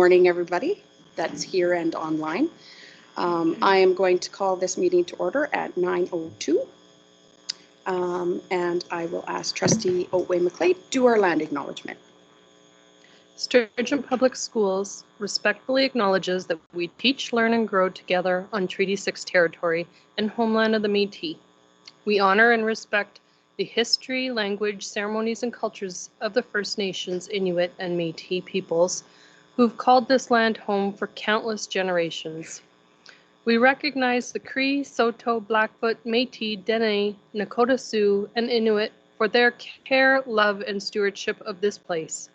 Morning, everybody that's here and online. I am going to call this meeting to order at 9:02. And I will ask Trustee Otway McLeod to do our land acknowledgement. Sturgeon Public Schools respectfully acknowledges that we teach, learn, and grow together on Treaty 6 territory and homeland of the Métis. We honor and respect the history, language, ceremonies, and cultures of the First Nations, Inuit, and Métis peoples who've called this land home for countless generations. We recognize the Cree, Saulteaux, Blackfoot, Métis, Dene, Nakota Sioux, and Inuit for their care, love, and stewardship of this place.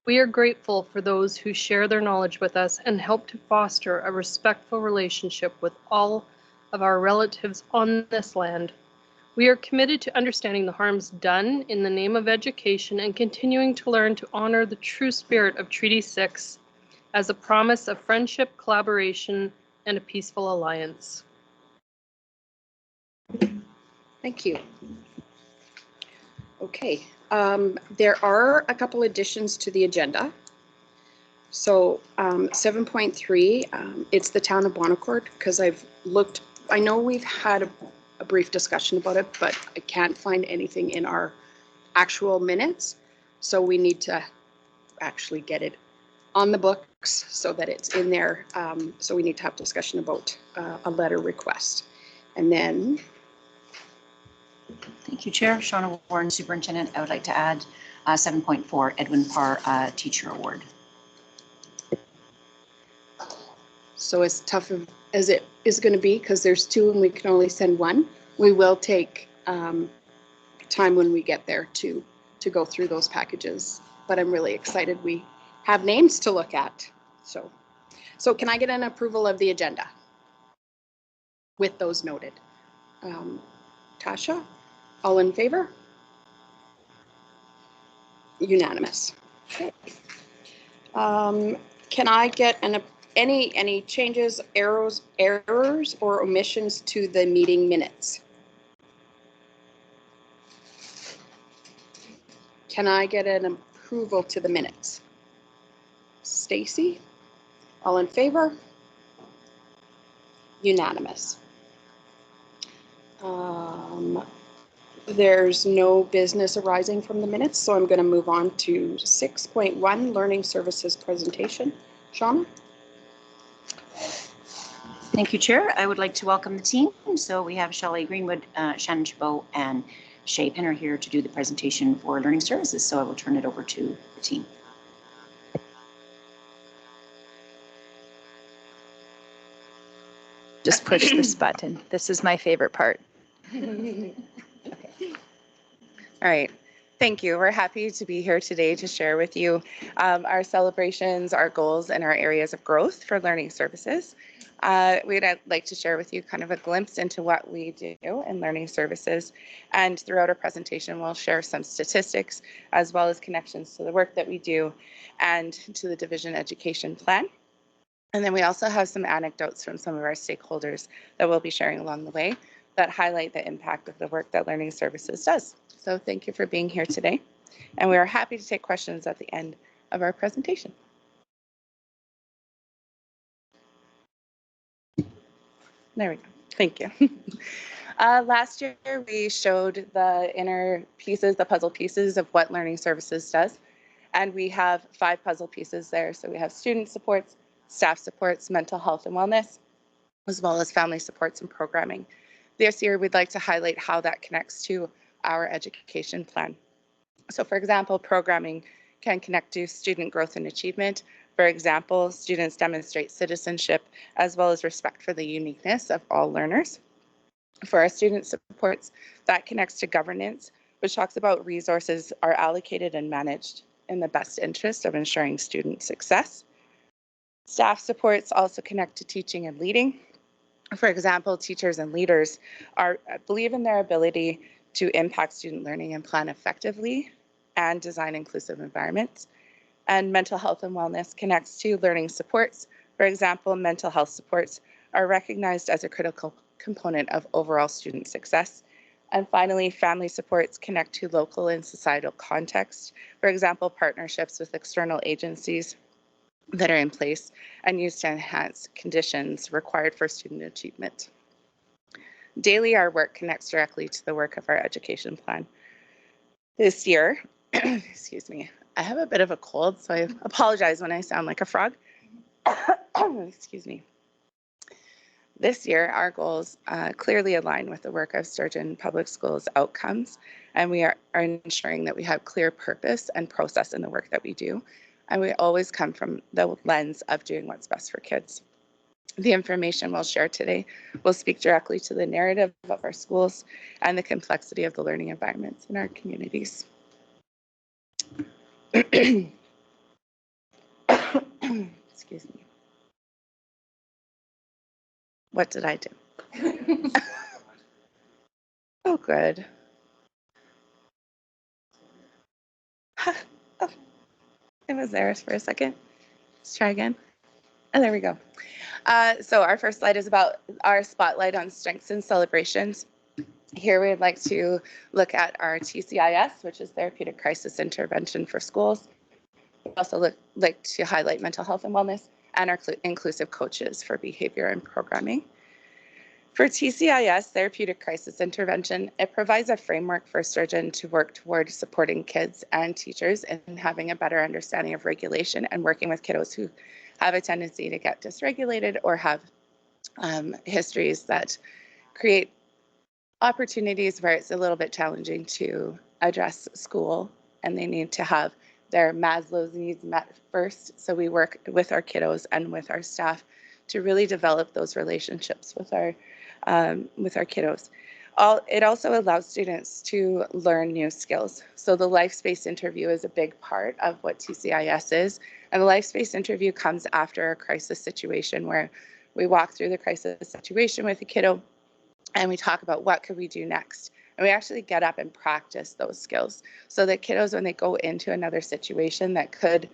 We are grateful for those who share their knowledge with us and help to foster a respectful relationship with all of our relatives on this land. We are committed to understanding the harms done in the name of education and continuing to learn to honor the true spirit of Treaty 6 as a promise of friendship, collaboration, and a peaceful alliance. Thank you. Okay, there are a couple additions to the agenda. So 7.3, it's the town of Bon Accord, because I've looked, I know we've had a brief discussion about it, but I can't find anything in our actual minutes. So we need to actually get it on the books so that it's in there. So we need to have discussion about a letter request. And then. Thank you, Chair. Shauna Warren, Superintendent. I would like to add 7.4, Edwin Parr Teacher Award. So as tough as it is going to be, because there's two and we can only send one, we will take time when we get there to go through those packages. But I'm really excited we have names to look at. So can I get an approval of the agenda with those noted? Tasha, all in favor? Unanimous. Okay. Can I get any changes, errors, or omissions to the meeting minutes? Can I get an approval to the minutes? Stacy, all in favor? Unanimous. There's no business arising from the minutes, so I'm going to move on to 6.1, Learning Services Presentation. Shauna? Thank you, Chair. I would like to welcome the team. So we have Shelley Greenwood, Shannon Chabot, and Shay Penner here to do the presentation for Learning Services. So I will turn it over to the team. Just push this button. This is my favorite part. Okay. All right. Thank you. We're happy to be here today to share with you our celebrations, our goals, and our areas of growth for learning services. We'd like to share with you kind of a glimpse into what we do in learning services. And throughout our presentation, we'll share some statistics as well as connections to the work that we do and to the Division Education Plan. And then we also have some anecdotes from some of our stakeholders that we'll be sharing along the way that highlight the impact of the work that Learning Services does. So thank you for being here today. And we are happy to take questions at the end of our presentation. There we go. Thank you. Last year, we showed the inner pieces, the puzzle pieces of what Learning Services does. And we have 5 puzzle pieces there. So we have student supports, staff supports, mental health and wellness, as well as family supports and programming. This year, we'd like to highlight how that connects to our education plan. So for example, programming can connect to student growth and achievement. For example, students demonstrate citizenship as well as respect for the uniqueness of all learners. For our student supports, that connects to governance, which talks about resources are allocated and managed in the best interest of ensuring student success. Staff supports also connect to teaching and leading. For example, teachers and leaders believe in their ability to impact student learning and plan effectively and design inclusive environments. And mental health and wellness connects to learning supports. For example, mental health supports are recognized as a critical component of overall student success. And finally, family supports connect to local and societal context. For example, partnerships with external agencies that are in place and used to enhance conditions required for student achievement. Daily, our work connects directly to the work of our education plan. This year, excuse me, I have a bit of a cold, so I apologize when I sound like a frog. Excuse me. This year, our goals clearly align with the work of Sturgeon Public Schools outcomes, and we are ensuring that we have clear purpose and process in the work that we do, and we always come from the lens of doing what's best for kids. The information we'll share today will speak directly to the narrative of our schools and the complexity of the learning environments in our communities. Excuse me. What did I do? Oh, good. Oh, it was there for a second. Let's try again. And there we go. So our first slide is about our spotlight on strengths and celebrations. Here we'd like to look at our TCIS, which is Therapeutic Crisis Intervention for Schools. We also like to highlight mental health and wellness and our inclusive coaches for behavior and programming. For TCIS, Therapeutic Crisis Intervention, it provides a framework for Sturgeon to work toward supporting kids and teachers in having a better understanding of regulation and working with kiddos who have a tendency to get dysregulated or have histories that create opportunities where it's a little bit challenging to address school and they need to have their Maslow's needs met first. So we work with our kiddos and with our staff to really develop those relationships with our kiddos. It also allows students to learn new skills. So the life space interview is a big part of what TCIS is. And the life space interview comes after a crisis situation where we walk through the crisis situation with the kiddo and we talk about what could we do next. And we actually get up and practice those skills so that kiddos, when they go into another situation that could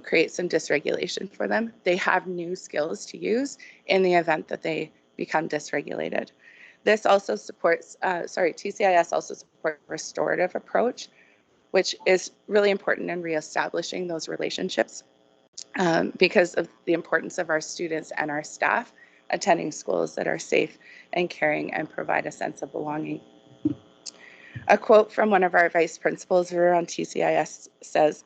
create some dysregulation for them, they have new skills to use in the event that they become dysregulated. This also supports, TCIS also supports a restorative approach, which is really important in reestablishing those relationships because of the importance of our students and our staff attending schools that are safe and caring and provide a sense of belonging. A quote from one of our vice principals around TCIS says,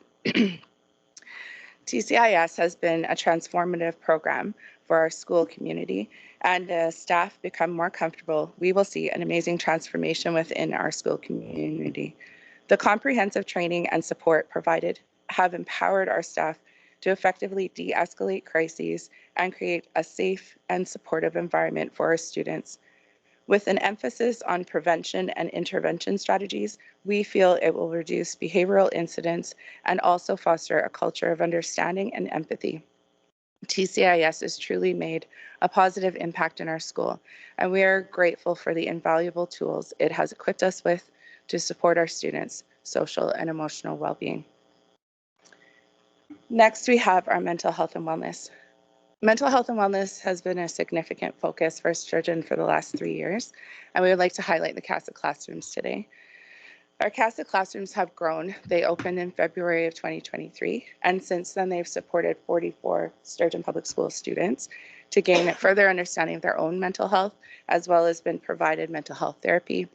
TCIS has been a transformative program for our school community, and as staff become more comfortable, we will see an amazing transformation within our school community. The comprehensive training and support provided have empowered our staff to effectively de-escalate crises and create a safe and supportive environment for our students. With an emphasis on prevention and intervention strategies, we feel it will reduce behavioral incidents and also foster a culture of understanding and empathy. TCIS has truly made a positive impact in our school, and we are grateful for the invaluable tools it has equipped us with to support our students' social and emotional well-being. Next, we have our mental health and wellness. Mental health and wellness has been a significant focus for Sturgeon for the last 3 years, and we would like to highlight the CASA classrooms today. Our CASA classrooms have grown. They opened in February of 2023, and since then they've supported 44 Sturgeon Public School students to gain a further understanding of their own mental health, as well as been provided mental health therapy.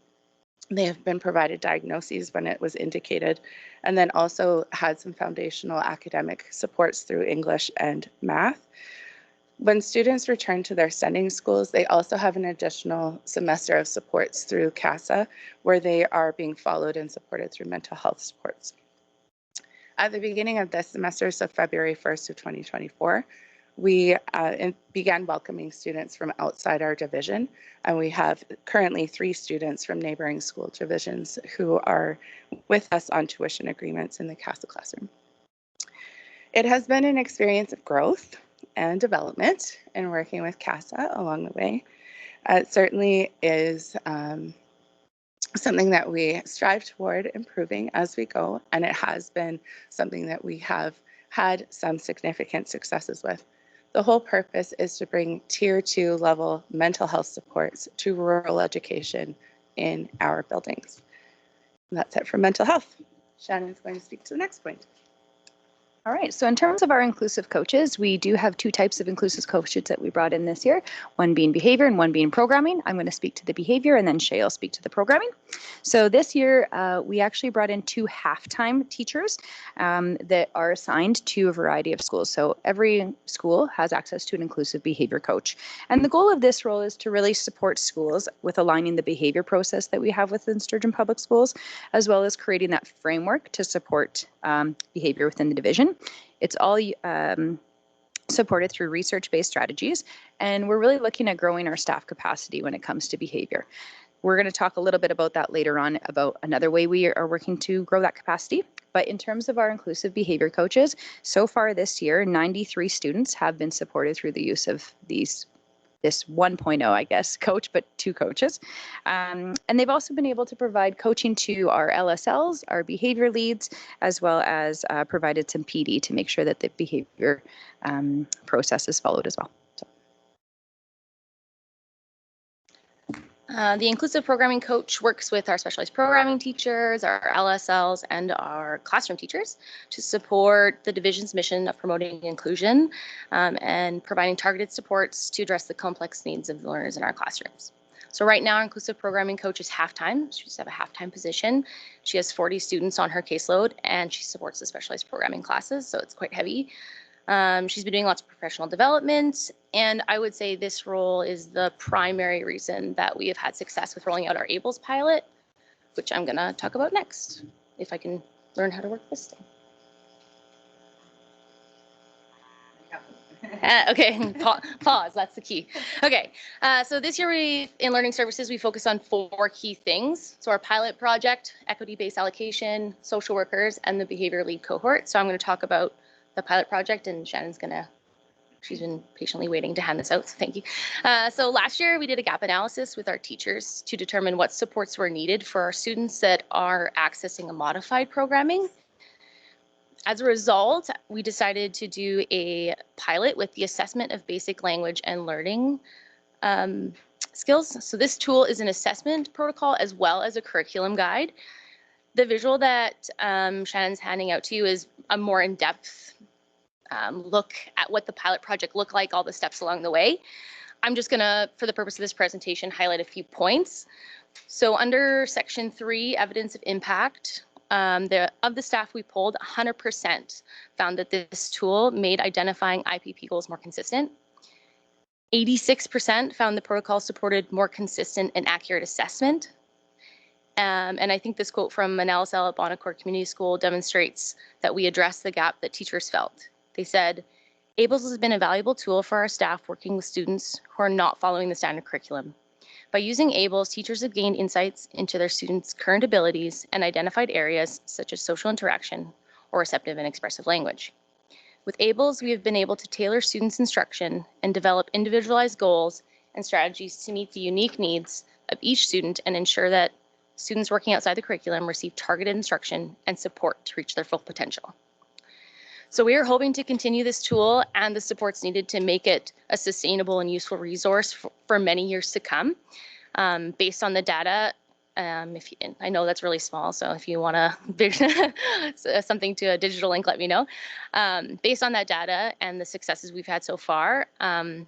They have been provided diagnoses when it was indicated, and then also had some foundational academic supports through English and math. When students return to their sending schools, they also have an additional semester of supports through CASA, where they are being followed and supported through mental health supports. At the beginning of this semester, so February 1st of 2024, we began welcoming students from outside our division, and we have currently 3 students from neighboring school divisions who are with us on tuition agreements in the CASA classroom. It has been an experience of growth and development in working with CASA along the way. It certainly is something that we strive toward improving as we go, and it has been something that we have had some significant successes with. The whole purpose is to bring Tier 2 level mental health supports to rural education in our buildings. And that's it for mental health. Shannon's going to speak to the next point. All right, so in terms of our inclusive coaches, we do have two types of inclusive coaches that we brought in this year, one being behavior and one being programming. I'm going to speak to the behavior and then Shay will speak to the programming. So this year, we actually brought in 2 half-time teachers that are assigned to a variety of schools. So every school has access to an inclusive behavior coach. And the goal of this role is to really support schools with aligning the behavior process that we have within Sturgeon Public Schools, as well as creating that framework to support behavior within the division. It's all supported through research-based strategies, and we're really looking at growing our staff capacity when it comes to behavior. We're going to talk a little bit about that later on, about another way we are working to grow that capacity. But in terms of our inclusive behavior coaches, so far this year, 93 students have been supported through the use of this 1.0, I guess, coach, but 2 coaches. And they've also been able to provide coaching to our LSLs, our behavior leads, as well as provided some PD to make sure that the behavior process is followed as well. The inclusive programming coach works with our specialized programming teachers, our LSLs, and our classroom teachers to support the division's mission of promoting inclusion and providing targeted supports to address the complex needs of the learners in our classrooms. So right now, our inclusive programming coach is half-time. She just have a half-time position. She has 40 students on her caseload, and she supports the specialized programming classes, so it's quite heavy. She's been doing lots of professional development, and I would say this role is the primary reason that we have had success with rolling out our ABLES pilot, which I'm going to talk about next, if I can learn how to work this thing. Okay, pause, that's the key. Okay, so this year in Learning Services, we focus on 4 key things. So our pilot project, equity-based allocation, social workers, and the behavior lead cohort. So I'm going to talk about the pilot project, and she's been patiently waiting to hand this out, so thank you. So last year we did a gap analysis with our teachers to determine what supports were needed for our students that are accessing a modified programming. As a result, we decided to do a pilot with the assessment of basic language and learning skills. So this tool is an assessment protocol as well as a curriculum guide. The visual that Shannon's handing out to you is a more in-depth look at what the pilot project looked like, all the steps along the way. I'm just gonna, for the purpose of this presentation, highlight a few points. So under section 3, evidence of impact, of the staff we polled, 100% found that this tool made identifying IPP goals more consistent. 86% found the protocol supported more consistent and accurate assessment. And I think this quote from an LSL at Bon Accord Community School demonstrates that we addressed the gap that teachers felt. They said, ABLES has been a valuable tool for our staff working with students who are not following the standard curriculum. By using ABLES, teachers have gained insights into their students' current abilities and identified areas such as social interaction or receptive and expressive language. With ABLES, we have been able to tailor students' instruction and develop individualized goals and strategies to meet the unique needs of each student and ensure that students working outside the curriculum receive targeted instruction and support to reach their full potential. So we are hoping to continue this tool and the supports needed to make it a sustainable and useful resource for many years to come. Based on the data, I know that's really small, so if you want to something to a digital link, let me know. Based on that data and the successes we've had so far,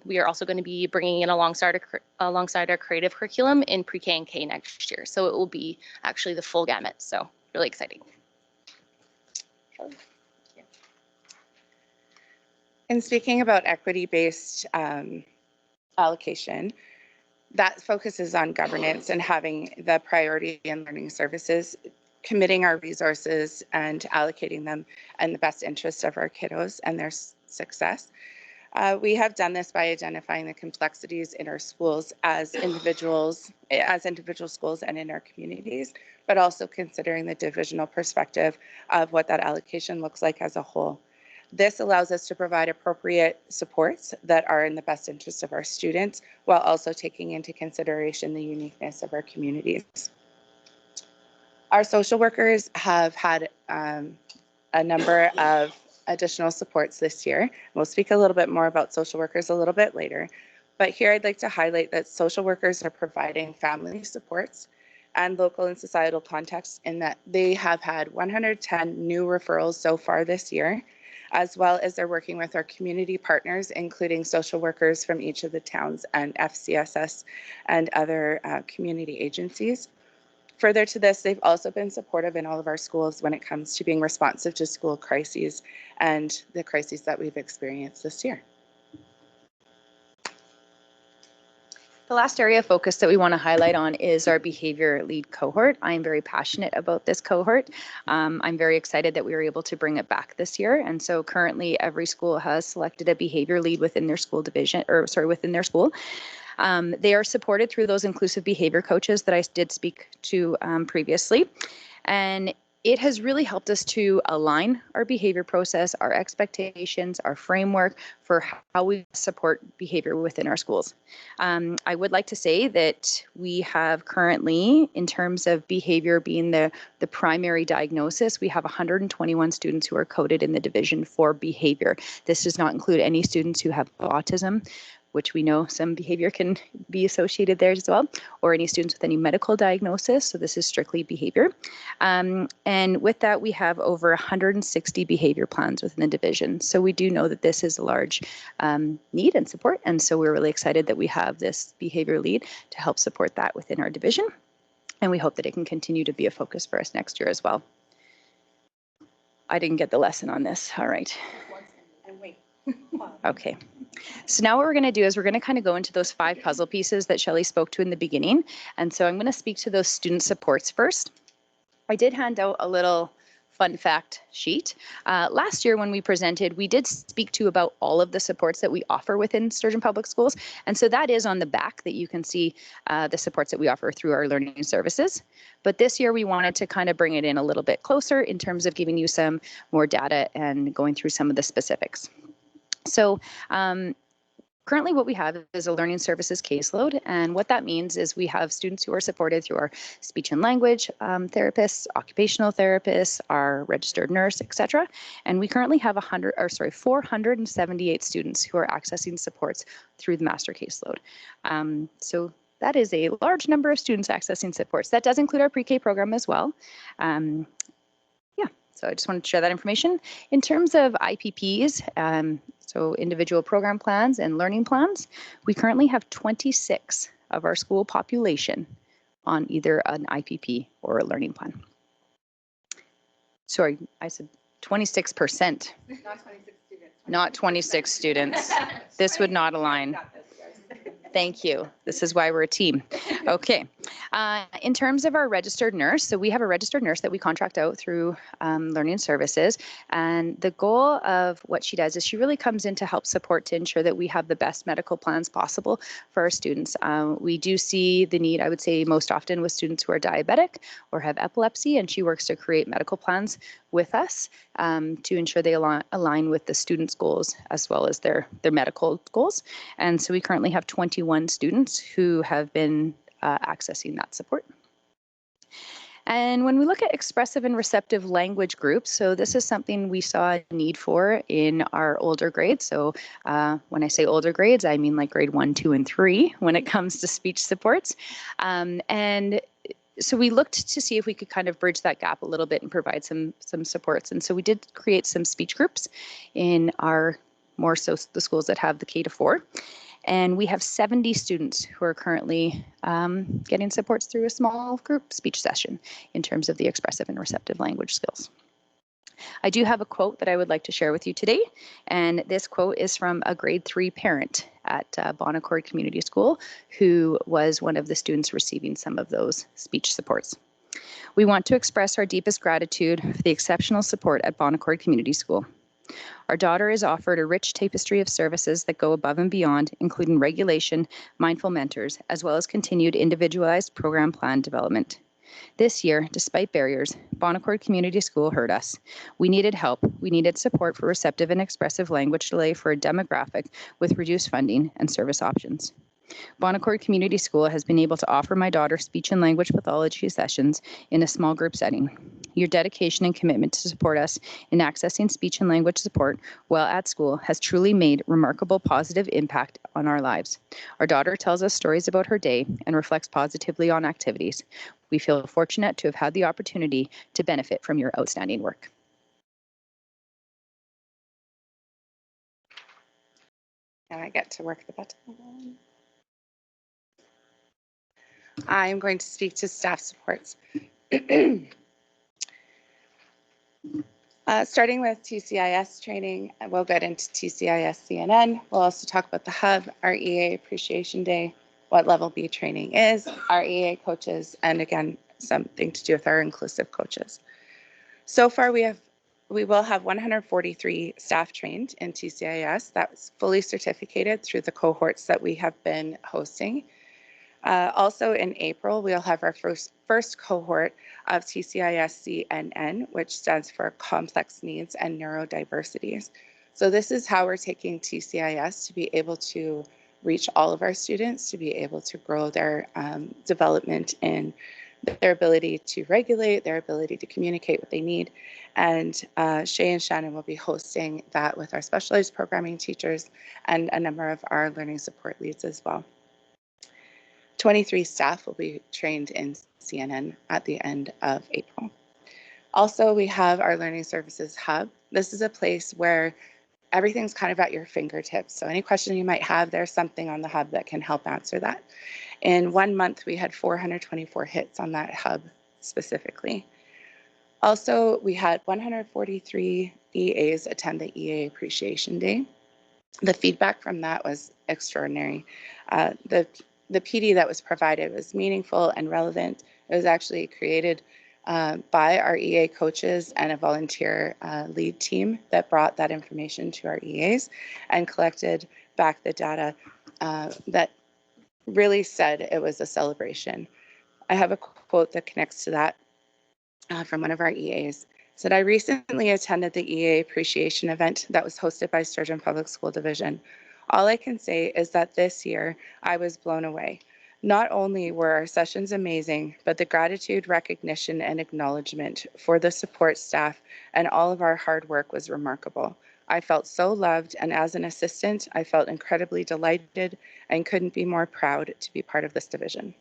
we are also going to be bringing in alongside our creative curriculum in pre-K and K next year. So it will be actually the full gamut. So really exciting. And speaking about equity-based allocation, that focuses on governance and having the priority in learning services, committing our resources and allocating them in the best interest of our kiddos and their success. We have done this by identifying the complexities in our schools as individual schools and in our communities, but also considering the divisional perspective of what that allocation looks like as a whole. This allows us to provide appropriate supports that are in the best interest of our students, while also taking into consideration the uniqueness of our communities. Our social workers have had a number of additional supports this year. We'll speak a little bit more about social workers a little bit later, but here I'd like to highlight that social workers are providing family supports and local and societal context in that they have had 110 new referrals so far this year. as well as they're working with our community partners, including social workers from each of the towns and FCSS and other community agencies. Further to this, they've also been supportive in all of our schools when it comes to being responsive to school crises and the crises that we've experienced this year. The last area of focus that we want to highlight on is our behavior lead cohort. I am very passionate about this cohort. I'm very excited that we were able to bring it back this year. And so currently every school has selected a behavior lead within their school division, or sorry, within their school. They are supported through those inclusive behavior coaches that I did speak to previously. And it has really helped us to align our behavior process, our expectations, our framework for how we support behavior within our schools. I would like to say that we have currently, in terms of behavior being the primary diagnosis, we have 121 students who are coded in the division for behavior. This does not include any students who have autism, which we know some behavior can be associated there as well, or any students with any medical diagnosis. So this is strictly behavior. And with that, we have over 160 behavior plans within the division. So we do know that this is a large need and support. And so we're really excited that we have this behavior lead to help support that within our division. And we hope that it can continue to be a focus for us next year as well. I didn't get the lesson on this. All right. Okay. So now what we're going to do is we're going to kind of go into those 5 puzzle pieces that Shelley spoke to in the beginning. And so I'm going to speak to those student supports first. I did hand out a little fun fact sheet. Last year when we presented, we did speak to about all of the supports that we offer within Sturgeon Public Schools. And so that is on the back that you can see the supports that we offer through our learning services. But this year we wanted to kind of bring it in a little bit closer in terms of giving you some more data and going through some of the specifics. So currently what we have is a learning services caseload, and what that means is we have students who are supported through our speech and language therapists, occupational therapists, our registered nurse, etc. And we currently have 478 students who are accessing supports through the master caseload. So that is a large number of students accessing supports. That does include our pre-K program as well. So I just wanted to share that information. In terms of IPPs, so individual program plans and learning plans, we currently have 26 of our school population on either an IPP or a learning plan. Sorry, I said 26%. Not 26 students. This would not align. Thank you. This is why we're a team. Okay. In terms of our registered nurse, so we have a registered nurse that we contract out through learning services. And the goal of what she does is she really comes in to help support to ensure that we have the best medical plans possible for our students. We do see the need, I would say, most often with students who are diabetic or have epilepsy, and she works to create medical plans with us to ensure they align with the students' goals as well as their medical goals. And so we currently have 21 students who have been accessing that support. And when we look at expressive and receptive language groups, so this is something we saw a need for in our older grades. So when I say older grades, I mean like grade 1, 2, and 3 when it comes to speech supports. And so we looked to see if we could kind of bridge that gap a little bit and provide some supports. And so we did create some speech groups in our more so the schools that have the K to 4. And we have 70 students who are currently getting supports through a small group speech session in terms of the expressive and receptive language skills. I do have a quote that I would like to share with you today, and this quote is from a grade 3 parent at Bon Accord Community School who was one of the students receiving some of those speech supports. We want to express our deepest gratitude for the exceptional support at Bon Accord Community School. Our daughter is offered a rich tapestry of services that go above and beyond, including regulation, mindful mentors, as well as continued individualized program plan development. This year, despite barriers, Bon Accord Community School heard us. We needed help. We needed support for receptive and expressive language delay for a demographic with reduced funding and service options. Bon Accord Community School has been able to offer my daughter speech and language pathology sessions in a small group setting. Your dedication and commitment to support us in accessing speech and language support while at school has truly made remarkable positive impact on our lives. Our daughter tells us stories about her day and reflects positively on activities. We feel fortunate to have had the opportunity to benefit from your outstanding work. And I get to work the button. I'm going to speak to staff supports. Starting with TCIS training, we'll get into TCIS CNN. We'll also talk about the hub, our EA Appreciation Day, what level B training is, our EA coaches, and again, something to do with our inclusive coaches. So far, we will have 143 staff trained in TCIS. That was fully certificated through the cohorts that we have been hosting. Also in April, we'll have our first cohort of TCIS CNN, which stands for Complex Needs and Neurodiversities. So this is how we're taking TCIS to be able to reach all of our students, to be able to grow their development in their ability to regulate, their ability to communicate what they need. And Shay and Shannon will be hosting that with our specialized programming teachers and a number of our learning support leads as well. 23 staff will be trained in CNN at the end of April. Also, we have our Learning Services Hub. This is a place where everything's kind of at your fingertips. So any question you might have, there's something on the hub that can help answer that. In 1 month, we had 424 hits on that hub specifically. Also, we had 143 EAs attend the EA Appreciation Day. The feedback from that was extraordinary. The PD that was provided was meaningful and relevant. It was actually created by our EA coaches and a volunteer lead team that brought that information to our EAs and collected back the data that really said it was a celebration. I have a quote that connects to that from one of our EAs. It said, I recently attended the EA appreciation event that was hosted by Sturgeon Public School Division. All I can say is that this year I was blown away. Not only were our sessions amazing, but the gratitude, recognition, and acknowledgement for the support staff and all of our hard work was remarkable. I felt so loved, and as an assistant, I felt incredibly delighted and couldn't be more proud to be part of this division.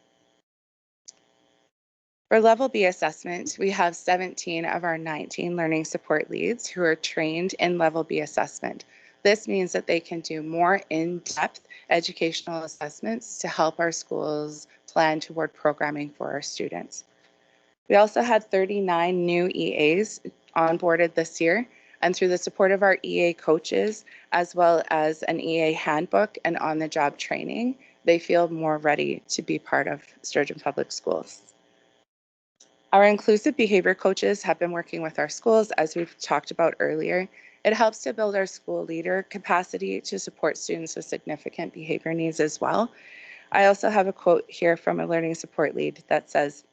For Level B assessment, we have 17 of our 19 learning support leads who are trained in Level B assessment. This means that they can do more in-depth educational assessments to help our schools plan toward programming for our students. We also had 39 new EAs onboarded this year, and through the support of our EA coaches, as well as an EA handbook and on-the-job training, they feel more ready to be part of Sturgeon Public Schools. Our inclusive behavior coaches have been working with our schools, as we've talked about earlier. It helps to build our school leader capacity to support students with significant behavior needs as well. I also have a quote here from a learning support lead that says,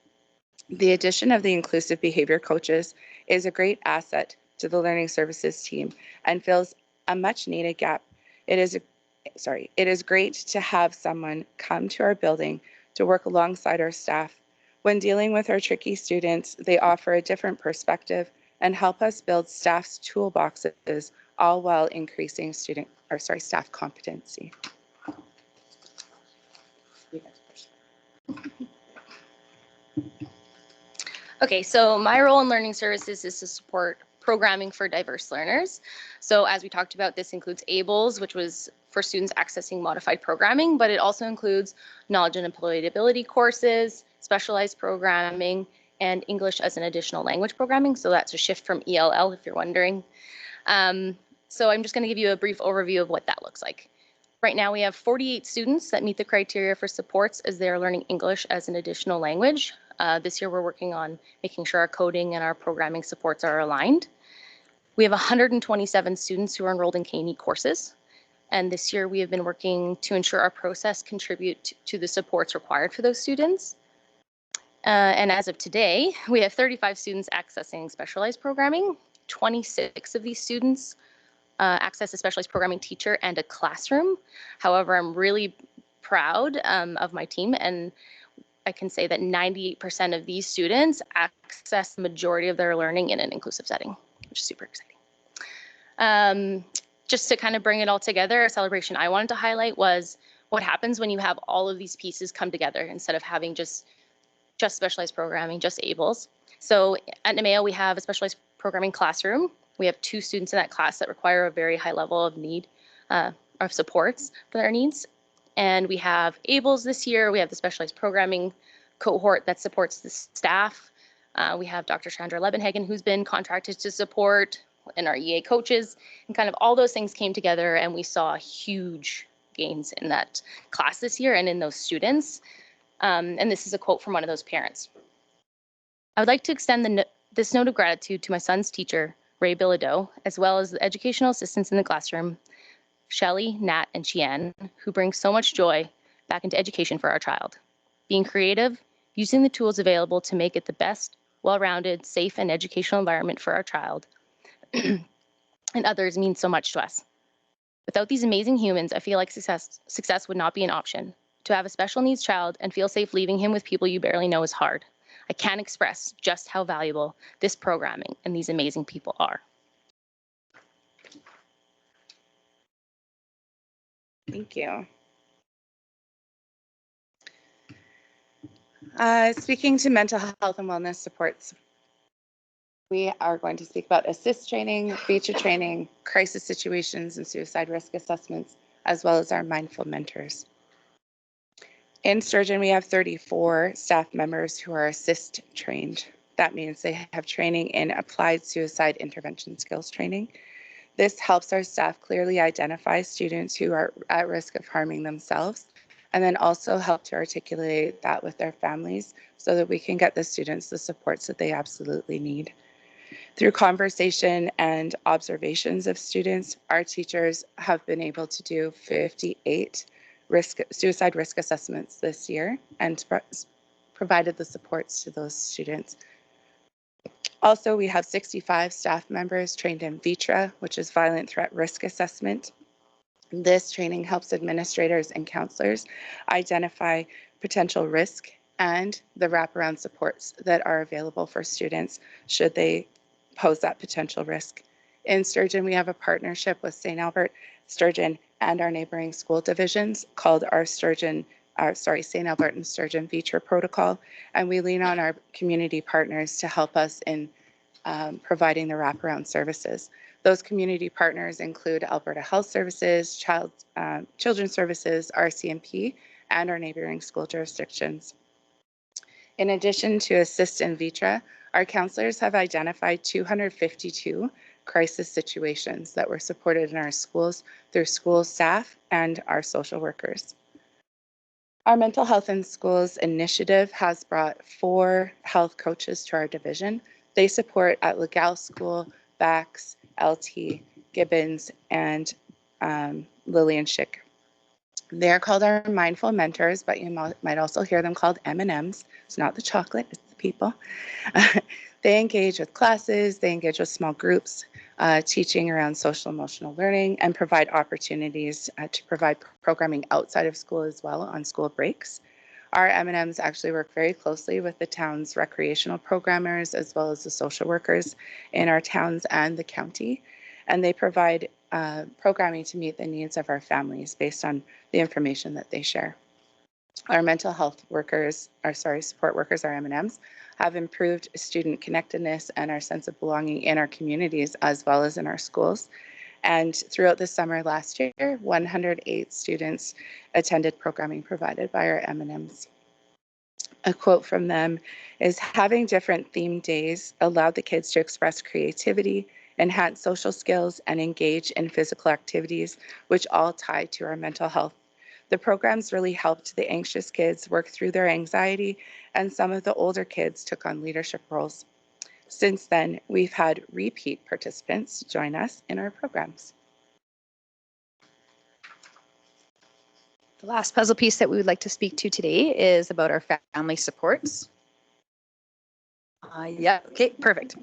the addition of the inclusive behavior coaches is a great asset to the learning services team and fills a much needed gap. It is great to have someone come to our building to work alongside our staff. When dealing with our tricky students, they offer a different perspective and help us build staff's toolboxes, all while increasing staff competency. Okay, so my role in learning services is to support programming for diverse learners. So as we talked about, this includes ABLES, which was for students accessing modified programming, but it also includes knowledge and employability courses, specialized programming, and English as an additional language programming. So that's a shift from ELL, if you're wondering. So I'm just going to give you a brief overview of what that looks like. Right now we have 48 students that meet the criteria for supports as they are learning English as an additional language. This year we're working on making sure our coding and our programming supports are aligned. We have 127 students who are enrolled in K-NEED courses. And this year we have been working to ensure our process contribute to the supports required for those students. And as of today, we have 35 students accessing specialized programming. 26 of these students access a specialized programming teacher and a classroom. However, I'm really proud of my team, and I can say that 98% of these students access the majority of their learning in an inclusive setting, which is super exciting. Just to kind of bring it all together, a celebration I wanted to highlight was what happens when you have all of these pieces come together instead of having just specialized programming, just ABLES. So at Nemeo, we have a specialized programming classroom. We have 2 students in that class that require a very high level of need of supports for their needs. And we have ABLES this year. We have the specialized programming cohort that supports the staff. We have Dr. Chandra Lebenhagen, who's been contracted to support, and our EA coaches, and kind of all those things came together, and we saw huge gains in that class this year and in those students. And this is a quote from one of those parents. I would like to extend this note of gratitude to my son's teacher, Ray Bilodeau, as well as the educational assistants in the classroom, Shelley, Nat, and Chian, who bring so much joy back into education for our child. Being creative, using the tools available to make it the best, well-rounded, safe, and educational environment for our child and others means so much to us. Without these amazing humans, I feel like success would not be an option. To have a special needs child and feel safe leaving him with people you barely know is hard. I can't express just how valuable this programming and these amazing people are. Thank you. Speaking to mental health and wellness supports, we are going to speak about ASSIST training, feature training, crisis situations, and suicide risk assessments, as well as our mindful mentors. In Sturgeon, we have 34 staff members who are ASSIST trained. That means they have training in applied suicide intervention skills training. This helps our staff clearly identify students who are at risk of harming themselves, and then also help to articulate that with their families so that we can get the students the supports that they absolutely need. Through conversation and observations of students, our teachers have been able to do 58 suicide risk assessments this year and provided the supports to those students. Also, we have 65 staff members trained in VITRA, which is Violent Threat Risk Assessment. This training helps administrators and counselors identify potential risk and the wraparound supports that are available for students should they pose that potential risk. In Sturgeon, we have a partnership with St. Albert, Sturgeon, and our neighboring school divisions called our St. Albert and Sturgeon VITRA protocol, and we lean on our community partners to help us in providing the wraparound services. Those community partners include Alberta Health Services, Children's Services, RCMP, and our neighboring school jurisdictions. In addition to ASSIST and VITRA, our counselors have identified 252 crisis situations that were supported in our schools through school staff and our social workers. Our Mental Health in Schools initiative has brought 4 health coaches to our division. They support at Legal School, Bax, LT, Gibbons, and Lillian Schick. They're called our mindful mentors, but you might also hear them called M&Ms. It's not the chocolate, it's the people. They engage with classes, they engage with small groups, teaching around social emotional learning, and provide opportunities to provide programming outside of school as well on school breaks. Our M&Ms actually work very closely with the town's recreational programmers as well as the social workers in our towns and the county, and they provide programming to meet the needs of our families based on the information that they share. Our mental health workers, support workers, our M&Ms, have improved student connectedness and our sense of belonging in our communities as well as in our schools. And throughout the summer last year, 108 students attended programming provided by our M&Ms. A quote from them is, having different themed days allowed the kids to express creativity, enhance social skills, and engage in physical activities, which all tie to our mental health. The programs really helped the anxious kids work through their anxiety, and some of the older kids took on leadership roles. Since then, we've had repeat participants join us in our programs. The last puzzle piece that we would like to speak to today is about our family supports. Yeah, okay, perfect.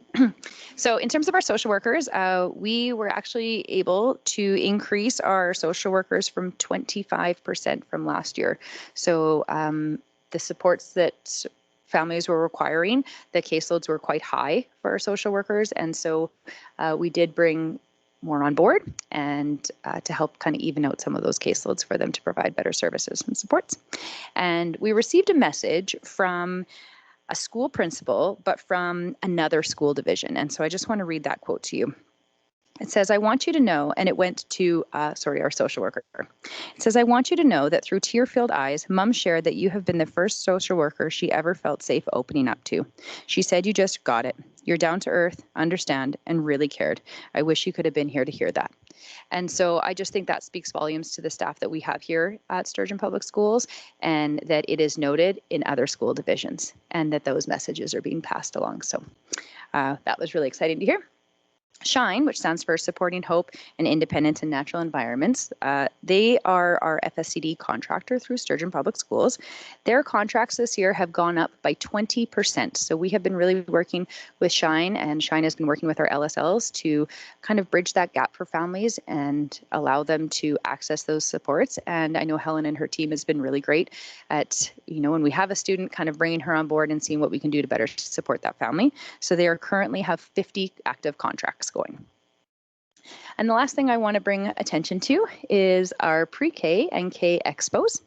So in terms of our social workers, we were actually able to increase our social workers from 25% from last year. So the supports that families were requiring, the caseloads were quite high for our social workers. And so we did bring more on board and to help kind of even out some of those caseloads for them to provide better services and supports. And we received a message from a school principal, but from another school division. And so I just want to read that quote to you. It says, I want you to know, and it went to, our social worker. It says, I want you to know that through tear-filled eyes, Mom shared that you have been the first social worker she ever felt safe opening up to. She said you just got it. You're down to earth, understand, and really cared. I wish you could have been here to hear that. And so I just think that speaks volumes to the staff that we have here at Sturgeon Public Schools, and that it is noted in other school divisions, and that those messages are being passed along. So that was really exciting to hear. SHINE, which stands for Supporting Hope and Independence in Natural Environments, they are our FSCD contractor through Sturgeon Public Schools. Their contracts this year have gone up by 20%. So we have been really working with SHINE, and SHINE has been working with our LSLs to kind of bridge that gap for families and allow them to access those supports. And I know Helen and her team has been really great at, when we have a student, kind of bringing her on board and seeing what we can do to better support that family. So they are currently have 50 active contracts going. And the last thing I want to bring attention to is our pre-K and K expos.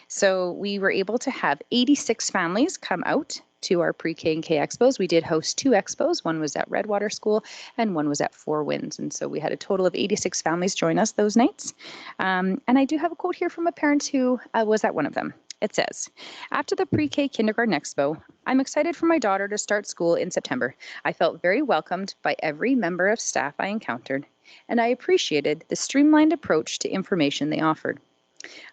So we were able to have 86 families come out to our pre-K and K expos. We did host 2 expos. One was at Redwater School and one was at Four Winds. And so we had a total of 86 families join us those nights. And I do have a quote here from a parent who was at one of them. It says, after the pre-K kindergarten expo, I'm excited for my daughter to start school in September. I felt very welcomed by every member of staff I encountered, and I appreciated the streamlined approach to information they offered.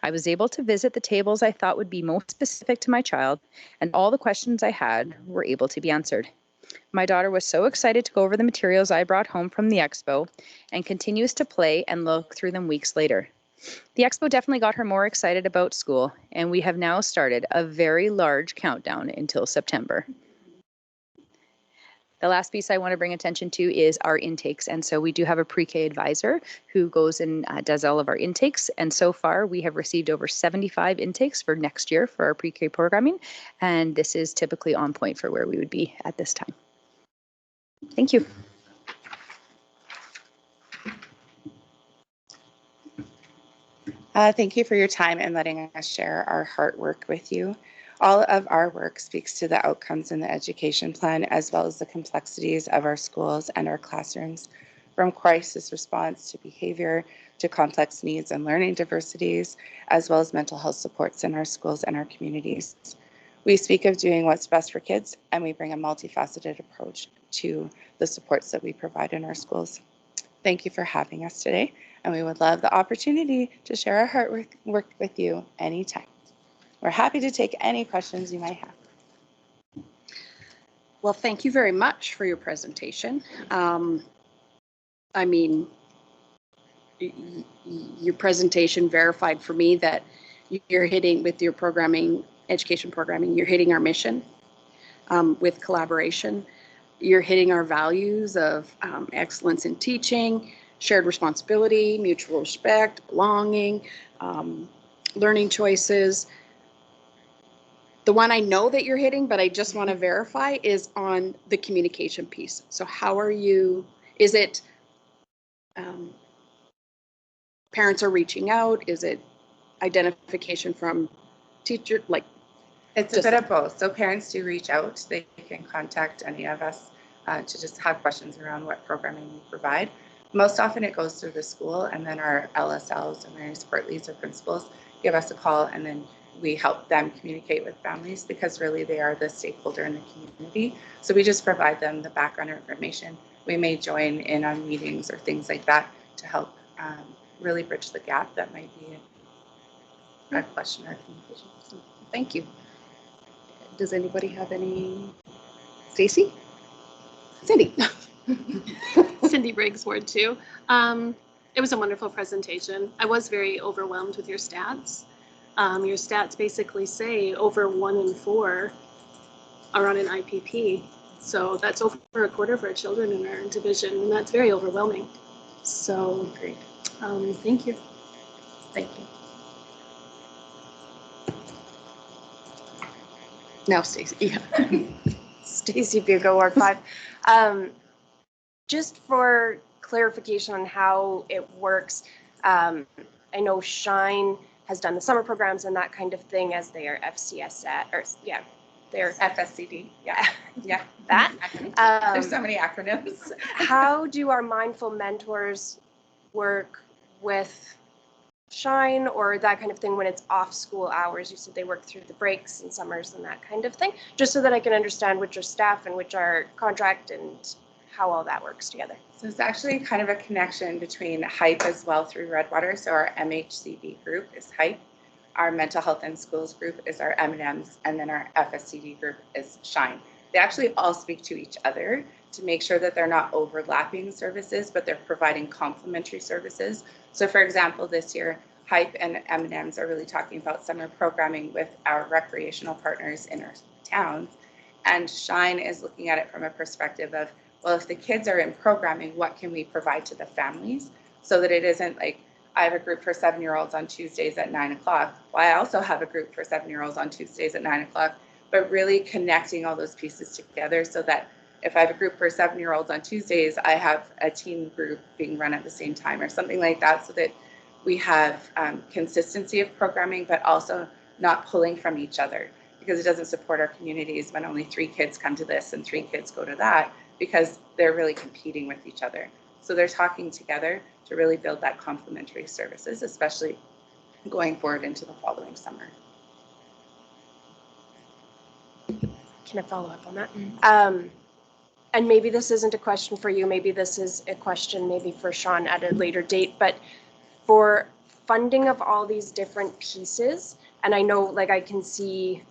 I was able to visit the tables I thought would be most specific to my child, and all the questions I had were able to be answered. My daughter was so excited to go over the materials I brought home from the expo and continues to play and look through them weeks later. The expo definitely got her more excited about school, and we have now started a very large countdown until September. The last piece I want to bring attention to is our intakes. And so we do have a pre-K advisor who goes and does all of our intakes. And so far we have received over 75 intakes for next year for our pre-K programming. And this is typically on point for where we would be at this time. Thank you. Thank you for your time and letting us share our heart work with you. All of our work speaks to the outcomes in the education plan, as well as the complexities of our schools and our classrooms, from crisis response to behavior to complex needs and learning diversities, as well as mental health supports in our schools and our communities. We speak of doing what's best for kids, and we bring a multifaceted approach to the supports that we provide in our schools. Thank you for having us today, and we would love the opportunity to share our heart work with you anytime. We're happy to take any questions you might have. Well, thank you very much for your presentation. Your presentation verified for me that you're hitting with your education programming, you're hitting our mission with collaboration. You're hitting our values of excellence in teaching, shared responsibility, mutual respect, belonging, learning choices. The one I know that you're hitting, but I just want to verify, is on the communication piece. So how are you, is it parents are reaching out? Is it identification from teacher? It's a bit of both. So parents do reach out. They can contact any of us to just have questions around what programming we provide. Most often it goes through the school, and then our LSLs and learning support leads or principals give us a call, and then we help them communicate with families, because really they are the stakeholder in the community. So we just provide them the background information. We may join in on meetings or things like that to help really bridge the gap that might be a question or communication. So, thank you. Does anybody have any? Stacy? Cindy? Cindy Briggs, Ward 2. It was a wonderful presentation. I was very overwhelmed with your stats. Your stats basically say over 1 in 4 are on an IPP. So that's over a quarter of our children in our division, and that's very overwhelming. So Great. Thank you. Thank you. Now, Stacy. Yeah. Stacy Bugo, Ward 5. Just for clarification on how it works, I know SHINE has done the summer programs and that kind of thing as they are FCS their FSCD, yeah, yeah. that. There's so many acronyms. How do our mindful mentors work with Shine or that kind of thing when it's off school hours? You said they work through the breaks and summers and that kind of thing, just so that I can understand which are staff and which are contract and how all that works together. So it's actually kind of a connection between HYPE as well through Redwater. So our MHCB group is HYPE, our mental health and schools group is our M&Ms, and then our FSCD group is Shine. They actually all speak to each other to make sure that they're not overlapping services, but they're providing complementary services. So for example, this year, HYPE and M&Ms are really talking about summer programming with our recreational partners in our towns. And Shine is looking at it from a perspective of, well, if the kids are in programming, what can we provide to the families so that it isn't like, I have a group for 7-year-olds on Tuesdays at 9 o'clock. Well, I also have a group for 7-year-olds on Tuesdays at 9 o'clock, but really connecting all those pieces together so that if I have a group for 7-year-olds on Tuesdays, I have a teen group being run at the same time or something like that, so that we have consistency of programming, but also not pulling from each other, because it doesn't support our communities when only 3 kids come to this and 3 kids go to that, because they're really competing with each other. So they're talking together to really build that complementary services, especially going forward into the following summer. Can I follow up on that? And maybe this isn't a question for you, maybe this is a question maybe for Sean at a later date, but for funding of all these different pieces, and I know like I can see,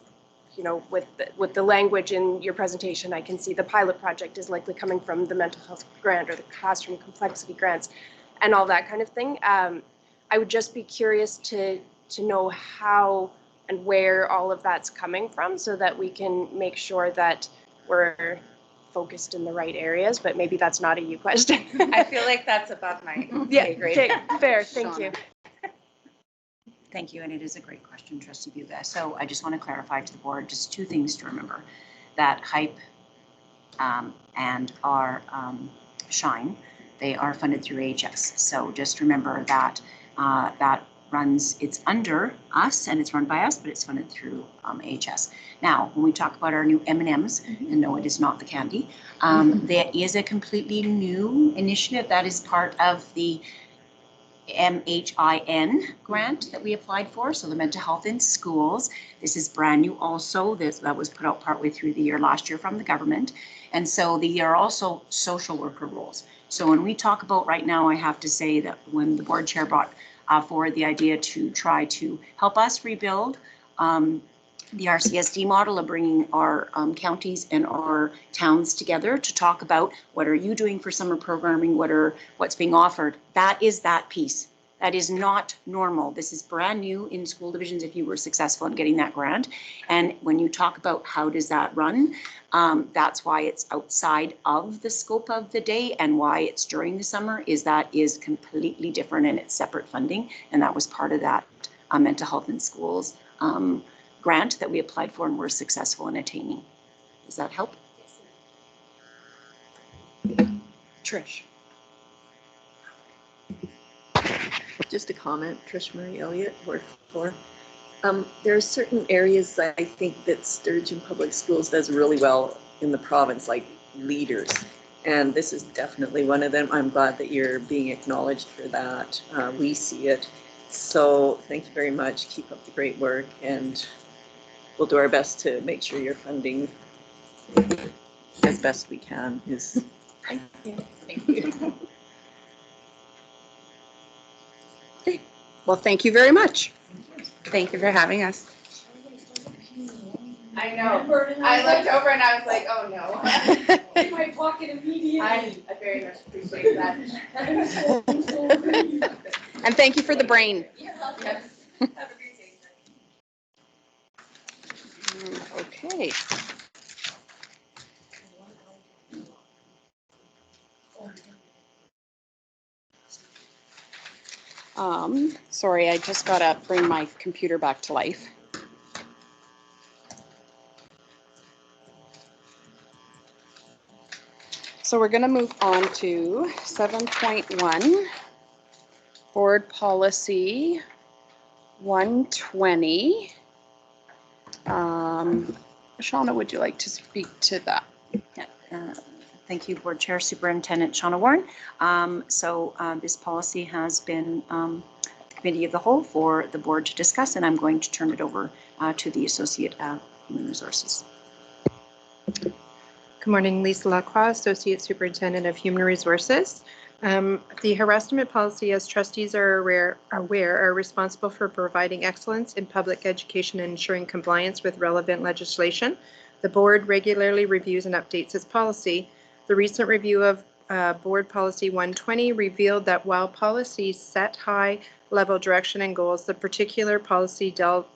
you know, with the language in your presentation, I can see the pilot project is likely coming from the mental health grant or the classroom complexity grants and all that kind of thing. I would just be curious to know how and where all of that's coming from so that we can make sure that we're focused in the right areas, but maybe that's not a you question. I feel like that's above my Yeah, pay grade. okay, fair, thank you. Thank you, and it is a great question, Trustee Buga. So I just want to clarify to the board, just 2 things to remember, that HYPE and our Shine, they are funded through AHS. So just remember that that runs, it's under us and it's run by us, but it's funded through AHS. Now, when we talk about our new M&Ms, and no, it is not the candy, there is a completely new initiative that is part of the MHIN grant that we applied for, so the mental health in schools. This is brand new also. That was put out partway through the year last year from the government. And so they are also social worker roles. So when we talk about right now, I have to say that when the board chair brought forward the idea to try to help us rebuild the RCSD model of bringing our counties and our towns together to talk about what are you doing for summer programming, what's being offered. That is that piece. That is not normal. This is brand new in school divisions if you were successful in getting that grant. And when you talk about how does that run, that's why it's outside of the scope of the day, and why it's during the summer that is completely different and it's separate funding. And that was part of that mental health in schools grant that we applied for and were successful in attaining. Does that help? Trish. Just a comment, Trish Marie Elliott, Ward 4. There are certain areas I think that Sturgeon Public Schools does really well in the province, like leaders. And this is definitely one of them. I'm glad that you're being acknowledged for that. We see it. So thank you very much. Keep up the great work, and we'll do our best to make sure your funding as best we can is. Thank you. Thank you. Okay. Well, thank you very much. Thank you for having us. I know. I looked over and I was like, oh no. In my pocket immediately. I very much appreciate that. And thank you for the brain. Yes. Have a great day. Okay. Sorry, I just gotta bring my computer back to life. So we're gonna move on to 7.1, Board Policy 120. Shauna, would you like to speak to that? Yeah, thank you, Board Chair Superintendent Shauna Warren. This policy has been at the Committee of the Whole for the board to discuss, and I'm going to turn it over to the Associate Human Resources. Good morning, Lisa Lacroix, Associate Superintendent of Human Resources. The harassment policy, as trustees are aware, are responsible for providing excellence in public education and ensuring compliance with relevant legislation. The board regularly reviews and updates its policy. The recent review of Board Policy 120 revealed that while policies set high-level direction and goals, this particular policy delves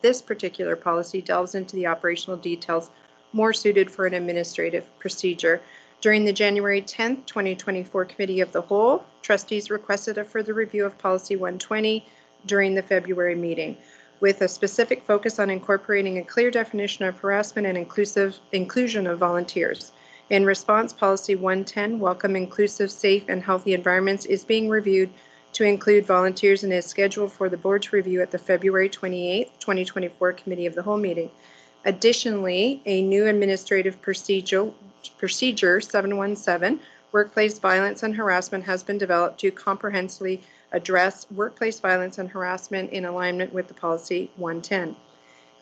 into the operational details more suited for an administrative procedure. During the January 10th, 2024 Committee of the Whole, trustees requested a further review of Policy 120 during the February meeting, with a specific focus on incorporating a clear definition of harassment and inclusion of volunteers. In response, Policy 110, Welcome Inclusive, Safe, and Healthy Environments, is being reviewed to include volunteers and is scheduled for the board to review at the February 28th, 2024 Committee of the Whole meeting. Additionally, a new administrative procedure 717, Workplace Violence and Harassment, has been developed to comprehensively address workplace violence and harassment in alignment with the Policy 110.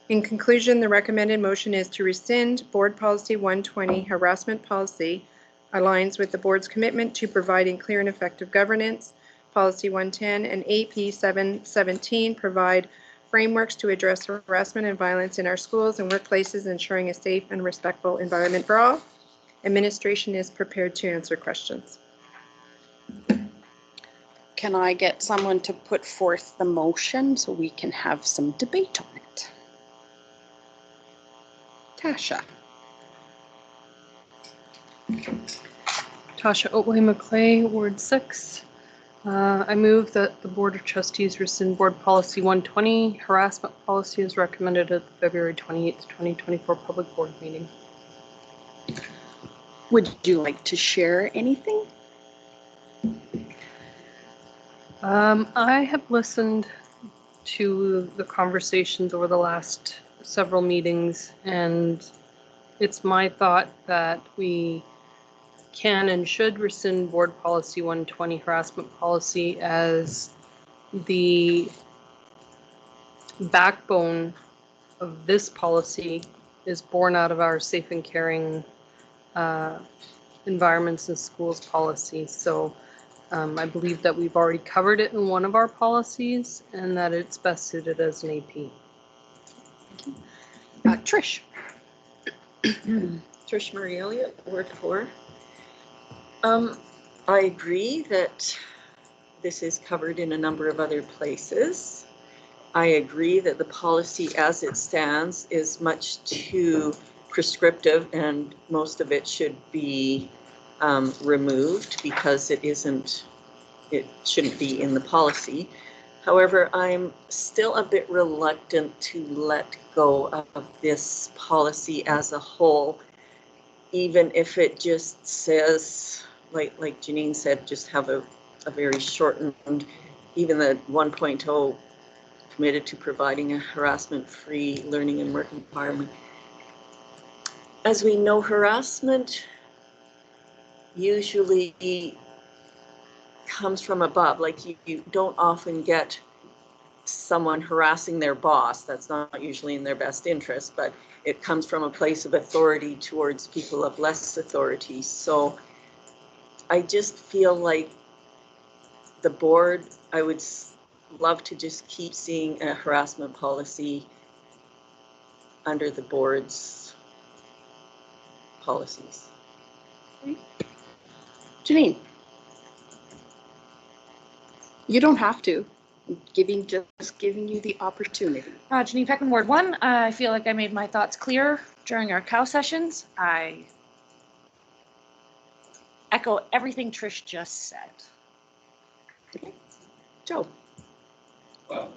In conclusion, the recommended motion is to rescind Board Policy 120, Harassment Policy, aligns with the board's commitment to providing clear and effective governance. Policy 110 and AP 717 provide frameworks to address harassment and violence in our schools and workplaces, ensuring a safe and respectful environment for all. Administration is prepared to answer questions. Can I get someone to put forth the motion so we can have some debate on it? Tasha. Tasha Oatley-McClay, Ward 6. I move that the Board of Trustees rescind Board Policy 120, Harassment Policy, as recommended at the February 28th, 2024 Public Board meeting. Would you like to share anything? I have listened to the conversations over the last several meetings, and it's my thought that we can and should rescind Board Policy 120, Harassment Policy, as the backbone of this policy is born out of our safe and caring environments and schools policy. So I believe that we've already covered it in one of our policies and that it's best suited as an AP. Trish. Trish Marie Elliott, Ward 4. I agree that this is covered in a number of other places. I agree that the policy as it stands is much too prescriptive and most of it should be removed because it shouldn't be in the policy. However, I'm still a bit reluctant to let go of this policy as a whole, even if it just says, like Janine said, just have a very shortened, even the 1.0 committed to providing a harassment-free learning and work environment. As we know, harassment usually comes from above. Like you don't often get someone harassing their boss. That's not usually in their best interest, but it comes from a place of authority towards people of less authority. So I just feel like the board, I would love to just keep seeing a harassment policy under the board's policies. Janine. You don't have to. I'm just giving you the opportunity. Janine Peckman, Ward 1. I feel like I made my thoughts clear during our COW sessions. I echo everything Trish just said. Okay. Joe. Well,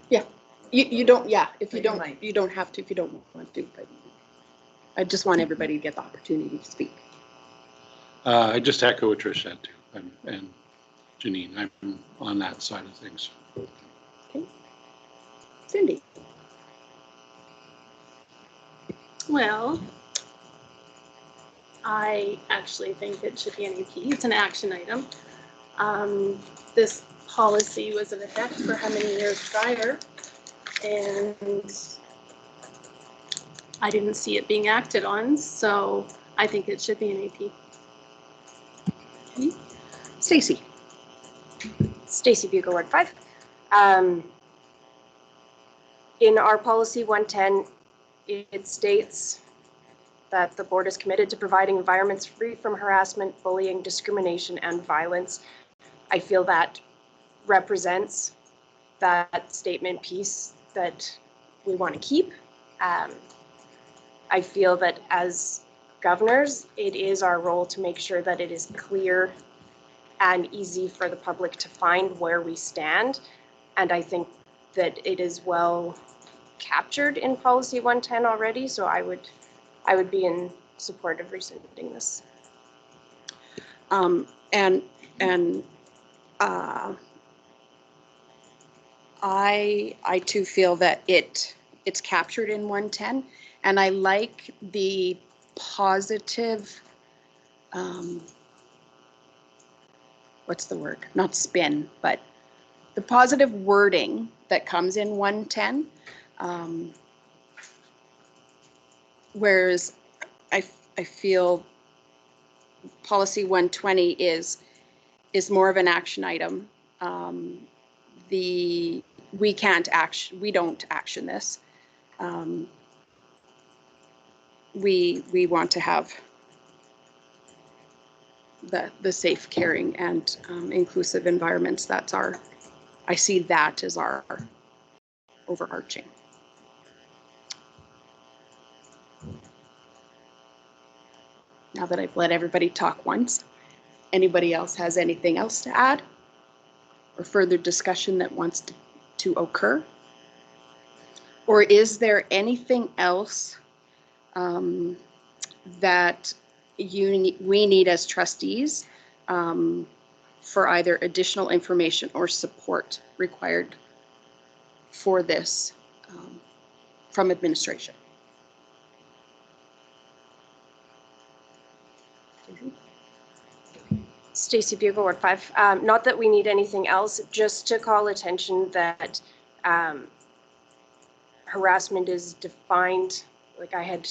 yeah, you don't. Yeah, if you don't, you don't have to. If you don't want to, but I just want everybody to get the opportunity to speak. I just echo what Trish said too, and Janine. I'm on that side of things. Okay. Cindy. Well, I actually think it should be an AP. It's an action item. This policy was in effect for how many years prior? And I didn't see it being acted on, so I think it should be an AP. Stacy. Stacy Bugle, Ward 5. In our policy 110, it states that the board is committed to providing environments free from harassment, bullying, discrimination, and violence. I feel that represents that statement piece that we want to keep. I feel that as governors, it is our role to make sure that it is clear and easy for the public to find where we stand. And I think that it is well captured in policy 110 already, so I would be in support of rescinding this. I too feel that it's captured in 110, and I like the positive, what's the word? Not spin, but the positive wording that comes in 110. Whereas I feel policy 120 is more of an action item. We don't action this. We want to have the safe, caring, and inclusive environments. I see that as our overarching. Now that I've let everybody talk once, anybody else has anything else to add or further discussion that wants to occur? Or is there anything else that we need as trustees for either additional information or support required for this from administration? Stacy Bugle, Ward 5. Not that we need anything else, just to call attention that harassment is defined, like I had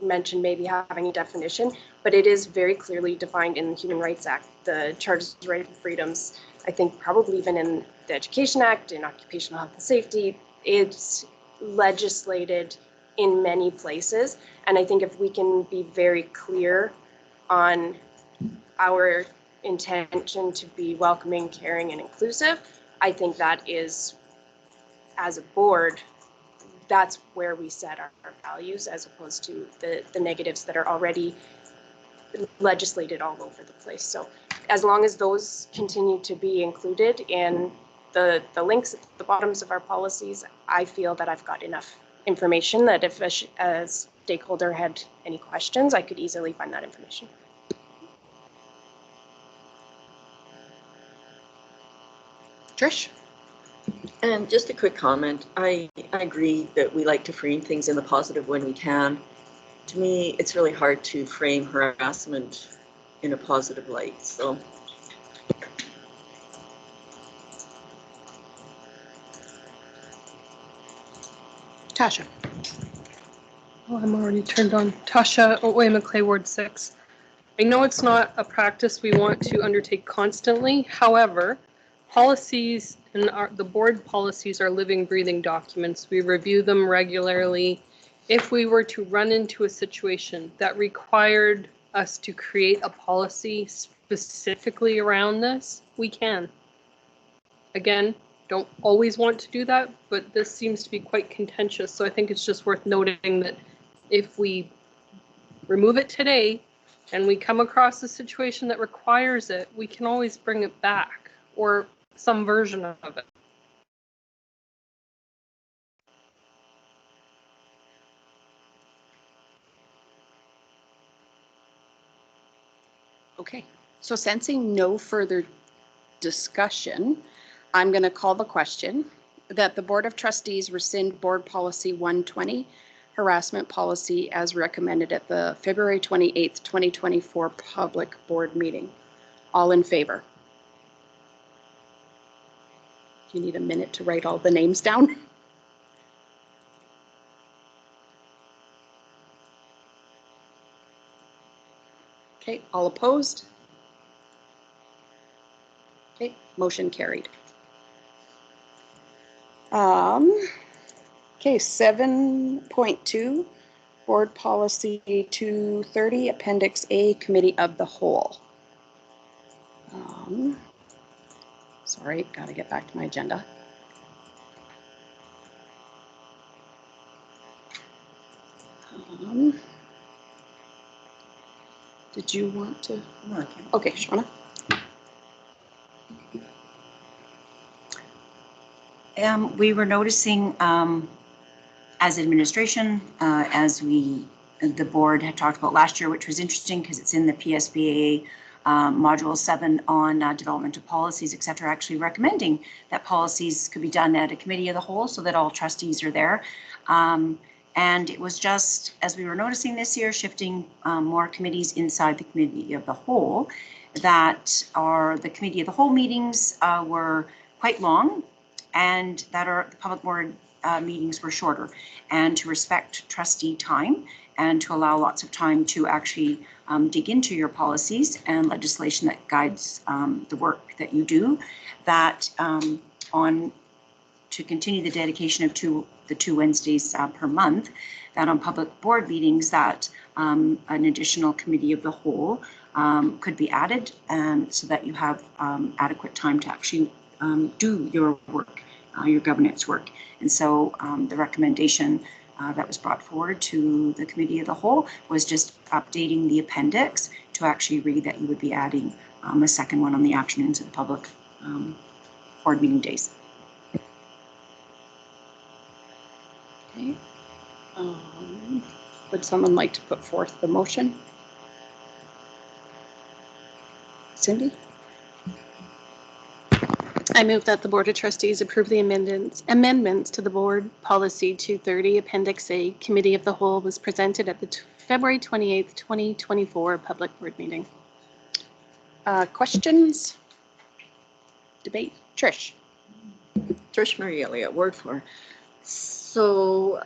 mentioned, maybe having a definition, but it is very clearly defined in the Human Rights Act, the Charters of Rights and Freedoms, I think probably even in the Education Act, in Occupational Health and Safety. It's legislated in many places, and I think if we can be very clear on our intention to be welcoming, caring, and inclusive, I think that is, as a board, that's where we set our values, as opposed to the negatives that are already legislated all over the place. So as long as those continue to be included in the links at the bottoms of our policies, I feel that I've got enough information that if a stakeholder had any questions, I could easily find that information. Trish? And just a quick comment. I agree that we like to frame things in the positive when we can. To me, it's really hard to frame harassment in a positive light. So. Tasha. Oh, I'm already turned on. Tasha Otway-McClay, Ward 6. I know it's not a practice we want to undertake constantly. However, policies and the board policies are living, breathing documents. We review them regularly. If we were to run into a situation that required us to create a policy specifically around this, we can. Again, don't always want to do that, but this seems to be quite contentious. So I think it's just worth noting that if we remove it today and we come across a situation that requires it, we can always bring it back, or some version of it. Okay, so sensing no further discussion, I'm going to call the question that the Board of Trustees rescind Board Policy 120, harassment policy as recommended at the February 28th, 2024 public board meeting. All in favor? Do you need a minute to write all the names down? Okay, all opposed? Okay, motion carried. Okay, 7.2, Board Policy 230, Appendix A, Committee of the Whole. Sorry, gotta get back to my agenda. Did you want to? No, I can't. Okay, Shauna. We were noticing as administration, as the board had talked about last year, which was interesting because it's in the PSBA Module 7 on development of policies, et cetera, actually recommending that policies could be done at a committee of the whole so that all trustees are there. And it was just, as we were noticing this year, shifting more committees inside the committee of the whole, that the committee of the whole meetings were quite long, and that the public board meetings were shorter, and to respect trustee time and to allow lots of time to actually dig into your policies and legislation that guides the work that you do, that to continue the dedication of the two Wednesdays per month, that on public board meetings that an additional committee of the whole could be added, so that you have adequate time to actually do your work, your governance work. And so the recommendation that was brought forward to the committee of the whole was just updating the appendix to actually read that you would be adding a second one on the afternoons of the public board meeting days. Okay. Would someone like to put forth the motion? Cindy? I move that the Board of Trustees approve the amendments to the Board Policy 230, Appendix A, Committee of the Whole was presented at the February 28th, 2024 public board meeting. Questions? Debate? Trish? Trish Marie Elliott, Ward 4. So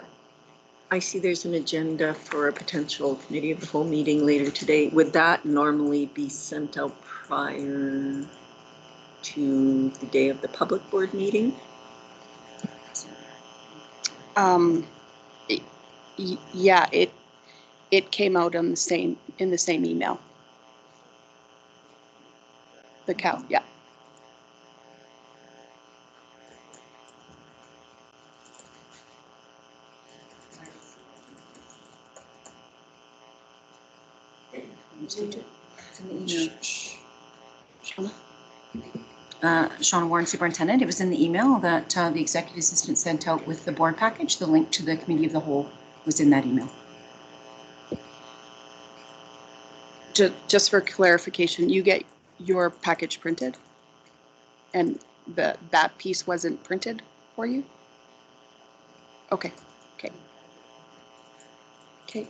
I see there's an agenda for a potential committee of the whole meeting later today. Would that normally be sent out prior to the day of the public board meeting? Yeah, it came out in the same email. The cow, yeah. Shauna Warren, Superintendent. It was in the email that the Executive Assistant sent out with the board package. The link to the Committee of the Whole was in that email. Just for clarification, you get your package printed and that piece wasn't printed for you? Okay, okay. Okay.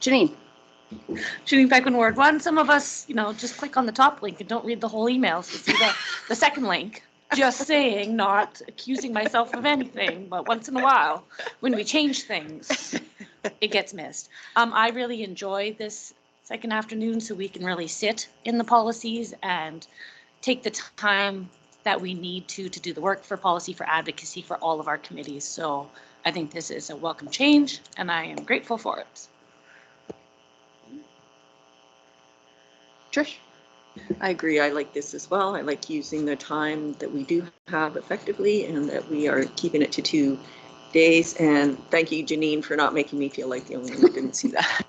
Janine? Janine Beckman, Ward 1. Some of us, just click on the top link and don't read the whole emails to see the second link. Just saying, not accusing myself of anything, but once in a while, when we change things, it gets missed. I really enjoy this second afternoon so we can really sit in the policies and take the time that we need to do the work for policy, for advocacy, for all of our committees. So I think this is a welcome change, and I am grateful for it. Trish? I agree. I like this as well. I like using the time that we do have effectively and that we are keeping it to 2 days. And thank you, Janine, for not making me feel like the only one who didn't see that.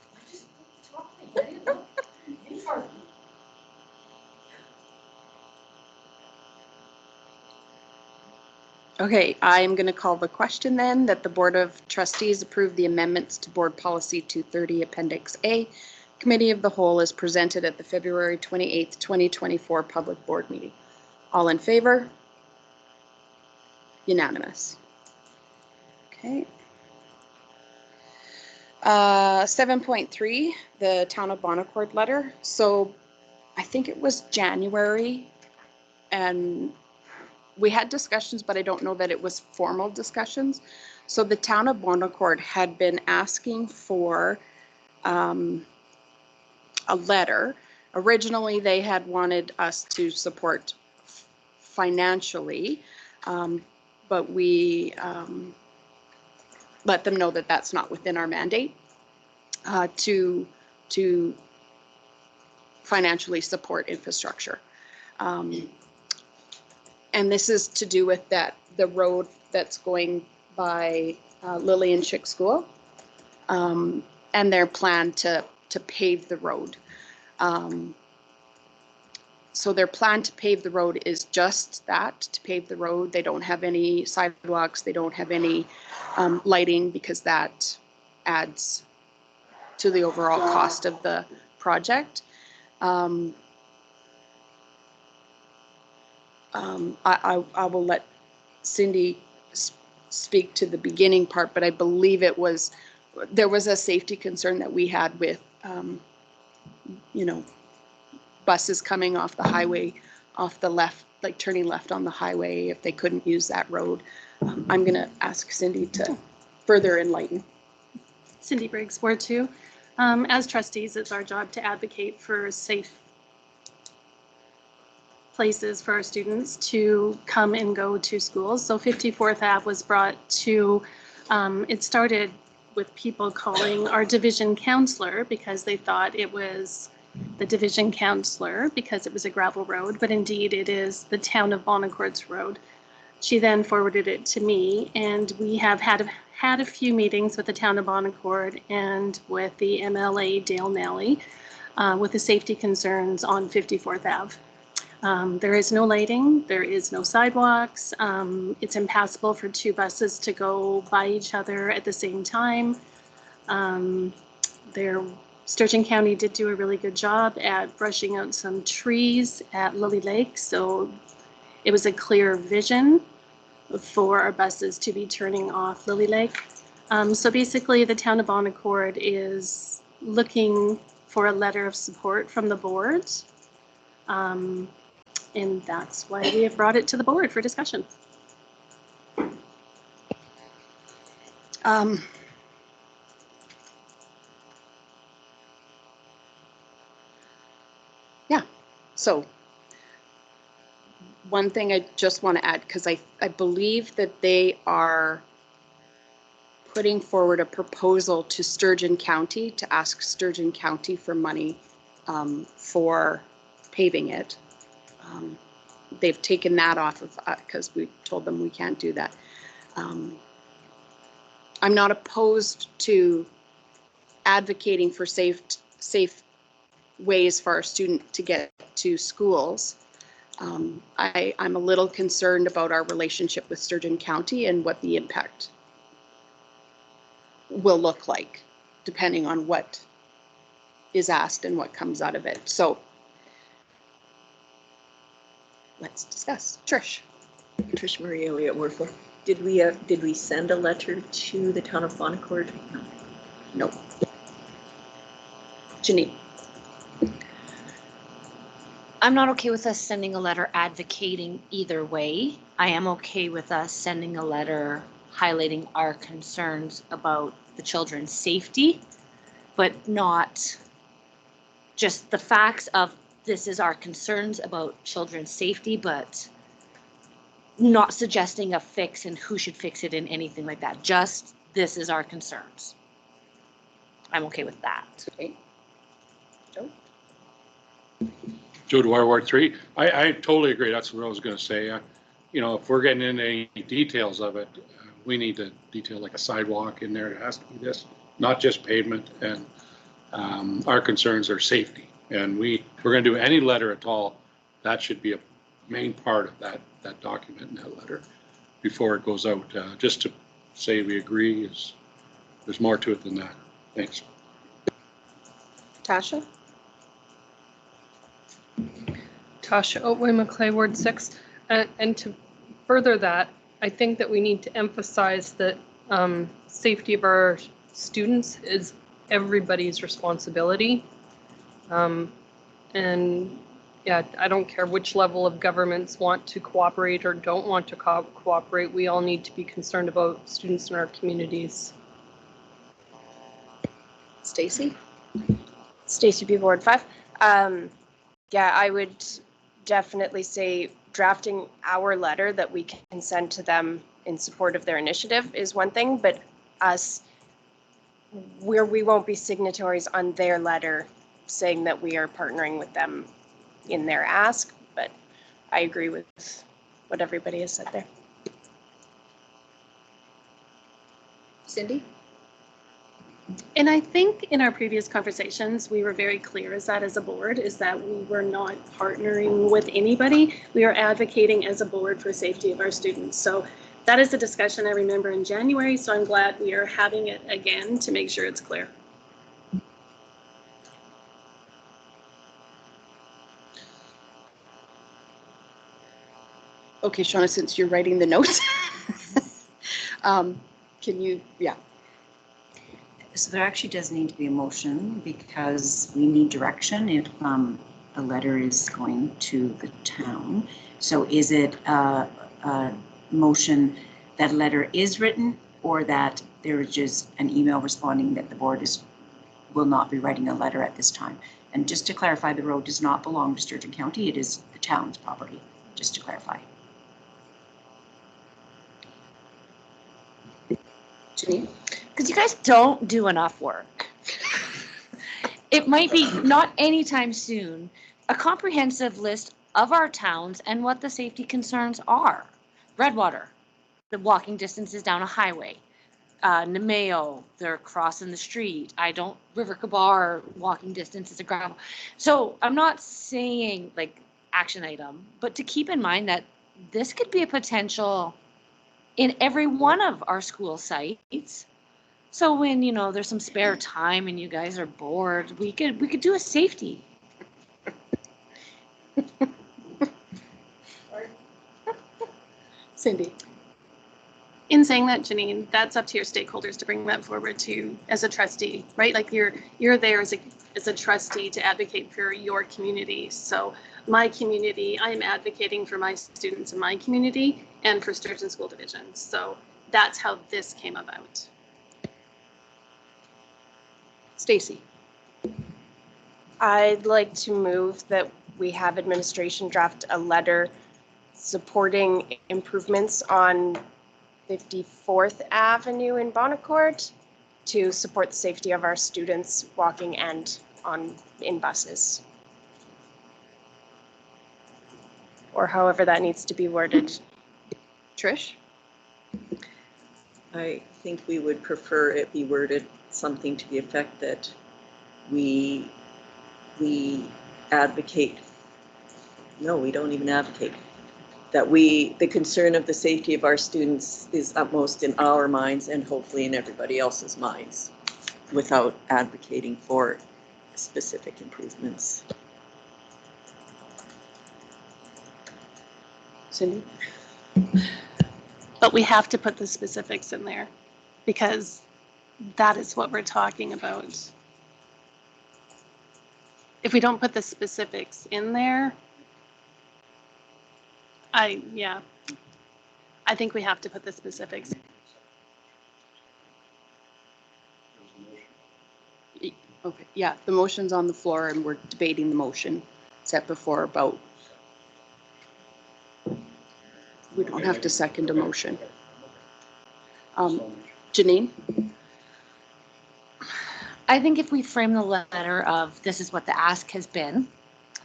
Okay, I am going to call the question then that the Board of Trustees approve the amendments to Board Policy 230 Appendix A, Committee of the Whole is presented at the February 28th, 2024 public board meeting. All in favor? Unanimous. Okay. 7.3, the Town of Bon Accord letter. So I think it was January, and we had discussions, but I don't know that it was formal discussions. So the Town of Bon Accord had been asking for a letter. Originally, they had wanted us to support financially, but we let them know that that's not within our mandate to financially support infrastructure. And this is to do with the road that's going by Lily and Chick School, and their plan to pave the road. So their plan to pave the road is just that, to pave the road. They don't have any sidewalks. They don't have any lighting, because that adds to the overall cost of the project. I will let Cindy speak to the beginning part, but I believe there was a safety concern that we had with, buses coming off the highway, off the left, like turning left on the highway, if they couldn't use that road. I'm going to ask Cindy to further enlighten. Cindy Briggs, Ward 2. As trustees, it's our job to advocate for safe places for our students to come and go to schools. So 54th Ave was brought to, it started with people calling our division counselor because they thought it was the division counselor because it was a gravel road, but indeed it is the Town of Bon Accord's road. She then forwarded it to me, and we have had a few meetings with the Town of Bon Accord and with the MLA Dale Nally with the safety concerns on 54th Ave. There is no lighting, there is no sidewalks. It's impassable for two buses to go by each other at the same time. Sturgeon County did do a really good job at brushing out some trees at Lily Lake, so it was a clear vision for our buses to be turning off Lily Lake. So basically, the Town of Bon Accord is looking for a letter of support from the board. And that's why we have brought it to the board for discussion. Yeah, so one thing I just want to add, because I believe that they are putting forward a proposal to Sturgeon County to ask Sturgeon County for money for paving it. They've taken that off of because we told them we can't do that. I'm not opposed to advocating for safe ways for our student to get to schools. I'm a little concerned about our relationship with Sturgeon County and what the impact will look like, depending on what is asked and what comes out of it. So let's discuss. Trish. Trish Marie Elliott, Ward 4. Did we send a letter to the Town of Bon Accord? No. Janine. I'm not okay with us sending a letter advocating either way. I am okay with us sending a letter highlighting our concerns about the children's safety, but not just the facts of this is our concerns about children's safety, but not suggesting a fix and who should fix it and anything like that. Just this is our concerns. I'm okay with that. Okay. Joe? Joe Dwyer, Ward 3. I totally agree. That's what I was going to say. If we're getting into any details of it, we need to detail like a sidewalk in there. It has to be this, not just pavement. And our concerns are safety. And we're going to do any letter at all. That should be a main part of that document and that letter before it goes out. Just to say we agree there's more to it than that. Thanks. Tasha? Tasha Otway Maclay, Ward 6. And to further that, I think that we need to emphasize that Safety of our students is everybody's responsibility. And yeah, I don't care which level of governments want to cooperate or don't want to cooperate. We all need to be concerned about students in our communities. Stacy? Stacy B. Ward 5. Yeah, I would definitely say drafting our letter that we can send to them in support of their initiative is one thing, but us, where we won't be signatories on their letter saying that we are partnering with them in their ask, but I agree with what everybody has said there. Cindy? And I think in our previous conversations, we were very clear as a board, is that we were not partnering with anybody. We are advocating as a board for safety of our students. So that is a discussion I remember in January. So I'm glad we are having it again to make sure it's clear. Okay, Shauna, since you're writing the notes, can you, yeah. So there actually does need to be a motion because we need direction if the letter is going to the town. So is it a motion that letter is written or that there is just an email responding that the board will not be writing a letter at this time? And just to clarify, the road does not belong to Sturgeon County. It is the town's property, just to clarify. Janine? Because you guys don't do enough work. It might be not anytime soon, a comprehensive list of our towns and what the safety concerns are. Redwater, the walking distance is down a highway. Nemeo, they're crossing the street. River Kabar, walking distance is a gravel. So I'm not saying like action item, but to keep in mind that this could be a potential in every one of our school sites. So when, there's some spare time and you guys are bored, we could do a safety. Cindy? In saying that, Janine, that's up to your stakeholders to bring that forward to as a trustee, right? Like you're there as a trustee to advocate for your community. So my community, I'm advocating for my students in my community and for Sturgeon School Division. So that's how this came about. Stacy? I'd like to move that we have administration draft a letter supporting improvements on 54th Avenue in Bonnecourt to support the safety of our students walking and in buses. Or however that needs to be worded. Trish? I think we would prefer it be worded something to the effect that we advocate. No, we don't even advocate. That the concern of the safety of our students is utmost in our minds and hopefully in everybody else's minds without advocating for specific improvements. Cindy? But we have to put the specifics in there because that is what we're talking about. If we don't put the specifics in there, I think we have to put the specifics. Okay, yeah, the motion's on the floor and we're debating the motion set before about. We don't have to second a motion. Janine? I think if we frame the letter of this is what the ask has been,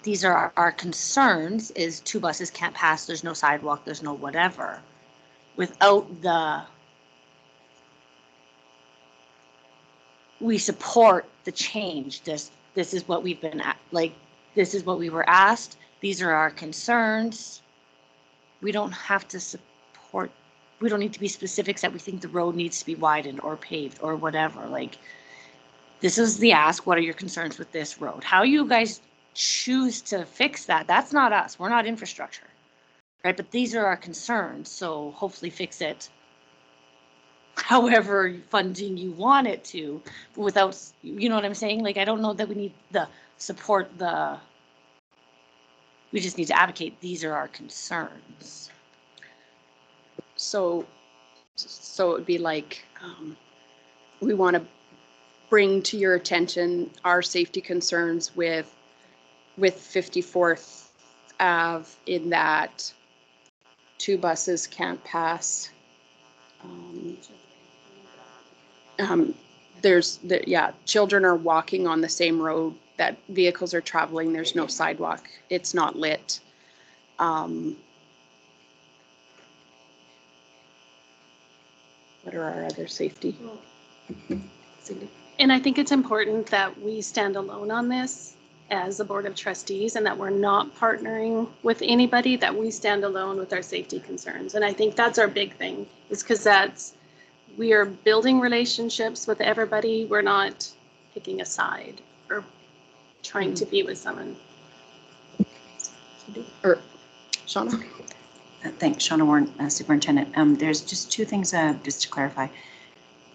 these are our concerns, is 2 buses can't pass, there's no sidewalk, there's no whatever. Without we support the change. This is what we've been this is what we were asked. These are our concerns. We don't have to support, we don't need to be specifics that we think the road needs to be widened or paved or whatever. Like, this is the ask, what are your concerns with this road? How you guys choose to fix that, that's not us. We're not infrastructure, right? But these are our concerns, so hopefully fix it however funding you want it to, without, you know what I'm saying? Like, I don't know that we need the support, we just need to advocate, these are our concerns. So it would be like, we want to bring to your attention our safety concerns with 54th Ave in that 2 buses can't pass. Children are walking on the same road that vehicles are traveling. There's no sidewalk. It's not lit. What are our other safety? And I think it's important that we stand alone on this as a board of trustees and that we're not partnering with anybody, that we stand alone with our safety concerns. And I think that's our big thing, is because we are building relationships with everybody. We're not picking a side or trying to be with someone. Or Shauna? Thanks, Shauna Warren, Superintendent. There's just 2 things just to clarify.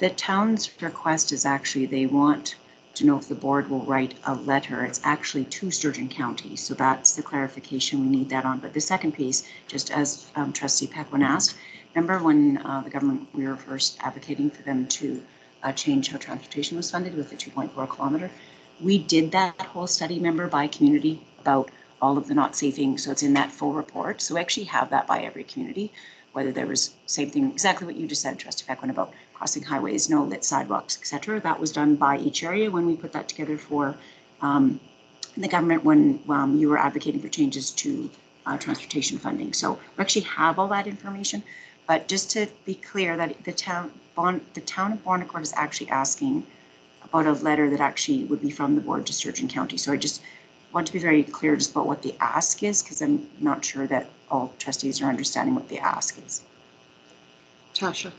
The town's request is actually, they want to know if the board will write a letter. It's actually to Sturgeon County. So that's the clarification we need that on. But the second piece, just as Trustee Pequin asked, remember when the government, we were first advocating for them to change how transportation was funded with the 2.4 kilometer? We did that whole study, member by community, about all of the not safing. So it's in that full report. So we actually have that by every community, whether there was same thing, exactly what you just said, Trustee Pequin, about crossing highways, no lit sidewalks, etc. That was done by each area when we put that together for the government when you were advocating for changes to transportation funding. So we actually have all that information. But just to be clear, that the town of Bonaccord is actually asking about a letter that actually would be from the board to Sturgeon County. So I just want to be very clear just about what the ask is, because I'm not sure that all trustees are understanding what the ask is. Tasha?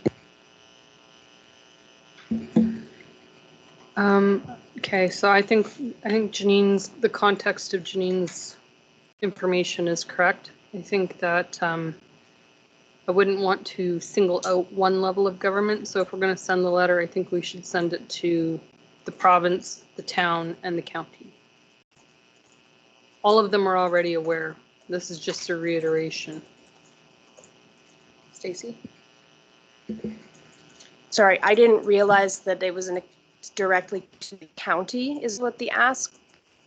Okay, so I think the context of Janine's information is correct. I think that I wouldn't want to single out one level of government. So if we're going to send the letter, I think we should send it to the province, the town, and the county. All of them are already aware. This is just a reiteration. Stacy? Sorry, I didn't realize that it was directly to the county is what the ask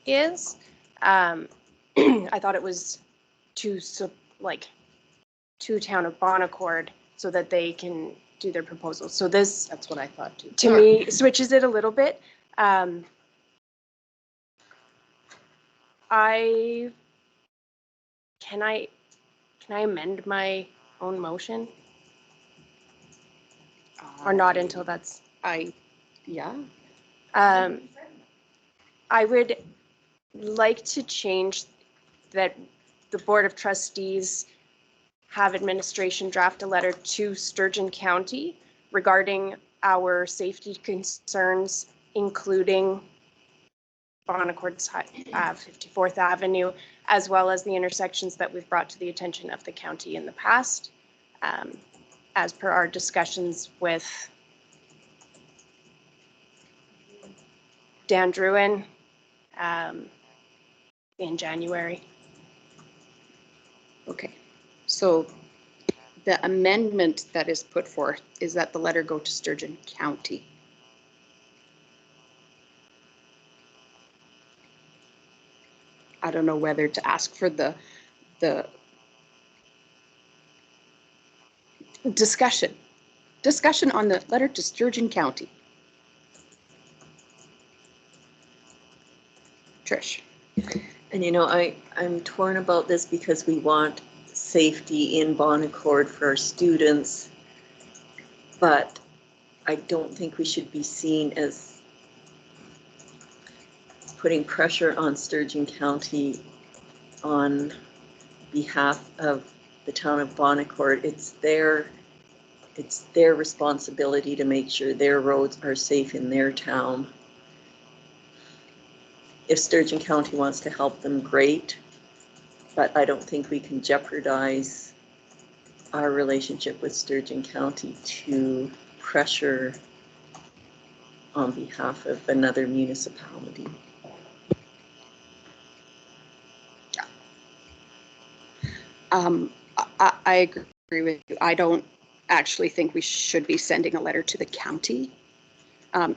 is. I thought it was to town of Bonaccord so that they can do their proposals. So this, That's what I thought too. to me, switches it a little bit. Can I amend my own motion? Or not until that's... Yeah. I would like to change that the Board of Trustees have administration draft a letter to Sturgeon County regarding our safety concerns, including Bonaccord's 54th Avenue, as well as the intersections that we've brought to the attention of the county in the past, as per our discussions with Dan Druin in January. Okay. So the amendment that is put forth is that the letter go to Sturgeon County. I don't know whether to ask for the discussion on the letter to Sturgeon County. Trish. And I'm torn about this because we want safety in Bonaccord for our students, but I don't think we should be seen as putting pressure on Sturgeon County on behalf of the town of Bonaccord. It's their responsibility to make sure their roads are safe in their town. If Sturgeon County wants to help them, great, but I don't think we can jeopardize our relationship with Sturgeon County to pressure on behalf of another municipality. I agree with you. I don't actually think we should be sending a letter to the county.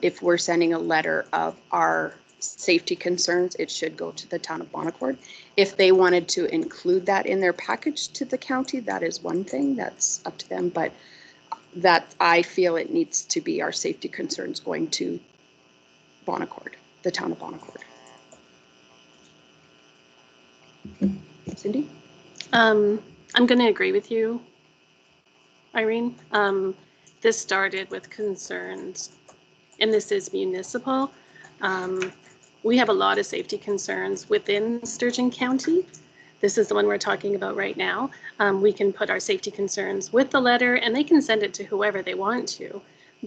If we're sending a letter of our safety concerns, it should go to the town of Bon Accord. If they wanted to include that in their package to the county, that is one thing, that's up to them, but that I feel it needs to be our safety concerns going to Bon Accord, the town of Bon Accord. Cindy? I'm going to agree with you, Irene. This started with concerns, and this is municipal. We have a lot of safety concerns within Sturgeon County. This is the one we're talking about right now. We can put our safety concerns with the letter, and they can send it to whoever they want to,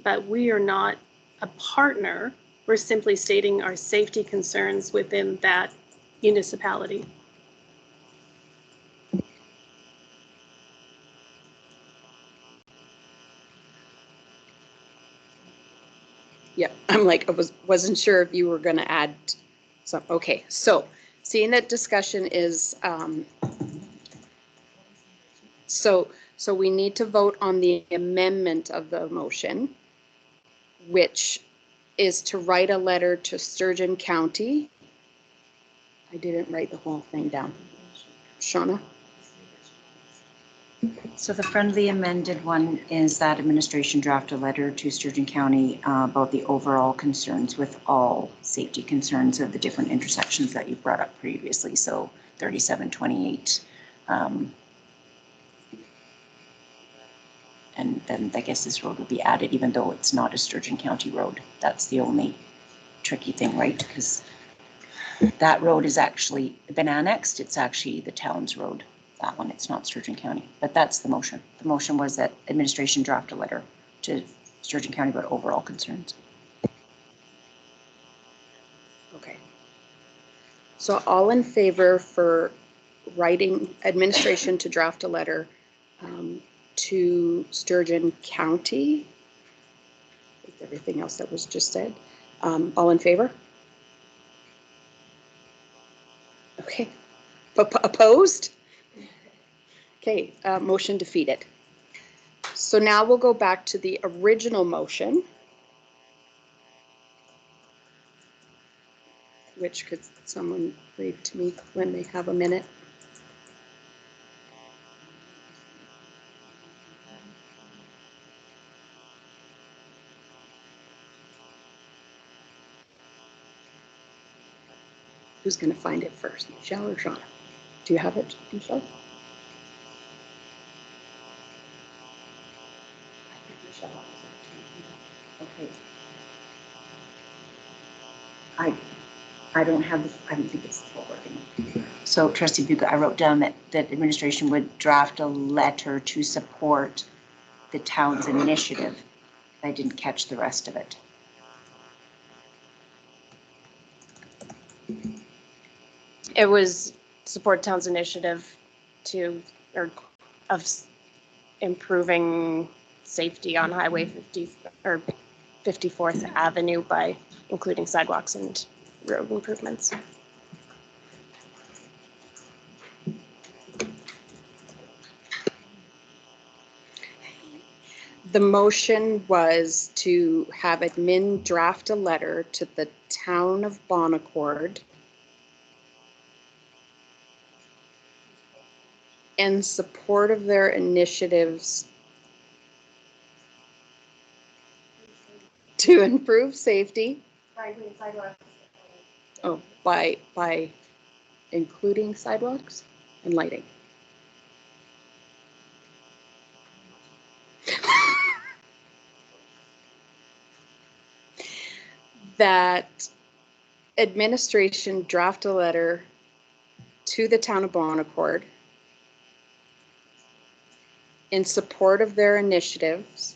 but we are not a partner. We're simply stating our safety concerns within that municipality. Yep, I'm like, wasn't sure if you were going to add some. Okay, so seeing that discussion is, so we need to vote on the amendment of the motion, which is to write a letter to Sturgeon County. I didn't write the whole thing down. Shauna? So the friendly amended one is that administration draft a letter to Sturgeon County about the overall concerns with all safety concerns of the different intersections that you brought up previously. So 3728. And then I guess this road will be added even though it's not a Sturgeon County road. That's the only tricky thing, right? Because that road has actually been annexed. It's actually the town's road. That one, it's not Sturgeon County, but that's the motion. The motion was that administration draft a letter to Sturgeon County about overall concerns. Okay. So all in favor for writing administration to draft a letter to Sturgeon County, with everything else that was just said. All in favor? Okay. Opposed? Okay, motion defeated. So now we'll go back to the original motion, which could someone read to me when they have a minute? Who's going to find it first, Michelle or Shauna? Do you have it, Michelle? Okay. I don't have this, I don't think it's full working. So Trustee Buca, I wrote down that administration would draft a letter to support the town's initiative. I didn't catch the rest of it. It was support town's initiative of improving safety on Highway 50 or 54th Avenue by including sidewalks and road improvements. The motion was to have admin draft a letter to the town of Bon Accord in support of their initiatives to improve safety. Oh, by including sidewalks and lighting. That administration draft a letter to the town of Bon Accord in support of their initiatives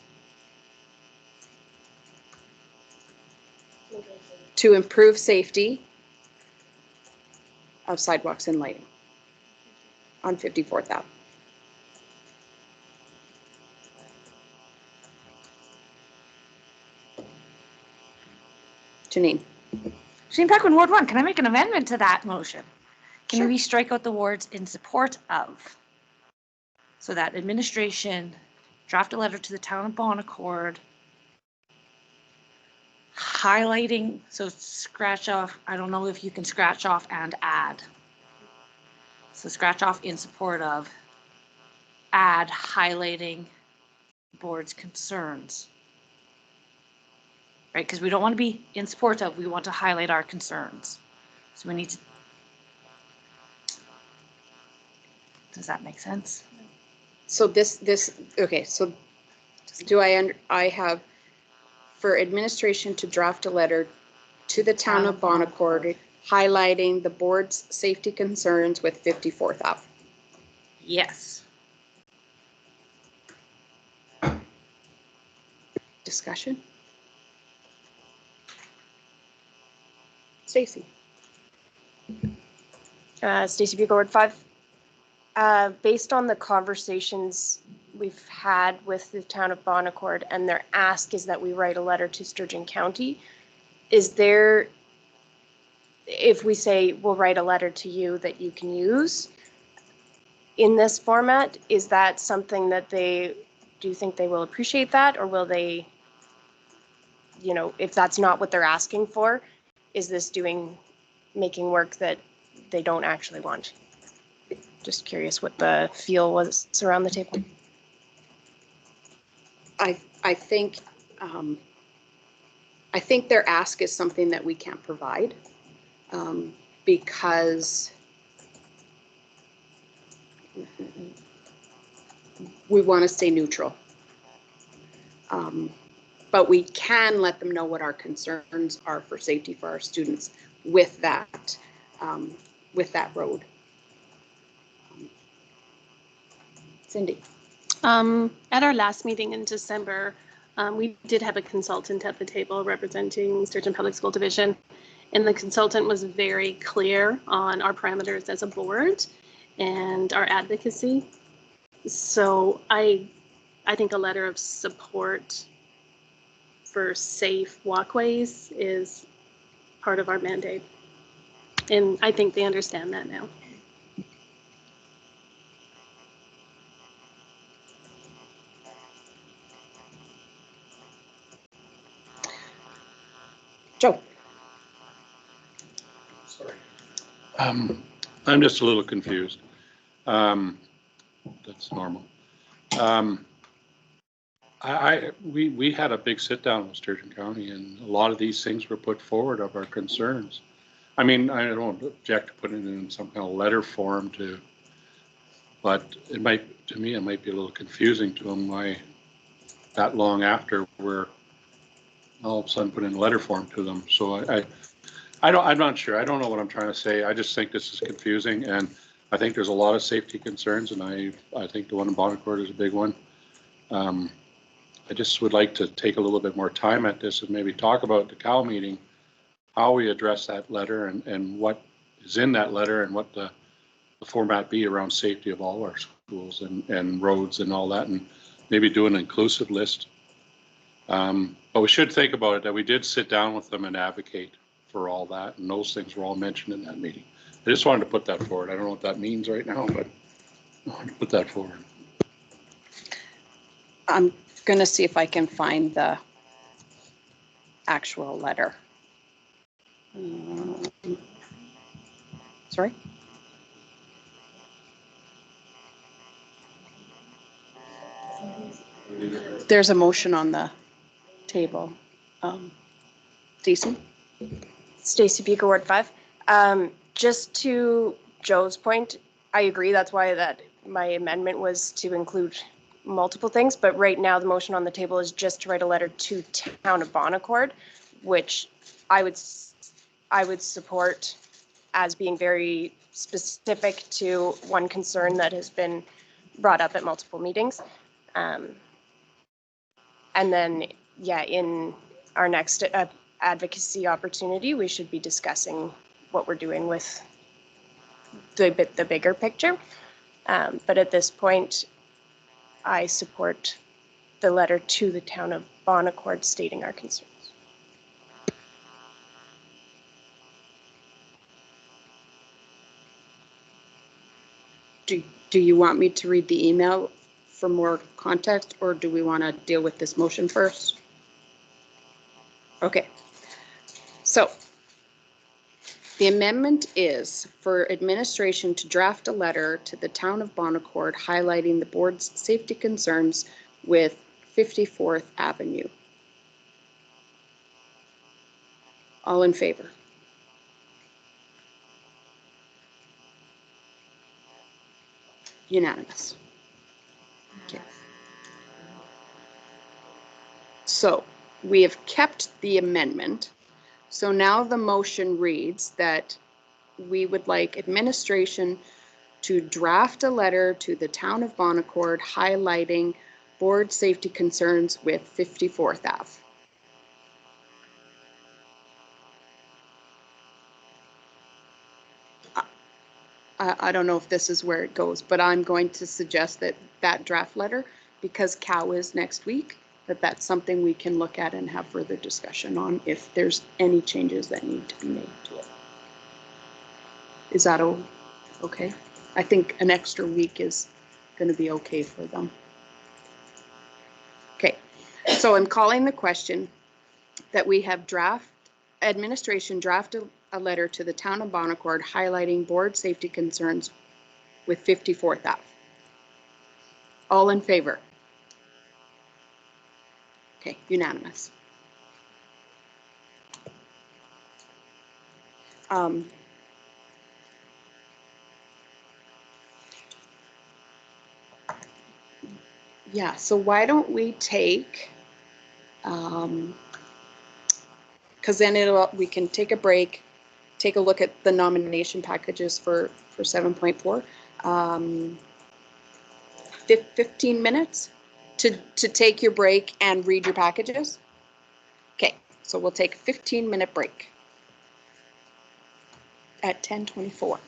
to improve safety of sidewalks and lighting on 54th Ave. Janine? Shane Pequin, Ward 1, can I make an amendment to that motion? Can we strike out the words "in support of"? So that administration draft a letter to the town of Bon Accord highlighting, so scratch off, I don't know if you can scratch off and add. So scratch off "in support of," add highlighting board's concerns. Right, because we don't want to be in support of, we want to highlight our concerns. So we need to, does that make sense? So okay, so I have for administration to draft a letter to the town of Bon Accord highlighting the board's safety concerns with 54th Ave. Yes. Discussion? Stacy? Stacy Bugle, Ward 5. Based on the conversations we've had with the town of Bon Accord and their ask is that we write a letter to Sturgeon County, is there, if we say we'll write a letter to you that you can use in this format, is that something that do you think they will appreciate that, or will they, you know, if that's not what they're asking for, is this making work that they don't actually want? Just curious what the feel was around the table. I think their ask is something that we can't provide because we want to stay neutral. But we can let them know what our concerns are for safety for our students with that road. Cindy. At our last meeting in December, we did have a consultant at the table representing Sturgeon Public School Division, and the consultant was very clear on our parameters as a board and our advocacy. So I think a letter of support for safe walkways is part of our mandate, and I think they understand that now. Joe. Sorry. I'm just a little confused. That's normal. We had a big sit down with Sturgeon County, and a lot of these things were put forward of our concerns. I mean, I don't object to putting it in some kind of letter form but it might, to me, it might be a little confusing to them why that long after we're all of a sudden put in letter form to them. So I'm not sure. I don't know what I'm trying to say. I just think this is confusing, and I think there's a lot of safety concerns, and I think the one in Bon Accord is a big one. I just would like to take a little bit more time at this and maybe talk about the CAL meeting, how we address that letter and what is in that letter and what the format be around safety of all our schools and roads and all that, and maybe do an inclusive list. But we should think about it that we did sit down with them and advocate for all that, and those things were all mentioned in that meeting. I just wanted to put that forward. I don't know what that means right now, but I wanted to put that forward. I'm going to see if I can find the actual letter. Sorry? There's a motion on the table. Stacy? Stacy Bugle, Ward 5. Just to Joe's point, I agree. That's why my amendment was to include multiple things. But right now, the motion on the table is just to write a letter to Town of Bon Accord, which I would support as being very specific to one concern that has been brought up at multiple meetings. And then, yeah, in our next advocacy opportunity, we should be discussing what we're doing with the bigger picture. But at this point, I support the letter to the Town of Bon Accord stating our concerns. do you want me to read the email for more context, or do we want to deal with this motion first? Okay. So the amendment is for administration to draft a letter to the town of Bon Accord highlighting the board's safety concerns with 54th Avenue. All in favor? Unanimous. Okay. So we have kept the amendment. So now the motion reads that we would like administration to draft a letter to the town of Bon Accord highlighting board safety concerns with 54th Ave. I don't know if this is where it goes, but I'm going to suggest that that draft letter, because COW is next week, that's something we can look at and have further discussion on if there's any changes that need to be made to it. Is that okay? I think an extra week is going to be okay for them. Okay, so I'm calling the question that we have administration draft a letter to the town of Bon Accord highlighting board safety concerns with 54th Ave. All in favor? Okay, unanimous. Yeah, so why don't we take, because then we can take a break, take a look at the nomination packages for 7.4. 15 minutes to take your break and read your packages? Okay, so we'll take a 15-minute break at 10:24.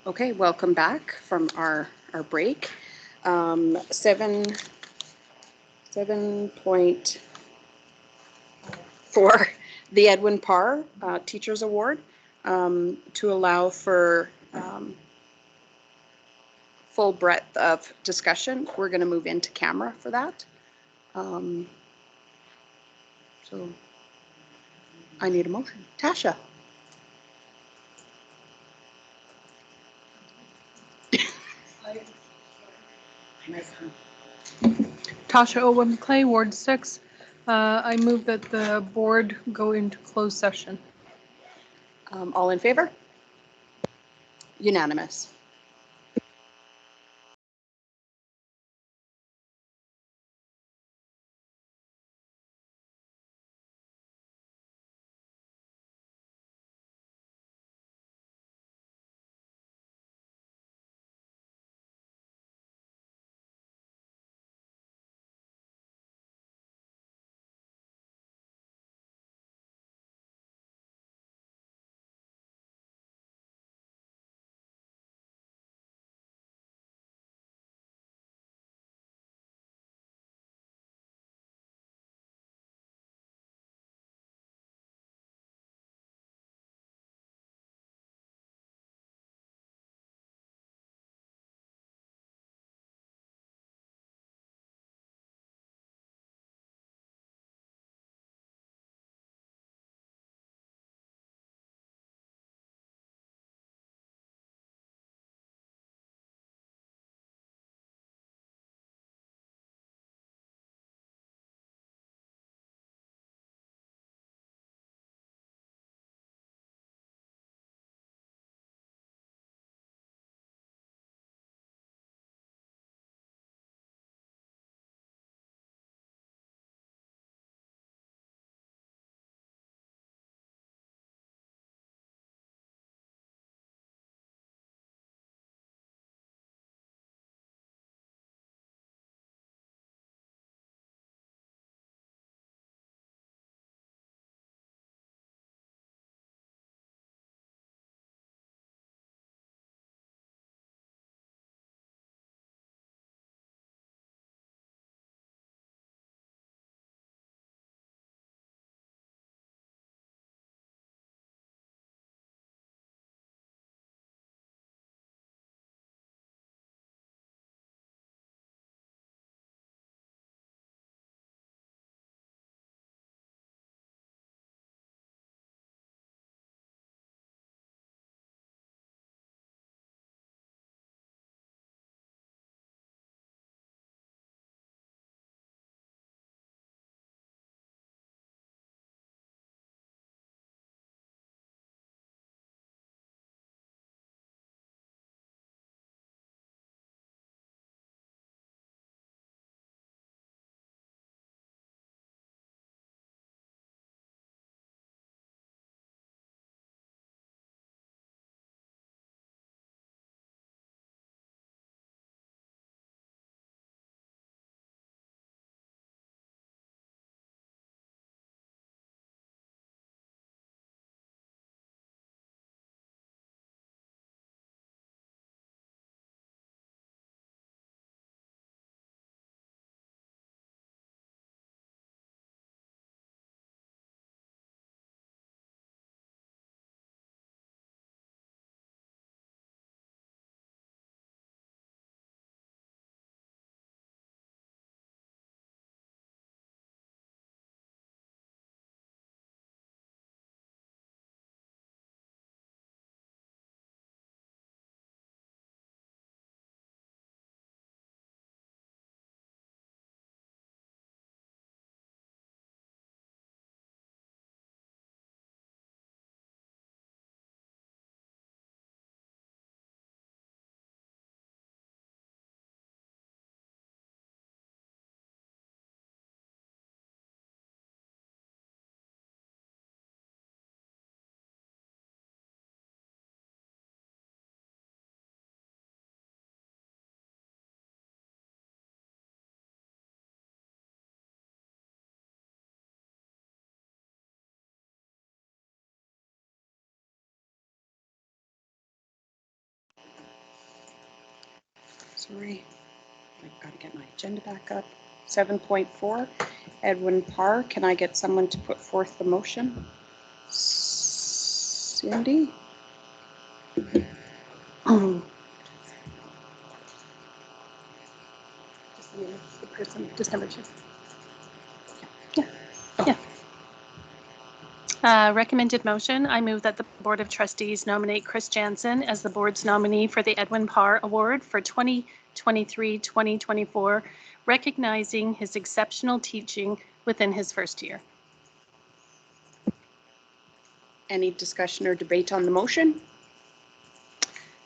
Okay, welcome back from our break. 7.4, the Edwin Parr Teachers Award, to allow for full breadth of discussion. We're going to move into camera for that. So I need a motion. Tasha. Tasha Owen Clay, Ward 6. I move that the board go into closed session. All in favor? Unanimous. Sorry, I've got to get my agenda back up. 7.4, Edwin Parr. Can I get someone to put forth the motion? Cindy? Just number 2. Recommended motion, I move that the Board of Trustees nominate Chris Jansen as the board's nominee for the Edwin Parr Award for 2023-2024, recognizing his exceptional teaching within his first year. Any discussion or debate on the motion?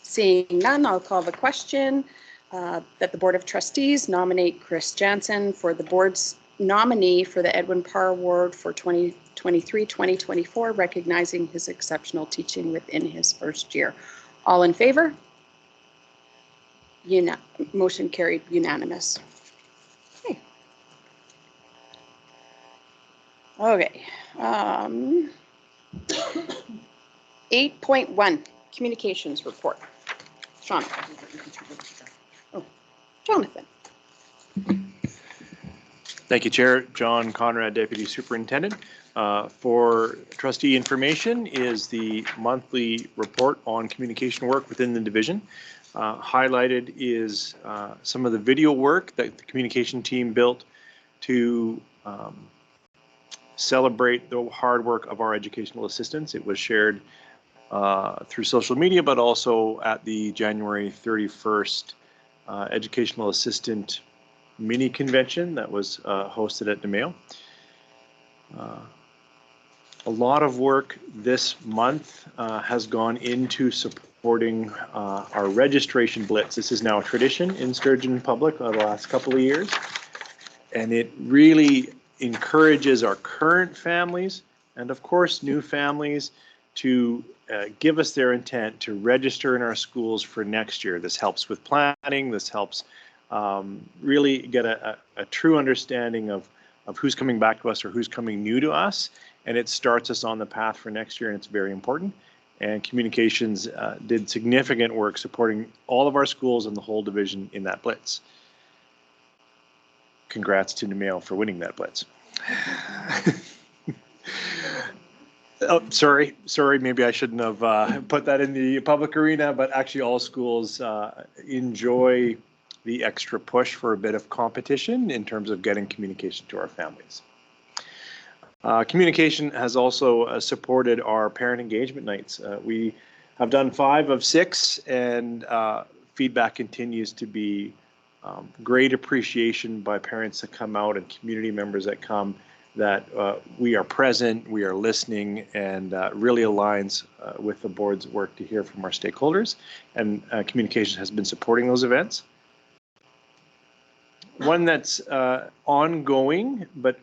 Seeing none, I'll call the question that the Board of Trustees nominate Chris Jansen for the board's nominee for the Edwin Parr Award for 2023-2024, recognizing his exceptional teaching within his first year. All in favor? Motion carried unanimous. Okay. 8.1, communications report. Sean. Oh, Jonathan. Thank you, Chair. John Conrad, Deputy Superintendent. For trustee information is the monthly report on communication work within the division. Highlighted is some of the video work that the communication team built to celebrate the hard work of our educational assistants. It was shared through social media, but also at the January 31st Educational Assistant mini convention that was hosted at Nemeo. A lot of work this month has gone into supporting our registration blitz. This is now a tradition in Sturgeon Public the last couple of years, and it really encourages our current families and of course new families to give us their intent to register in our schools for next year. This helps with planning. This helps really get a true understanding of who's coming back to us or who's coming new to us, and it starts us on the path for next year, and it's very important. And communications did significant work supporting all of our schools and the whole division in that blitz. Congrats to Nemeo for winning that blitz. Oh, sorry, maybe I shouldn't have put that in the public arena, but actually all schools enjoy the extra push for a bit of competition in terms of getting communication to our families. Communication has also supported our parent engagement nights. We have done 5 of 6, and feedback continues to be great appreciation by parents that come out and community members that come, that we are present, we are listening, and really aligns with the board's work to hear from our stakeholders. And communication has been supporting those events. One that's ongoing, but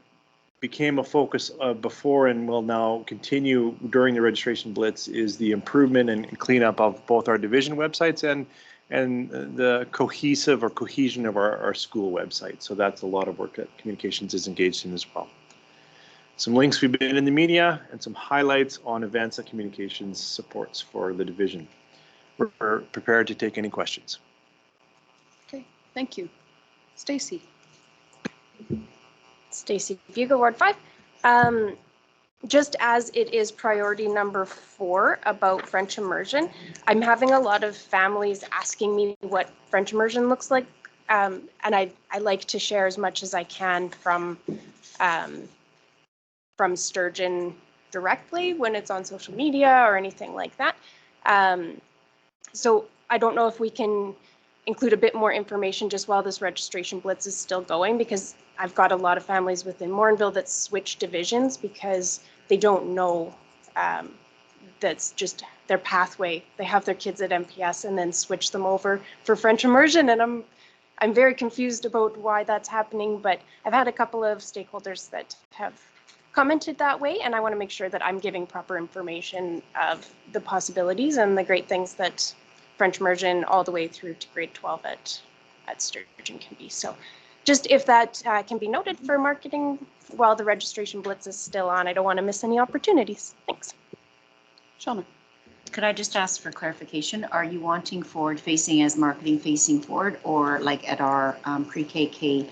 became a focus before and will now continue during the registration blitz, is the improvement and cleanup of both our division websites and the cohesion of our school website. So that's a lot of work that communications is engaged in as well. Some links we've been in the media and some highlights on events that communications supports for the division. We're prepared to take any questions. Okay, thank you. Stacy. Stacy Bugle, Ward 5. Just as it is priority number 4 about French immersion, I'm having a lot of families asking me what French immersion looks like, and I like to share as much as I can from Sturgeon directly when it's on social media or anything like that. So I don't know if we can include a bit more information just while this registration blitz is still going, because I've got a lot of families within Morinville that switch divisions because they don't know that's just their pathway. They have their kids at MPS and then switch them over for French immersion, and I'm very confused about why that's happening, but I've had a couple of stakeholders that have commented that way, and I want to make sure that I'm giving proper information of the possibilities and the great things that French immersion all the way through to grade 12 at Sturgeon can be. So just if that can be noted for marketing while the registration blitz is still on, I don't want to miss any opportunities. Thanks. Shauna. Could I just ask for clarification? Are you wanting forward facing as marketing facing forward, or like at our pre-KK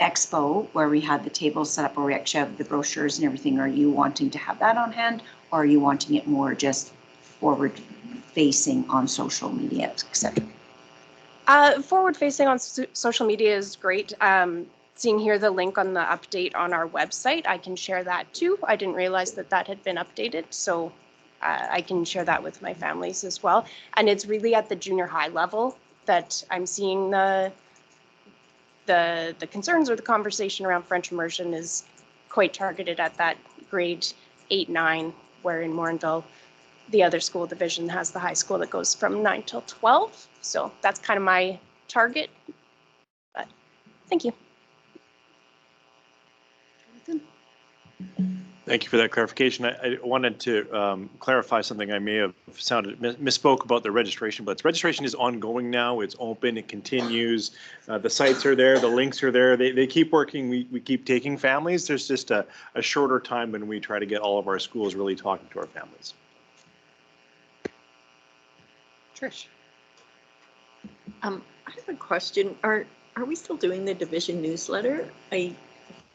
expo where we had the tables set up where we actually have the brochures and everything? Are you wanting to have that on hand, or are you wanting it more just forward facing on social media, etc.? Forward facing on social media is great. Seeing here the link on the update on our website, I can share that too. I didn't realize that that had been updated, so I can share that with my families as well. And it's really at the junior high level that I'm seeing the concerns or the conversation around French immersion is quite targeted at that grade 8, 9, where in Morinville, the other school division has the high school that goes from 9 till 12. So that's kind of my target. But thank you. Thank you for that clarification. I wanted to clarify something. I may have misspoke about the registration, but registration is ongoing now. It's open, it continues. The sites are there, the links are there. They keep working. We keep taking families. There's just a shorter time when we try to get all of our schools really talking to our families. Trish. I have a question. Are we still doing the division newsletter? If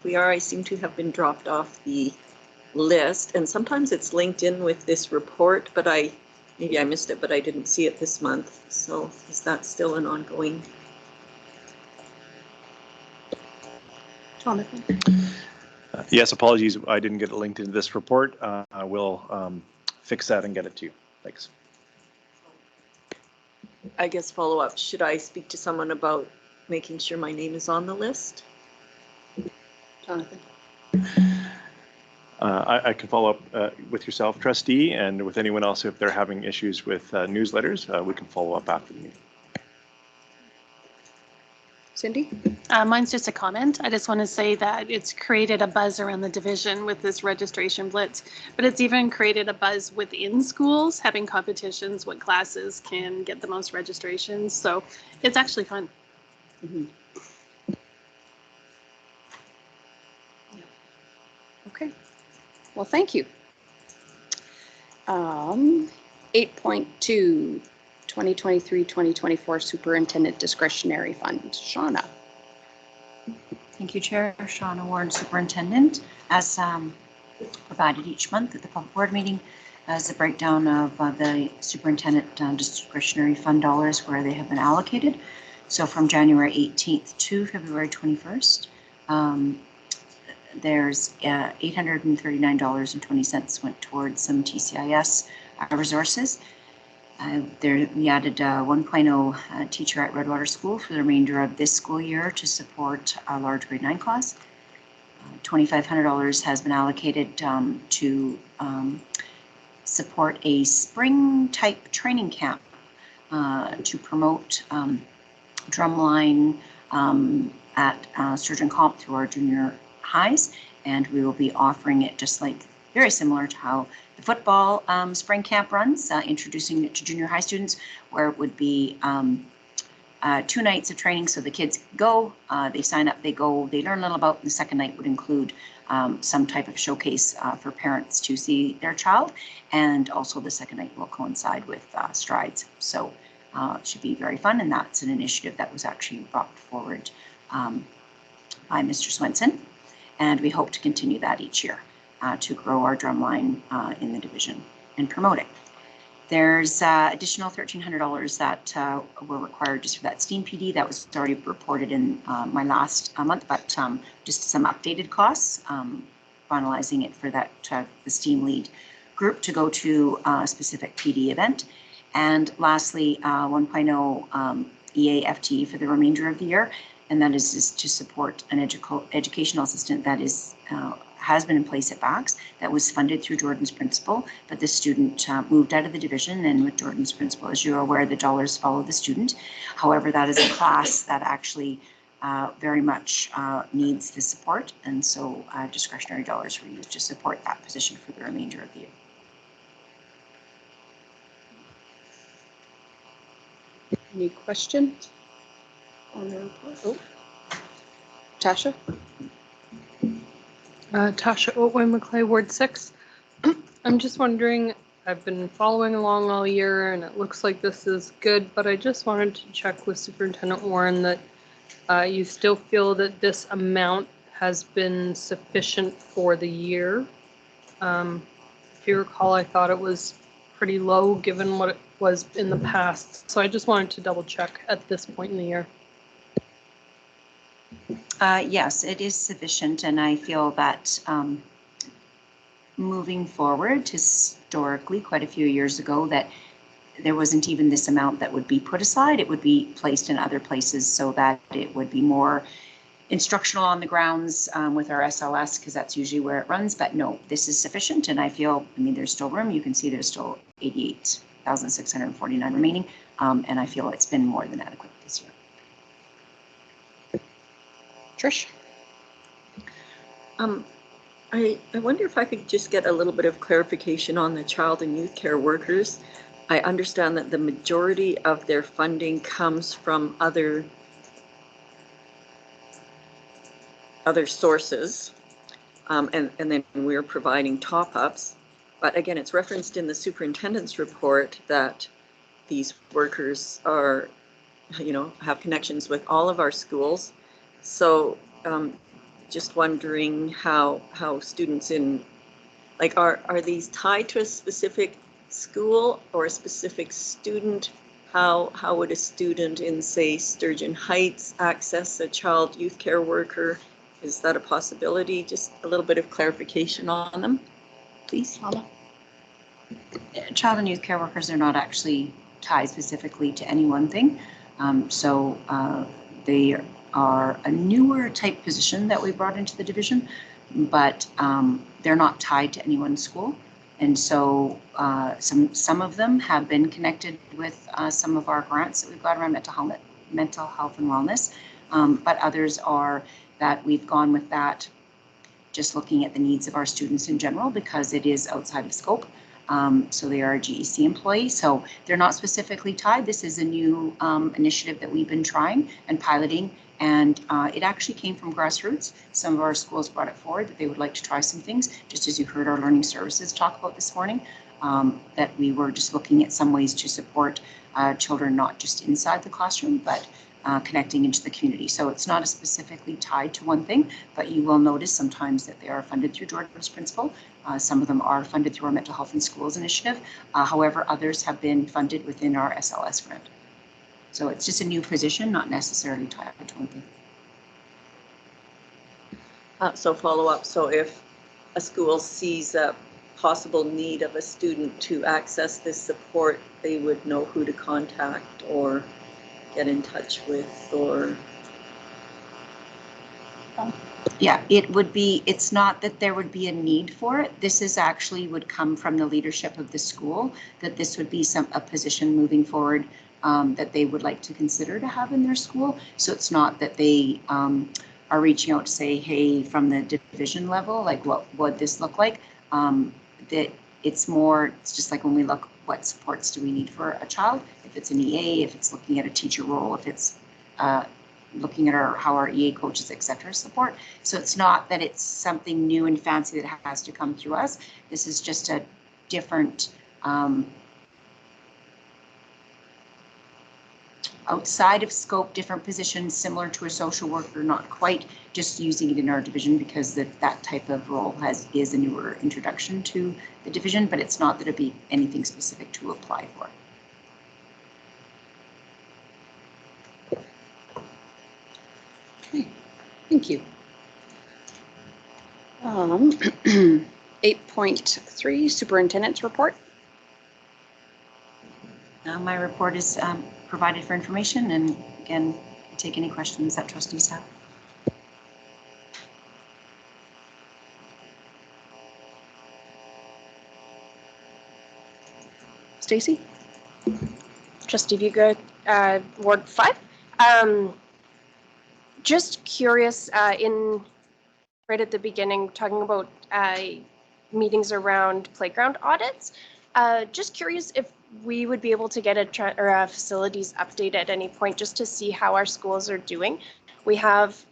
we are, I seem to have been dropped off the list, and sometimes it's linked in with this report, but maybe I missed it, but I didn't see it this month. So is that still an ongoing? Jonathan. Yes, apologies. I didn't get it linked into this report. I will fix that and get it to you. Thanks. I guess follow up. Should I speak to someone about making sure my name is on the list? Jonathan. I can follow up with yourself, trustee, and with anyone else if they're having issues with newsletters. We can follow up after the meeting. Cindy? Mine's just a comment. I just want to say that it's created a buzz around the division with this registration blitz, but it's even created a buzz within schools, having competitions, what classes can get the most registrations. So it's actually fun. Mm-hmm. Okay. Well, thank you. 8.2, 2023-2024 Superintendent Discretionary Fund. Shauna. Thank you, Chair. Shauna Warren, Superintendent. As provided each month at the public board meeting, as a breakdown of the Superintendent Discretionary Fund dollars where they have been allocated. So from January 18th to February 21st, there's $839.20 went towards some TCIS resources. We added 1.0 teacher at Redwater School for the remainder of this school year to support a large grade 9 class. $2,500 has been allocated to support a spring type training camp to promote drumline at Sturgeon Comp through our junior highs, and we will be offering it just like very similar to how the football spring camp runs, introducing it to junior high students, where it would be 2 nights of training. So the kids go, they sign up, they go, they learn a little about. The second night would include some type of showcase for parents to see their child, and also the second night will coincide with strides. So it should be very fun, and that's an initiative that was actually brought forward by Mr. Swenson, and we hope to continue that each year to grow our drumline in the division and promote it. There's additional $1,300 that were required just for that STEAM PD. That was already reported in my last month, but just some updated costs, finalizing it for that the STEAM lead group to go to a specific PD event. And lastly, 1.0 EAFT for the remainder of the year, and that is just to support an educational assistant that is has been in place at BAX that was funded through Jordan's Principal, but the student moved out of the division, and with Jordan's Principal, as you're aware, the dollars follow the student. However, that is a class that actually very much needs the support, and so discretionary dollars were used to support that position for the remainder of the year. Any questions on the report? Oh. Tasha? Tasha Otway, Macleay, Ward 6. I'm just wondering, I've been following along all year and it looks like this is good, but I just wanted to check with Superintendent Warren that you still feel that this amount has been sufficient for the year. If you recall, I thought it was pretty low given what it was in the past. So I just wanted to double check at this point in the year. Yes, it is sufficient, and I feel that moving forward, historically, quite a few years ago, that there wasn't even this amount that would be put aside. It would be placed in other places so that it would be more instructional on the grounds with our SLS, because that's usually where it runs. But no, this is sufficient, and I feel, I mean, there's still room. You can see there's still 88,649 remaining, and I feel it's been more than adequate this year. Trish? I wonder if I could just get a little bit of clarification on the child and youth care workers. I understand that the majority of their funding comes from other sources, and then we're providing top-ups. But again, it's referenced in the superintendent's report that these workers are, have connections with all of our schools. So just wondering how students in, like, are these tied to a specific school or a specific student? How would a student in, say, Sturgeon Heights access a child youth care worker? Is that a possibility? Just a little bit of clarification on them, please. Child and youth care workers are not actually tied specifically to any one thing. So they are a newer type position that we brought into the division, but they're not tied to any one school. And so some of them have been connected with some of our grants that we've got around mental health and wellness, but others are that we've gone with that just looking at the needs of our students in general, because it is outside of scope. So they are a GEC employee, so they're not specifically tied. This is a new initiative that we've been trying and piloting, and it actually came from grassroots. Some of our schools brought it forward that they would like to try some things, just as you heard our learning services talk about this morning, that we were just looking at some ways to support children, not just inside the classroom, but connecting into the community. So it's not specifically tied to one thing, but you will notice sometimes that they are funded through Jordan's Principle. Some of them are funded through our Mental Health in Schools initiative. However, others have been funded within our SLS grant. So it's just a new position, not necessarily tied to one thing. So follow up. So if a school sees a possible need of a student to access this support, they would know who to contact or get in touch with, or? Yeah, it would be, it's not that there would be a need for it. This is actually would come from the leadership of the school, that this would be a position moving forward that they would like to consider to have in their school. So it's not that they are reaching out to say, hey, from the division level, like what would this look like? That it's more, it's just like when we look, what supports do we need for a child? If it's an EA, if it's looking at a teacher role, if it's looking at how our EA coaches, et cetera, support. So it's not that it's something new and fancy that has to come through us. This is just a different outside of scope, different position, similar to a social worker, not quite just using it in our division, because that type of role is a newer introduction to the division, but it's not that it'd be anything specific to apply for. Okay, thank you. 8.3, Superintendent's Report. My report is provided for information, and again, take any questions that trustees have. Stacy? Trustee Viga, Ward 5. Just curious, right at the beginning, talking about meetings around playground audits. Just curious if we would be able to get a facilities update at any point, just to see how our schools are doing. We have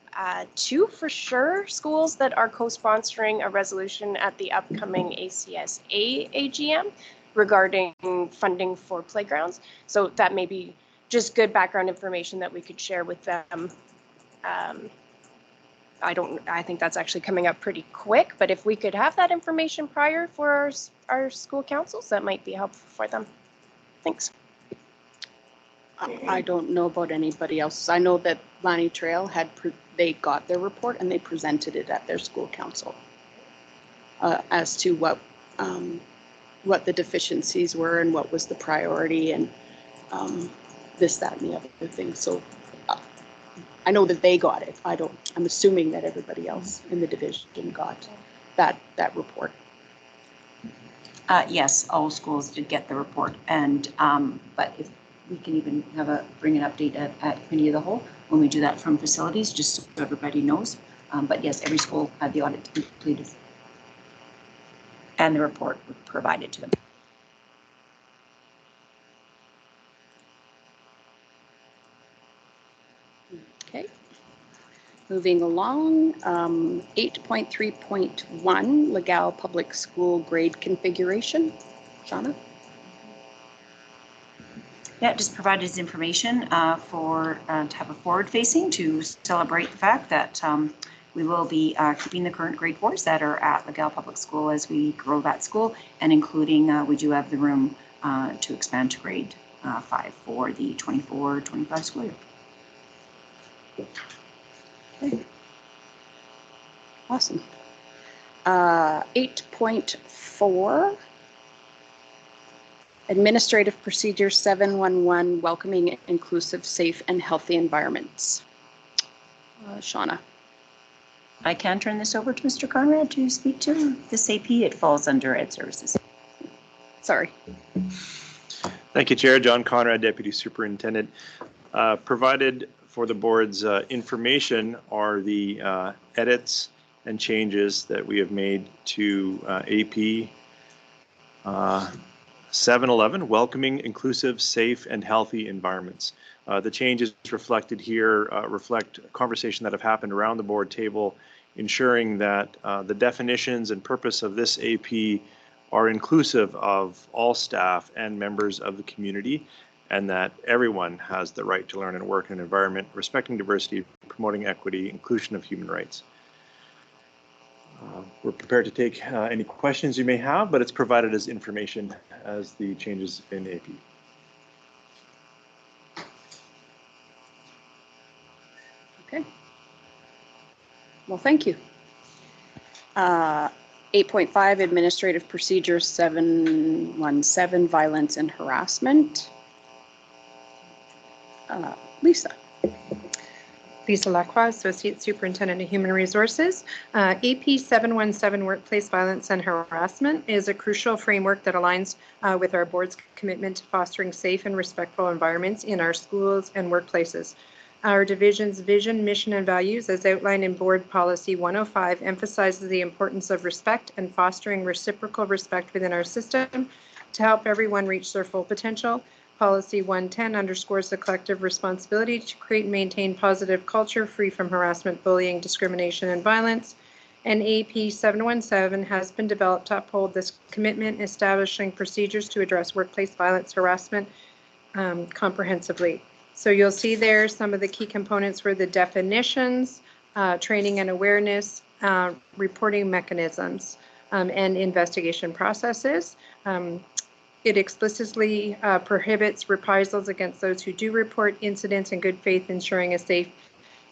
2 for sure schools that are co-sponsoring a resolution at the upcoming ACSA AGM. regarding funding for playgrounds. So that may be just good background information that we could share with them. I think that's actually coming up pretty quick, but if we could have that information prior for our school councils, that might be helpful for them. Thanks. I don't know about anybody else. I know that Lanny Trail they got their report and they presented it at their school council as to what the deficiencies were and what was the priority and this, that, and the other thing. So I know that they got it. I'm assuming that everybody else in the division got that report. Yes, all schools did get the report, and but if we can even bring an update at committee of the whole when we do that from facilities, just so everybody knows. But yes, every school had the audit completed, and the report provided to them. Okay. Moving along, 8.3.1, Legal Public School grade configuration. Shauna? Yeah, just provided as information to have a forward facing to celebrate the fact that we will be keeping the current grade 4s that are at Legal Public School as we grow that school, and including we do have the room to expand to grade 5 for the 24-25 school year. Okay. Awesome. 8.4, Administrative Procedure 711, Welcoming, Inclusive, Safe, and Healthy Environments. Shauna. I can turn this over to Mr. Conrad to speak to this AP. It falls under Ed Services. Sorry. Thank you, Chair. John Conrad, Deputy Superintendent. Provided for the board's information are the edits and changes that we have made to AP 711, Welcoming, Inclusive, Safe, and Healthy Environments. The changes reflected here reflect a conversation that have happened around the board table, ensuring that the definitions and purpose of this AP are inclusive of all staff and members of the community, and that everyone has the right to learn and work in an environment respecting diversity, promoting equity, inclusion of human rights. We're prepared to take any questions you may have, but it's provided as information as the changes in AP. Okay. Well, thank you. 8.5, Administrative Procedure 717, Violence and Harassment. Lisa. Lisa Lacroix, Associate Superintendent of Human Resources. AP 717, Workplace Violence and Harassment, is a crucial framework that aligns with our board's commitment to fostering safe and respectful environments in our schools and workplaces. Our division's vision, mission, and values, as outlined in Board Policy 105, emphasizes the importance of respect and fostering reciprocal respect within our system to help everyone reach their full potential. Policy 110 underscores the collective responsibility to create and maintain positive culture free from harassment, bullying, discrimination, and violence. And AP 717 has been developed to uphold this commitment, establishing procedures to address workplace violence, harassment comprehensively. So you'll see there some of the key components were the definitions, training and awareness, reporting mechanisms, and investigation processes. It explicitly prohibits reprisals against those who do report incidents in good faith, ensuring a safe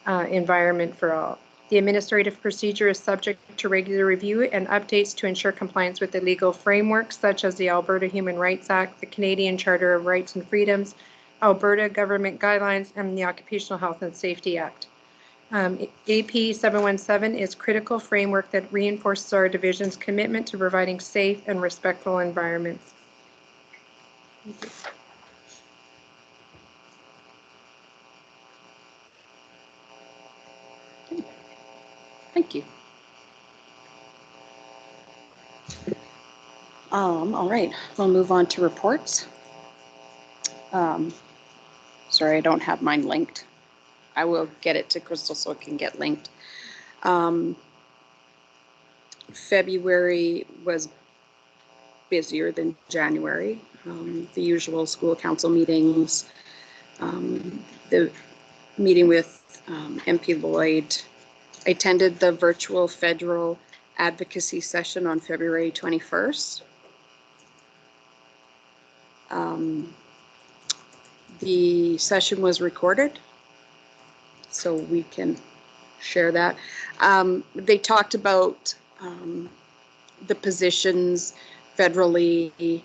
environment for all. The administrative procedure is subject to regular review and updates to ensure compliance with the legal frameworks such as the Alberta Human Rights Act, the Canadian Charter of Rights and Freedoms, Alberta Government Guidelines, and the Occupational Health and Safety Act. AP 717 is a critical framework that reinforces our division's commitment to providing safe and respectful environments. Thank you. All right, we'll move on to reports. Sorry, I don't have mine linked. I will get it to Crystal so it can get linked. February was busier than January. The usual school council meetings, the meeting with MP Lloyd. I attended the virtual federal advocacy session on February 21st. The session was recorded, so we can share that. They talked about the positions federally.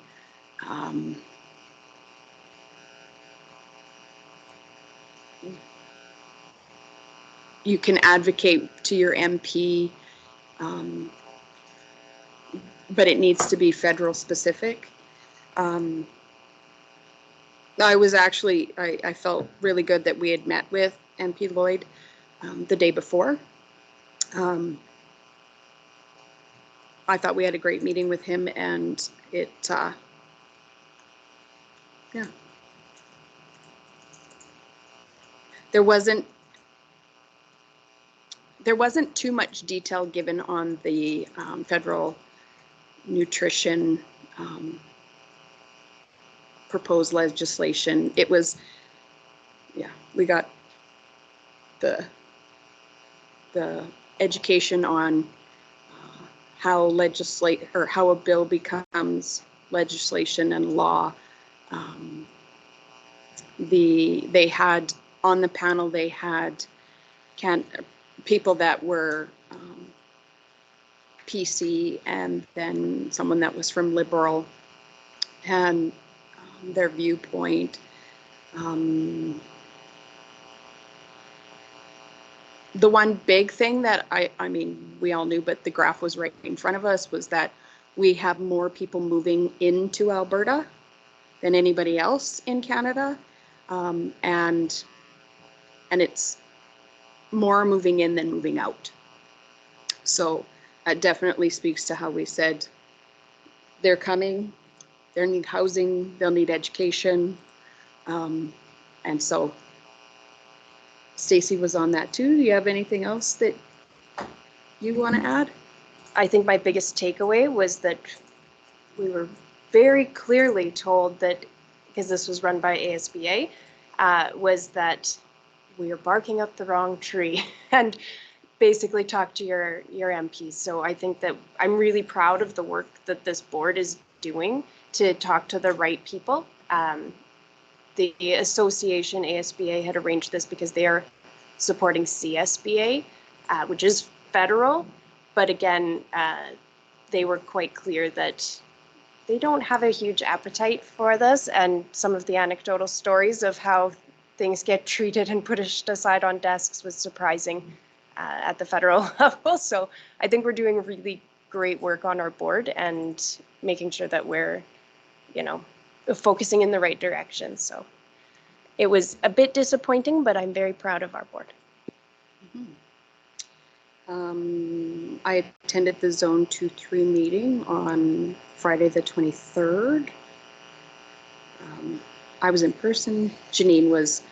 You can advocate to your MP, but it needs to be federal specific. I was actually, I felt really good that we had met with MP Lloyd the day before. I thought we had a great meeting with him, and it, yeah. There wasn't too much detail given on the federal nutrition proposed legislation. It was, yeah, we got the education on how a bill becomes legislation and law. They had on the panel, they had people that were PC, and then someone that was from Liberal, and their viewpoint. The one big thing that I mean, we all knew, but the graph was right in front of us, was that we have more people moving into Alberta than anybody else in Canada. And it's more moving in than moving out. So that definitely speaks to how we said they're coming, they'll need housing, they'll need education. And so Stacy was on that too. Do you have anything else that you want to add? I think my biggest takeaway was that we were very clearly told that, because this was run by ASBA, was that we are barking up the wrong tree and basically talk to your MPs. So I think that I'm really proud of the work that this board is doing to talk to the right people. The association, ASBA, had arranged this because they are supporting CSBA, which is federal. But again, they were quite clear that they don't have a huge appetite for this, and some of the anecdotal stories of how things get treated and pushed aside on desks was surprising at the federal level. So I think we're doing really great work on our board and making sure that we're, focusing in the right direction. So it was a bit disappointing, but I'm very proud of our board. I attended the Zone 2-3 meeting on Friday the 23rd. I was in person. Janine was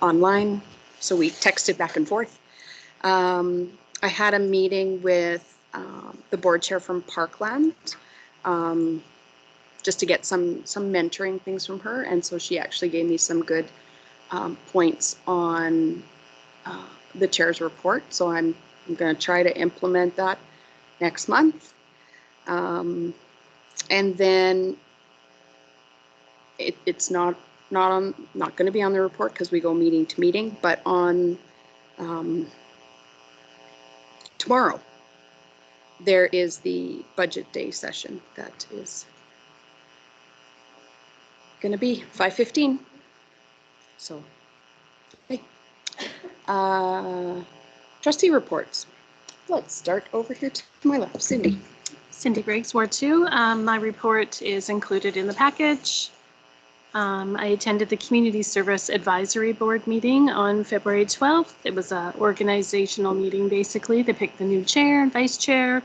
online, so we texted back and forth. I had a meeting with the board chair from Parkland, just to get some mentoring things from her, and so she actually gave me some good points on the chair's report. So I'm going to try to implement that next month. And then it's not going to be on the report because we go meeting to meeting, but on tomorrow there is the budget day session that is going to be 5:15. So, hey. Trustee reports. Let's start over here to my left. Cindy. Cindy Briggs, Ward 2. My report is included in the package. I attended the Community Service Advisory Board meeting on February 12th. It was an organizational meeting, basically. They picked the new chair and vice chair,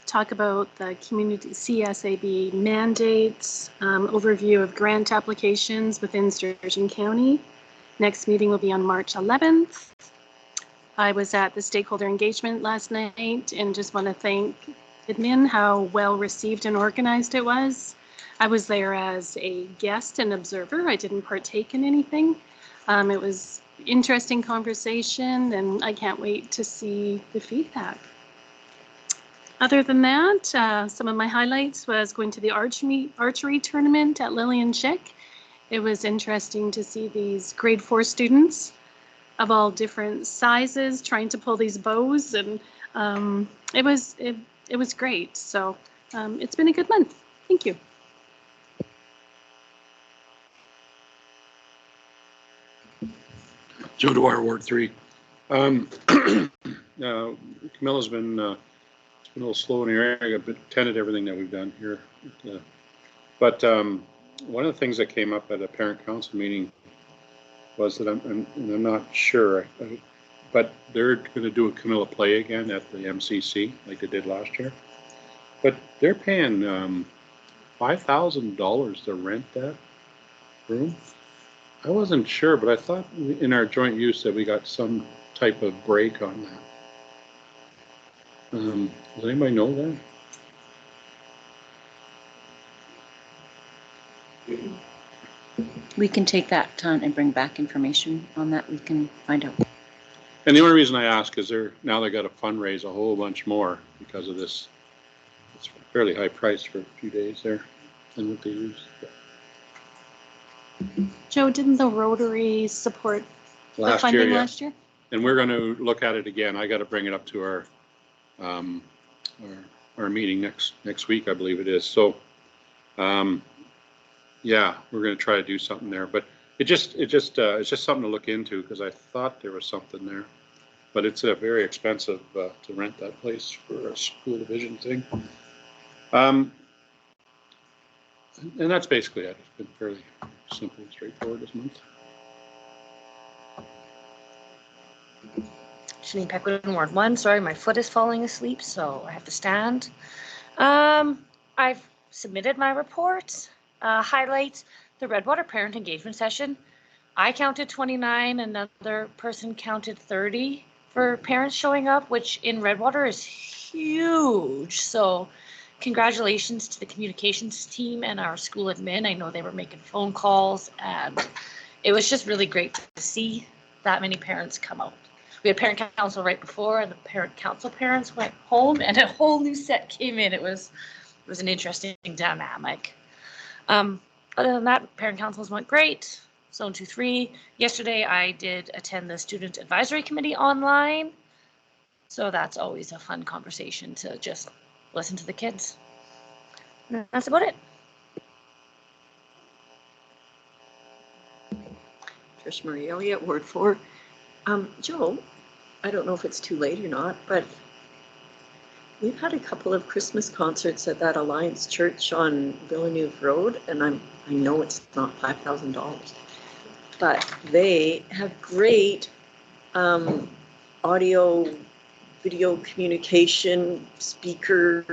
talk about the community CSAB mandates, overview of grant applications within Sturgeon County. Next meeting will be on March 11th. I was at the stakeholder engagement last night and just want to thank admin how well received and organized it was. I was there as a guest and observer. I didn't partake in anything. It was interesting conversation, and I can't wait to see the feedback. Other than that, some of my highlights was going to the archery tournament at Lillian Chick. It was interesting to see these grade 4 students of all different sizes trying to pull these bows, and it was great. So it's been a good month. Thank you. Joe Dwyer, Ward 3. Camilla's been a little slow in the area, but attended everything that we've done here. But one of the things that came up at a parent council meeting was that I'm not sure, but they're going to do a Camilla play again at the MCC like they did last year. But they're paying $5,000 to rent that room. I wasn't sure, but I thought in our joint use that we got some type of break on that. Does anybody know that? We can take that and bring back information on that. We can find out. And the only reason I ask is now they got to fundraise a whole bunch more because of this. It's fairly high price for a few days there than what they use. Joe, didn't the Rotary support the funding last year? And we're going to look at it again. I got to bring it up to our meeting next week, I believe it is. So, yeah, we're going to try to do something there. But it's just something to look into because I thought there was something there. But it's very expensive to rent that place for a school division thing. And that's basically it. It's been fairly simple and straightforward this month. Janine Peckwood, Ward 1. Sorry, my foot is falling asleep, so I have to stand. I've submitted my report. Highlights the Redwater Parent Engagement Session. I counted 29, another person counted 30 for parents showing up, which in Redwater is huge. So congratulations to the communications team and our school admin. I know they were making phone calls, and it was just really great to see that many parents come out. We had parent council right before, and the parent council parents went home, and a whole new set came in. It was an interesting dynamic. Other than that, parent councils went great. Zone 2-3. Yesterday, I did attend the student advisory committee online, so that's always a fun conversation to just listen to the kids. And that's about it. Trish Marie Elliott, Ward 4. Joe, I don't know if it's too late or not, but we've had a couple of Christmas concerts at that Alliance Church on Villeneuve Road, and I know it's not $5,000, but they have great audio, video communication, speaker,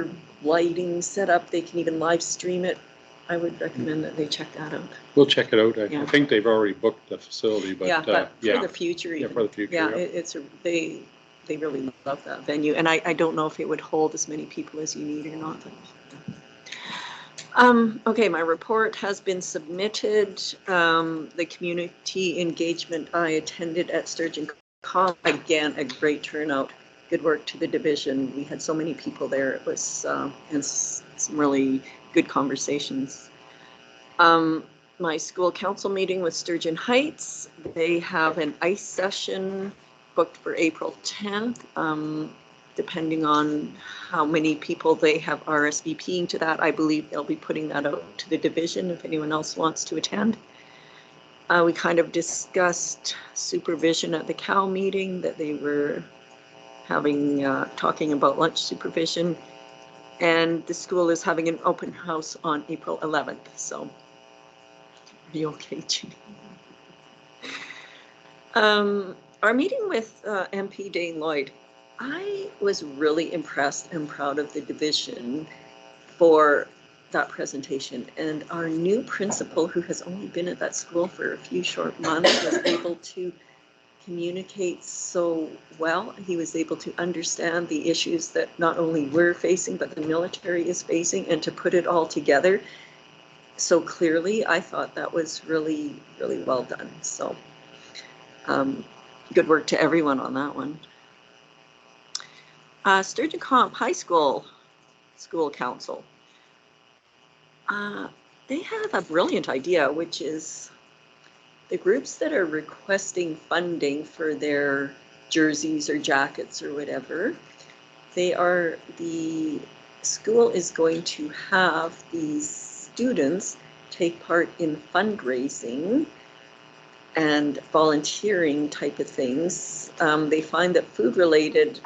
lighting set up. They can even live stream it. I would recommend that they check that out. We'll check it out. I Yeah. think they've already booked the facility, but Yeah, but yeah. for the future. Yeah, for the future. Yeah, Yeah. they really love that venue, and I don't know if it would hold as many people as you need or not. Okay, my report has been submitted. The community engagement I attended at Sturgeon Com, again, a great turnout. Good work to the division. We had so many people there. It was and some really good conversations. My school council meeting with Sturgeon Heights. They have an ice session booked for April 10th. Depending on how many people they have RSVPing to that, I believe they'll be putting that out to the division if anyone else wants to attend. We kind of discussed supervision at the COW meeting, that they were having, talking about lunch supervision. And the school is having an open house on April 11th. So, are you okay, Judy? Our meeting with MP Dane Lloyd, I was really impressed and proud of the division for that presentation. And our new principal, who has only been at that school for a few short months, was able to communicate so well. He was able to understand the issues that not only we're facing, but the military is facing, and to put it all together so clearly. I thought that was really, really well done. So good work to everyone on that one. Sturgeon Comp High School Council. They have a brilliant idea, which is the groups that are requesting funding for their jerseys or jackets or whatever, the school is going to have these students take part in fundraising and volunteering type of things. They find that food-related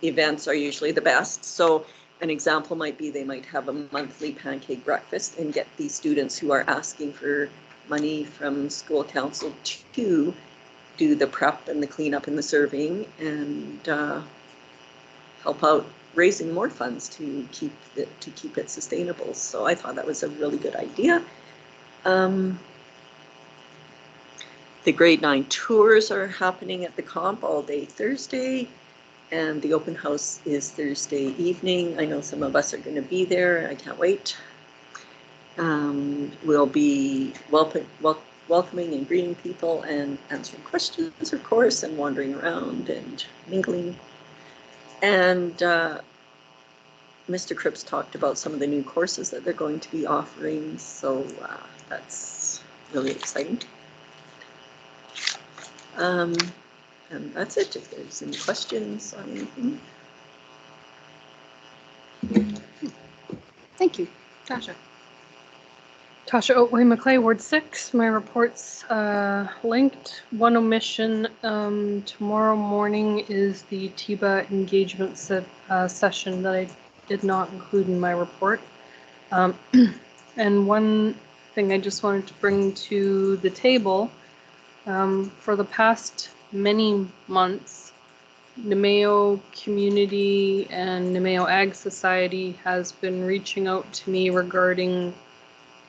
events are usually the best. So an example might be they might have a monthly pancake breakfast and get these students who are asking for money from school council to do the prep and the cleanup and the serving, and help out raising more funds to keep it sustainable. So I thought that was a really good idea. The grade 9 tours are happening at the comp all day Thursday, and the open house is Thursday evening. I know some of us are going to be there. I can't wait. We'll be welcoming and greeting people and answering questions, of course, and wandering around and mingling. And Mr. Cripps talked about some of the new courses that they're going to be offering, so that's really exciting. And that's it, if there's any questions on anything. Thank you. Tasha. Tasha Oatway Maclay, Ward 6. My report's linked. One omission, tomorrow morning is the TIBA engagement session that I did not include in my report. And one thing I just wanted to bring to the table, for the past many months, Nemeo Community and Nemeo Ag Society has been reaching out to me regarding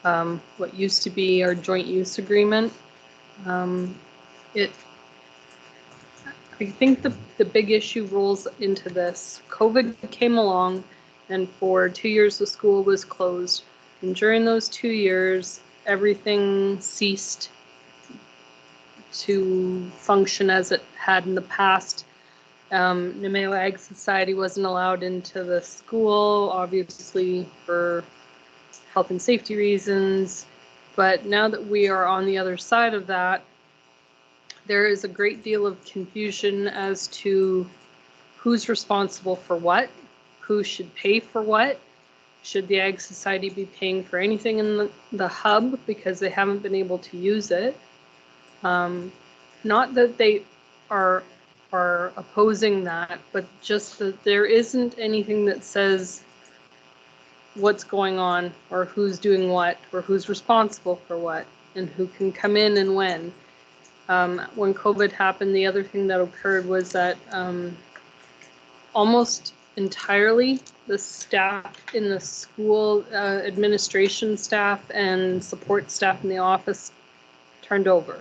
what used to be our joint use agreement. I think the big issue rolls into this. COVID came along, and for 2 years the school was closed. And during those 2 years, everything ceased to function as it had in the past. Nemeo Ag Society wasn't allowed into the school, obviously for health and safety reasons. But now that we are on the other side of that, there is a great deal of confusion as to who's responsible for what, who should pay for what. Should the Ag Society be paying for anything in the hub because they haven't been able to use it? Not that they are opposing that, but just that there isn't anything that says what's going on, or who's doing what, or who's responsible for what, and who can come in and when. When COVID happened, the other thing that occurred was that almost entirely the staff in the school, administration staff and support staff in the office turned over.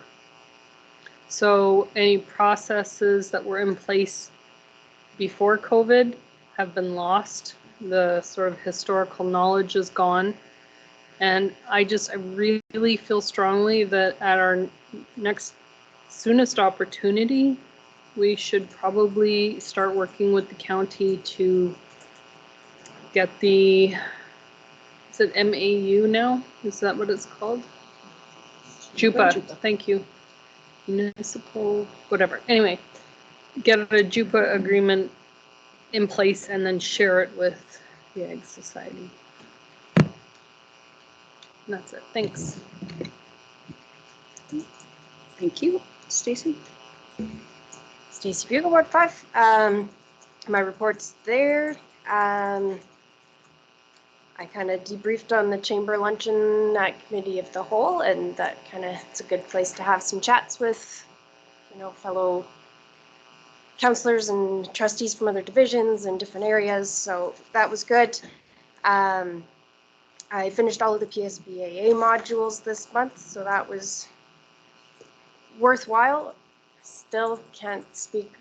So any processes that were in place before COVID have been lost. The sort of historical knowledge is gone. And I really feel strongly that at our next soonest opportunity, we should probably start working with the county to get the, is it MAU now? Is that what it's called? JUPA, thank you. Municipal, whatever. Anyway, get a JUPA agreement in place and then share it with the Ag Society. And that's it. Thanks. Thank you. Stacy? Stacy Bugle, Ward 5. My report's there. I kind of debriefed on the chamber luncheon at committee of the whole, and that kind of, it's a good place to have some chats with, you know, fellow counselors and trustees from other divisions and different areas. So that was good. I finished all of the PSBAA modules this month, so that was worthwhile. still can't speak,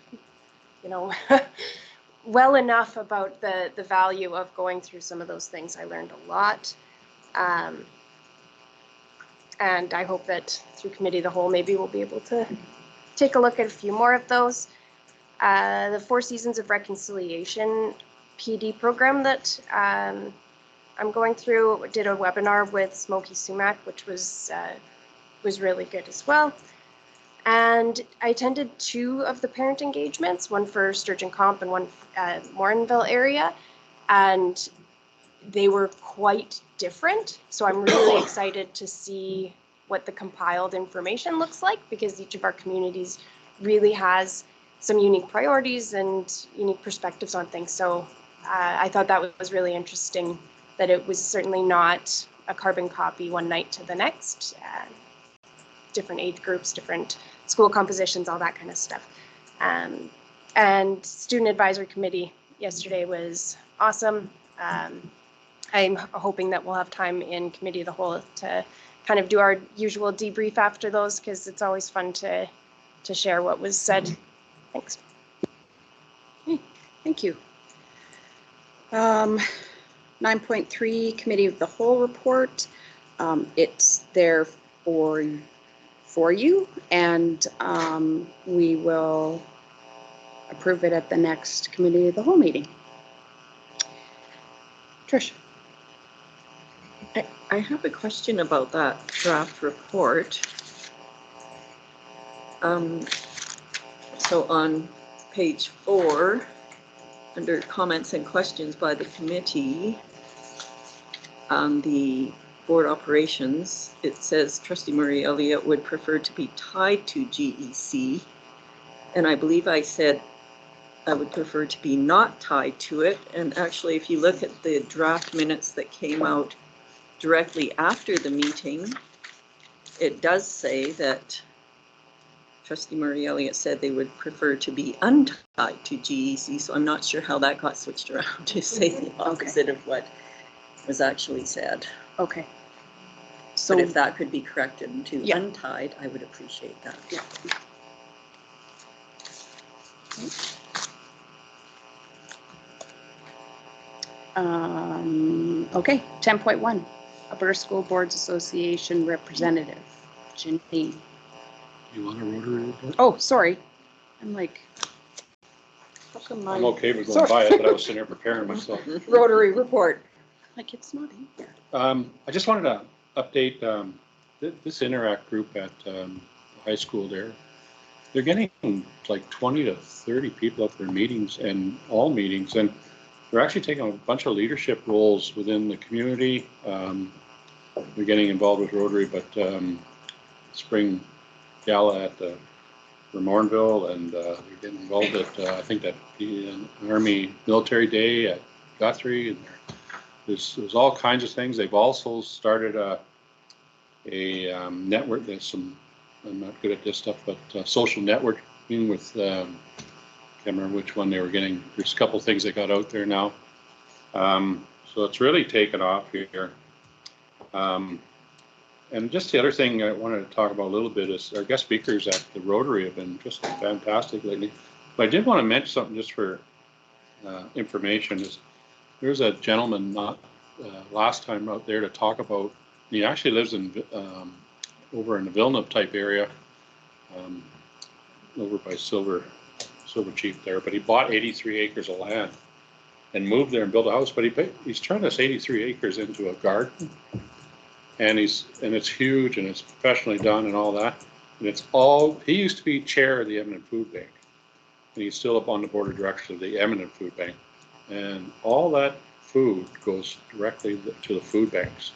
well enough about the value of going through some of those things. I learned a lot. And I hope that through committee of the whole, maybe we'll be able to take a look at a few more of those. The 4 Seasons of Reconciliation PD program that I'm going through, did a webinar with Smokey Sumac, which was really good as well. And I attended 2 of the parent engagements, one for Sturgeon Comp and one Morinville area, and they were quite different. So I'm really excited to see what the compiled information looks like, because each of our communities really has some unique priorities and unique perspectives on things. So I thought that was really interesting, that it was certainly not a carbon copy one night to the next. Different age groups, different school compositions, all that kind of stuff. And Student Advisory Committee yesterday was awesome. I'm hoping that we'll have time in Committee of the Whole to kind of do our usual debrief after those, because it's always fun to share what was said. Thanks. Okay, thank you. 9.3 Committee of the Whole report. It's there for you, and we will approve it at the next Committee of the Whole meeting. Trish. I have a question about that draft report. So on page 4, under comments and questions by the committee, on the board operations, it says Trustee Murray Elliott would prefer to be tied to GEC. And I believe I said I would prefer to be not tied to it. And actually, if you look at the draft minutes that came out directly after the meeting, it does say that Trustee Murray Elliott said they would prefer to be untied to GEC. So I'm not sure how that got switched around to say the opposite of what was actually said. Okay. So but if that could be corrected to untied, I would appreciate that. Yeah. Okay, 10.1, Alberta School Boards Association representative, Janine. You want a Rotary report? Oh, sorry. I'm like, how come I'm okay with going by it, but I was sitting there preparing myself. Rotary report. Like, it's not in here. I just wanted to update this Interact group at the high school there. They're getting like 20 to 30 people at their meetings, and all meetings, and they're actually taking a bunch of leadership roles within the community. They're getting involved with Rotary, but spring gala at the Morinville, and they're getting involved at I think that the Army Military Day at Guthrie, and there's all kinds of things. They've also started a network. There's some, I'm not good at this stuff, but social networking with can't remember which one they were getting. There's a couple things that got out there now. So it's really taken off here. And just the other thing I wanted to talk about a little bit is our guest speakers at the Rotary have been just fantastic lately. But I did want to mention something just for information. Is there's a gentleman not last time out there to talk about, he actually lives in over in the Villeneuve type area, over by Silver Chief there, but he bought 83 acres of land and moved there and built a house, but he's turned this 83 acres into a garden, and it's huge and it's professionally done and all that, and it's all, he used to be chair of the Edmonton Food Bank, and he's still up on the board of directors of the Edmonton Food Bank, and all that food goes directly to the food banks.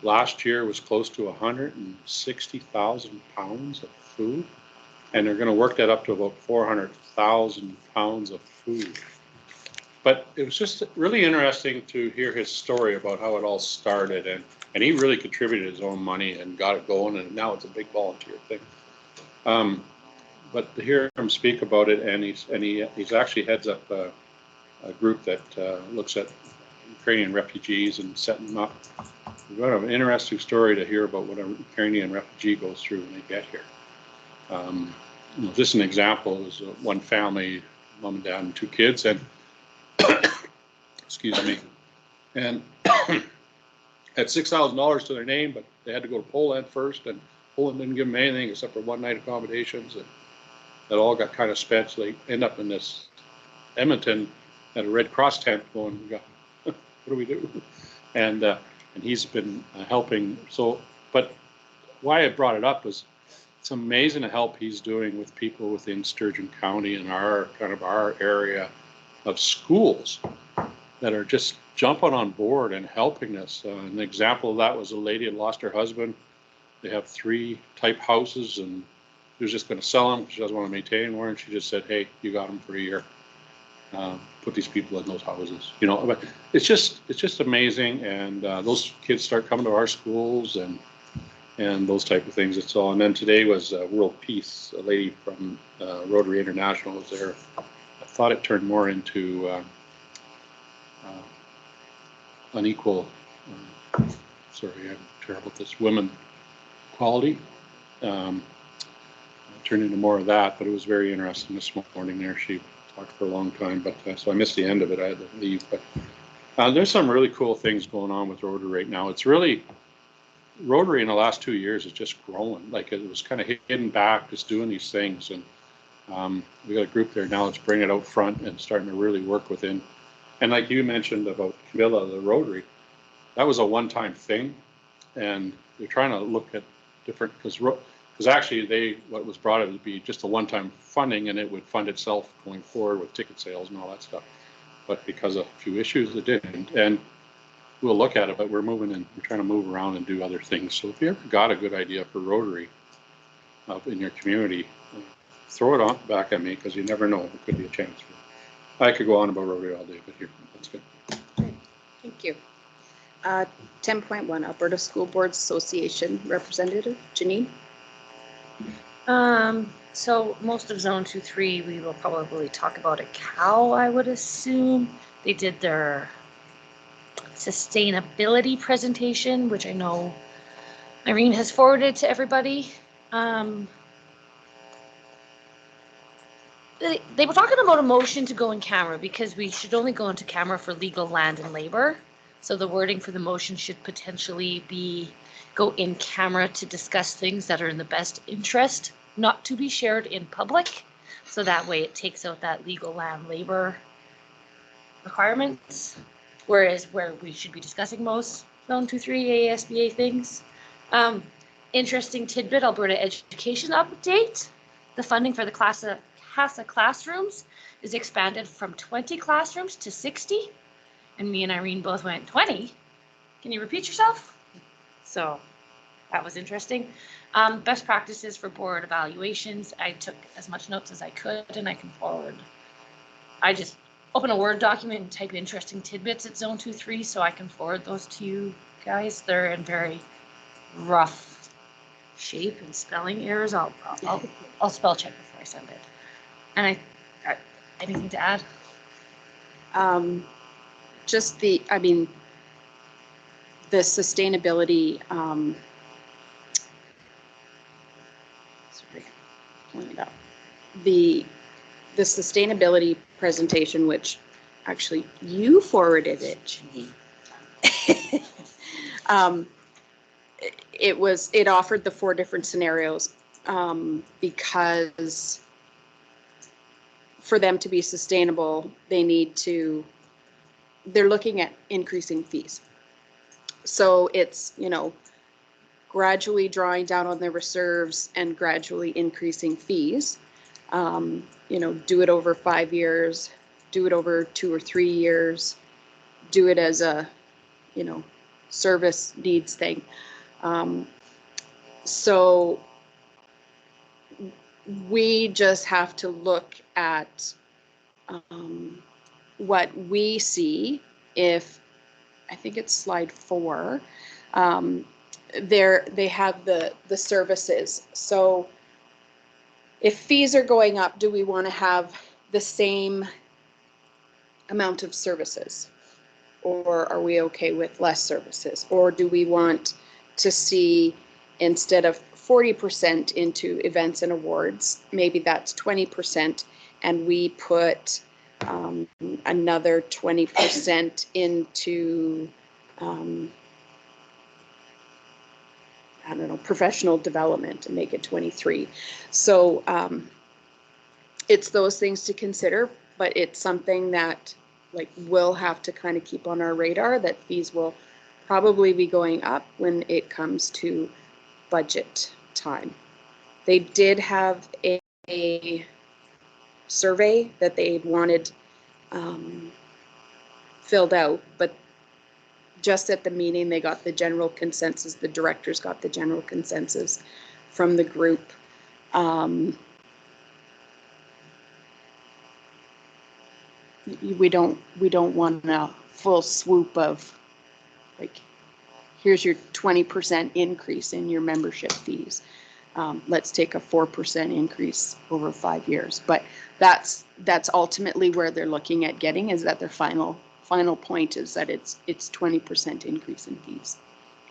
Last year was close to 160,000 pounds of food, and they're going to work that up to about 400,000 pounds of food. But it was just really interesting to hear his story about how it all started, and he really contributed his own money and got it going, and now it's a big volunteer thing. But to hear him speak about it, and he's actually heads up a group that looks at Ukrainian refugees and setting them up. We've got an interesting story to hear about what a Ukrainian refugee goes through when they get here. You know, just an example is one family, mom and dad and 2 kids, and excuse me, and had $6,000 to their name, but they had to go to Poland first, and Poland didn't give them anything except for one-night accommodations, and that all got kind of spent. So they end up in this Edmonton at a Red Cross tent, going, "What do we do?" And he's been helping. So, but why I brought it up was it's amazing the help he's doing with people within Sturgeon County and our kind of our area of schools that are just jumping on board and helping us. An example of that was a lady had lost her husband. They have 3 type houses, and she was just going to sell them. She doesn't want to maintain anymore, and she just said, "Hey, you got them for a year. Put these people in those houses." You know, but it's just amazing. And those kids start coming to our schools and those type of things. It's all. And then today was World Peace. A lady from Rotary International was there. I thought it turned more into unequal. Sorry, I'm terrible at this. Women equality. Turned into more of that, but it was very interesting this morning there. She talked for a long time, but so I missed the end of it. I had to leave. But there's some really cool things going on with Rotary right now. It's really Rotary in the last 2 years is just growing. Like it was kind of hidden back, just doing these things, and we got a group there now. Let's bring it out front and starting to really work within. And like you mentioned about Camilla, the Rotary, that was a one-time thing, and they're trying to look at different because actually what was brought it would be just a one-time funding, and it would fund itself going forward with ticket sales and all that stuff. But because of a few issues, it didn't. And we'll look at it, but we're trying to move around and do other things. So if you ever got a good idea for Rotary in your community, throw it on back at me, because you never know. It could be a chance. I could go on about Rotary all day, but here, that's good. Thank you. 10.1, Alberta School Boards Association Representative, Janine. So most of Zone 2-3, we will probably talk about a cow, I would assume. They did their sustainability presentation, which I know Irene has forwarded to everybody. They were talking about a motion to go in camera because we should only go into camera for legal, land, and labor. So the wording for the motion should potentially be go in camera to discuss things that are in the best interest, not to be shared in public. So that way it takes out that legal, land, labor requirements. Whereas where we should be discussing most Zone 2-3 ASBA things. Interesting tidbit, Alberta Education update. The funding for the CASA classrooms is expanded from 20 classrooms to 60. And me and Irene both went, 20? Can you repeat yourself? So that was interesting. Best practices for board evaluations. I took as much notes as I could, and I can forward. I just open a Word document and type interesting tidbits at Zone 2-3 so I can forward those to you guys. They're in very rough shape and spelling errors. I'll spell check before I send it. And anything to add? Just the sustainability, sorry, pulling it up. The sustainability presentation, which actually you forwarded it, Janine. It offered the 4 different scenarios because for them to be sustainable, they're looking at increasing fees. So it's, gradually drawing down on their reserves and gradually increasing fees. Do it over 5 years, do it over 2 or 3 years, do it as a, service needs thing. So we just have to look at what we see. If I think it's slide 4, they have the services. So if fees are going up, do we want to have the same amount of services, or are we okay with less services? Or do we want to see, instead of 40% into events and awards, maybe that's 20%, and we put another 20% into, I don't know, professional development and make it 23. So it's those things to consider, but it's something that like we'll have to kind of keep on our radar, that fees will probably be going up when it comes to budget time. They did have a survey that they wanted filled out, but just at the meeting, they got the general consensus, the directors got the general consensus from the group. We don't want a full swoop of like, here's your 20% increase in your membership fees. Let's take a 4% increase over 5 years. But that's ultimately where they're looking at getting, is that their final point is that it's 20% increase in fees,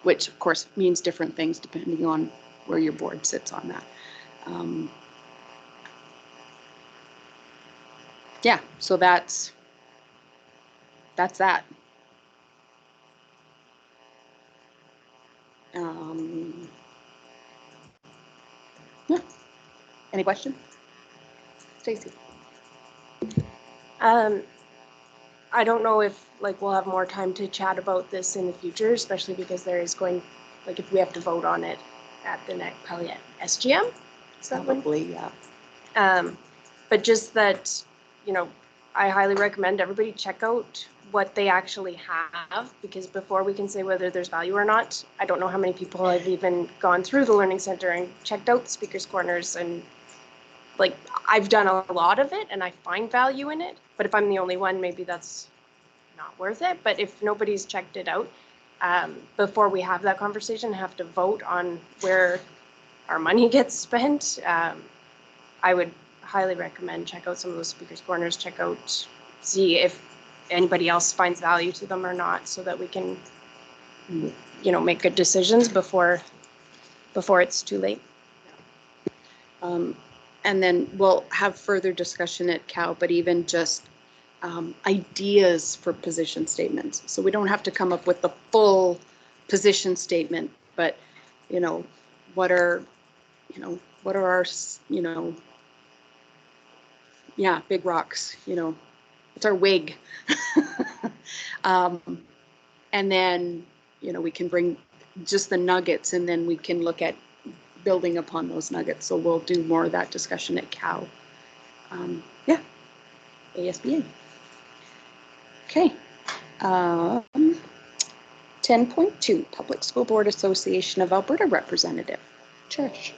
which of course means different things depending on where your board sits on that. Yeah, so that's that. Yeah. Any questions? Stacey? I don't know if like we'll have more time to chat about this in the future, especially because there is going, like if we have to vote on it at the next, probably at SGM. Probably, yeah. But just that, you know, I highly recommend everybody check out what they actually have, because before we can say whether there's value or not, I don't know how many people have even gone through the Learning Center and checked out Speakers Corners, and like I've done a lot of it and I find value in it, but if I'm the only one, maybe that's not worth it. But if nobody's checked it out, before we have that conversation, have to vote on where our money gets spent, I would highly recommend check out some of those Speakers Corners, see if anybody else finds value to them or not, so that we can, you know, make good decisions before it's too late. And then we'll have further discussion at Cal, but even just ideas for position statements. So we don't have to come up with the full position statement, but, you know, what are our, you know, yeah, big rocks, you know, it's our wig. And then, you know, we can bring just the nuggets, and then we can look at building upon those nuggets. So we'll do more of that discussion at Cal. Yeah, ASBA. Okay. 10.2, Public School Board Association of Alberta Representative. Trish.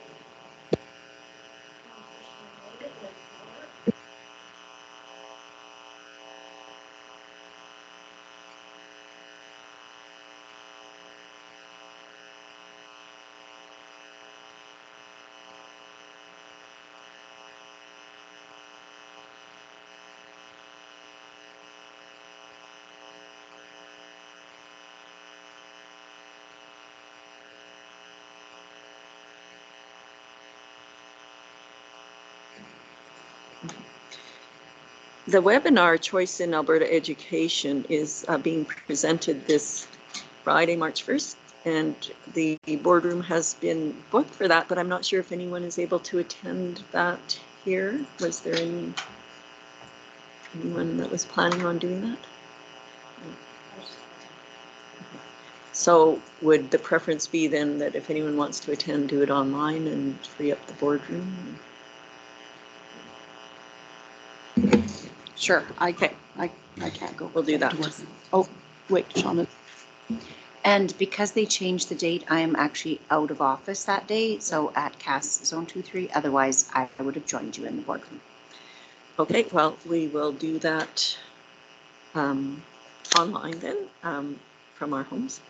The webinar Choice in Alberta Education is being presented this Friday, March 1st, and the boardroom has been booked for that, but I'm not sure if anyone is able to attend that here. Was there anyone that was planning on doing that? So would the preference be then that if anyone wants to attend, do it online and free up the boardroom? Sure, I can't go. We'll do that. Oh, wait, Shauna. And because they changed the date, I am actually out of office that day, so at CAS Zone 2-3. Otherwise, I would have joined you in the boardroom. Okay, well, we will do that online then from our homes.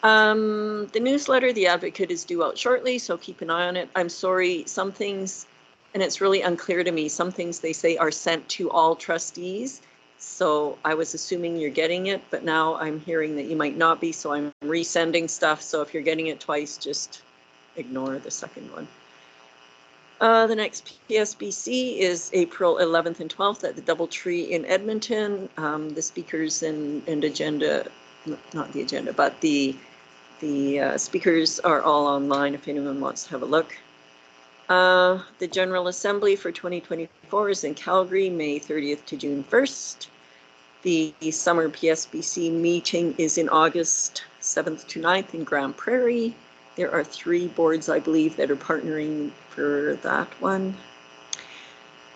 The newsletter, The Advocate, is due out shortly, so keep an eye on it. I'm sorry, some things, and it's really unclear to me, some things they say are sent to all trustees. So I was assuming you're getting it, but now I'm hearing that you might not be, so I'm resending stuff. So if you're getting it twice, just ignore the second one. The next PSBC is April 11th and 12th at the Doubletree in Edmonton. The speakers and agenda, not the agenda, but the speakers are all online if anyone wants to have a look. The General Assembly for 2024 is in Calgary, May 30th to June 1st. The summer PSBC meeting is in August 7th to 9th in Grand Prairie. There are 3 boards, I believe, that are partnering for that one.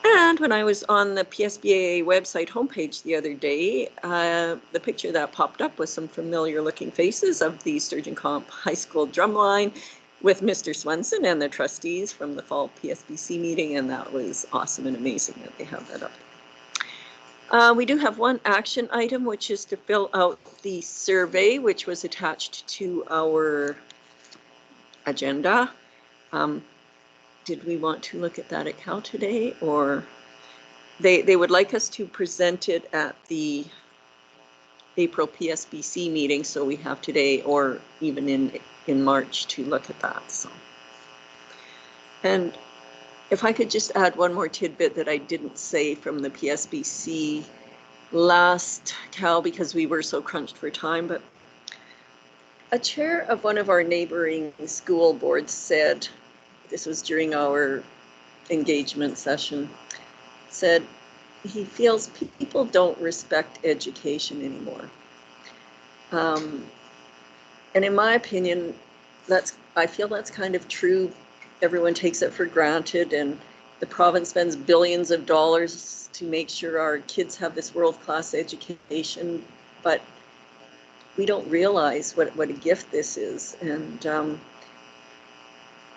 And when I was on the PSBAA website homepage the other day, the picture that popped up was some familiar looking faces of the Sturgeon Comp High School drumline with Mr. Swenson and the trustees from the fall PSBC meeting, and that was awesome and amazing that they have that up. We do have one action item, which is to fill out the survey, which was attached to our agenda. Did we want to look at that at Cal today, or they would like us to present it at the April PSBC meeting, so we have today or even in March to look at that. So, and if I could just add one more tidbit that I didn't say from the PSBC last Cal because we were so crunched for time, but a chair of one of our neighboring school boards said, this was during our engagement session, said he feels people don't respect education anymore. And in my opinion, I feel that's kind of true. Everyone takes it for granted, and the province spends billions of dollars to make sure our kids have this world-class education, but we don't realize what a gift this is. And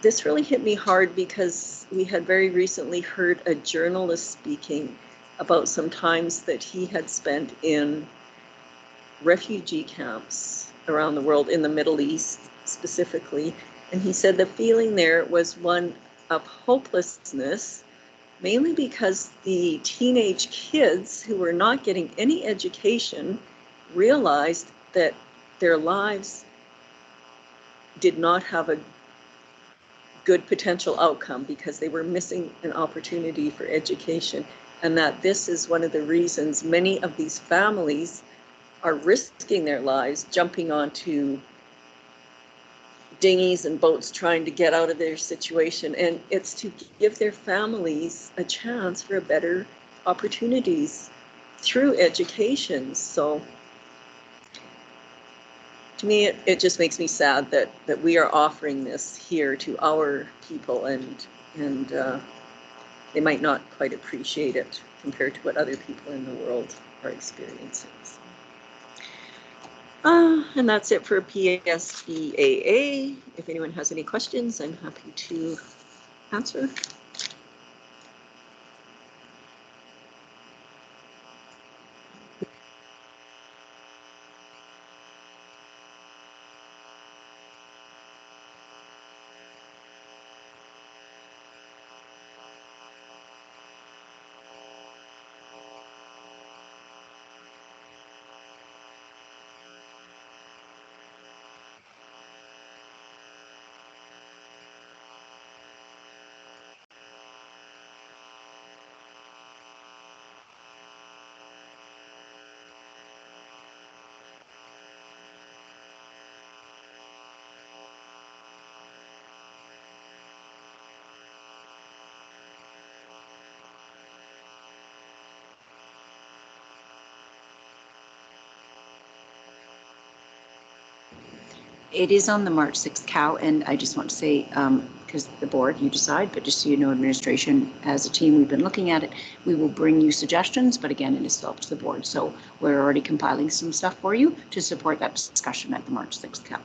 this really hit me hard because we had very recently heard a journalist speaking about some times that he had spent in refugee camps around the world, in the Middle East specifically. And he said the feeling there was one of hopelessness, mainly because the teenage kids who were not getting any education realized that their lives did not have a good potential outcome because they were missing an opportunity for education, and that this is one of the reasons many of these families are risking their lives, jumping onto dinghies and boats trying to get out of their situation, and it's to give their families a chance for better opportunities through education. So to me, it just makes me sad that we are offering this here to our people, and they might not quite appreciate it compared to what other people in the world are experiencing. So. And that's it for PSBAA. If anyone has any questions, I'm happy to answer. It is on the March 6th Cal, and I just want to say, because the board, you decide, but just so you know, administration, as a team, we've been looking at it. We will bring you suggestions, but again, it is still up to the board. So we're already compiling some stuff for you to support that discussion at the March 6th Cal.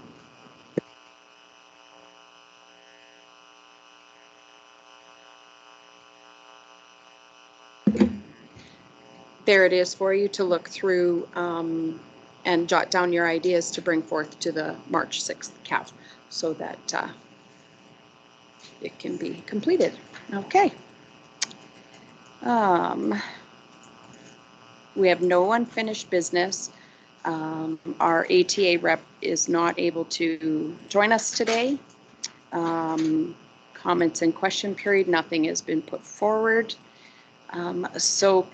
There it is for you to look through and jot down your ideas to bring forth to the March 6th CAL so that it can be completed. Okay. We have no unfinished business. Our ATA rep is not able to join us today. Comments and question period, nothing has been put forward. So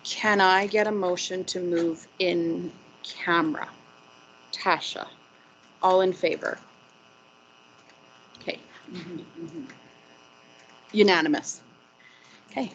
can I get a motion to move in camera? Tasha, all in favor? Okay. Unanimous. Okay.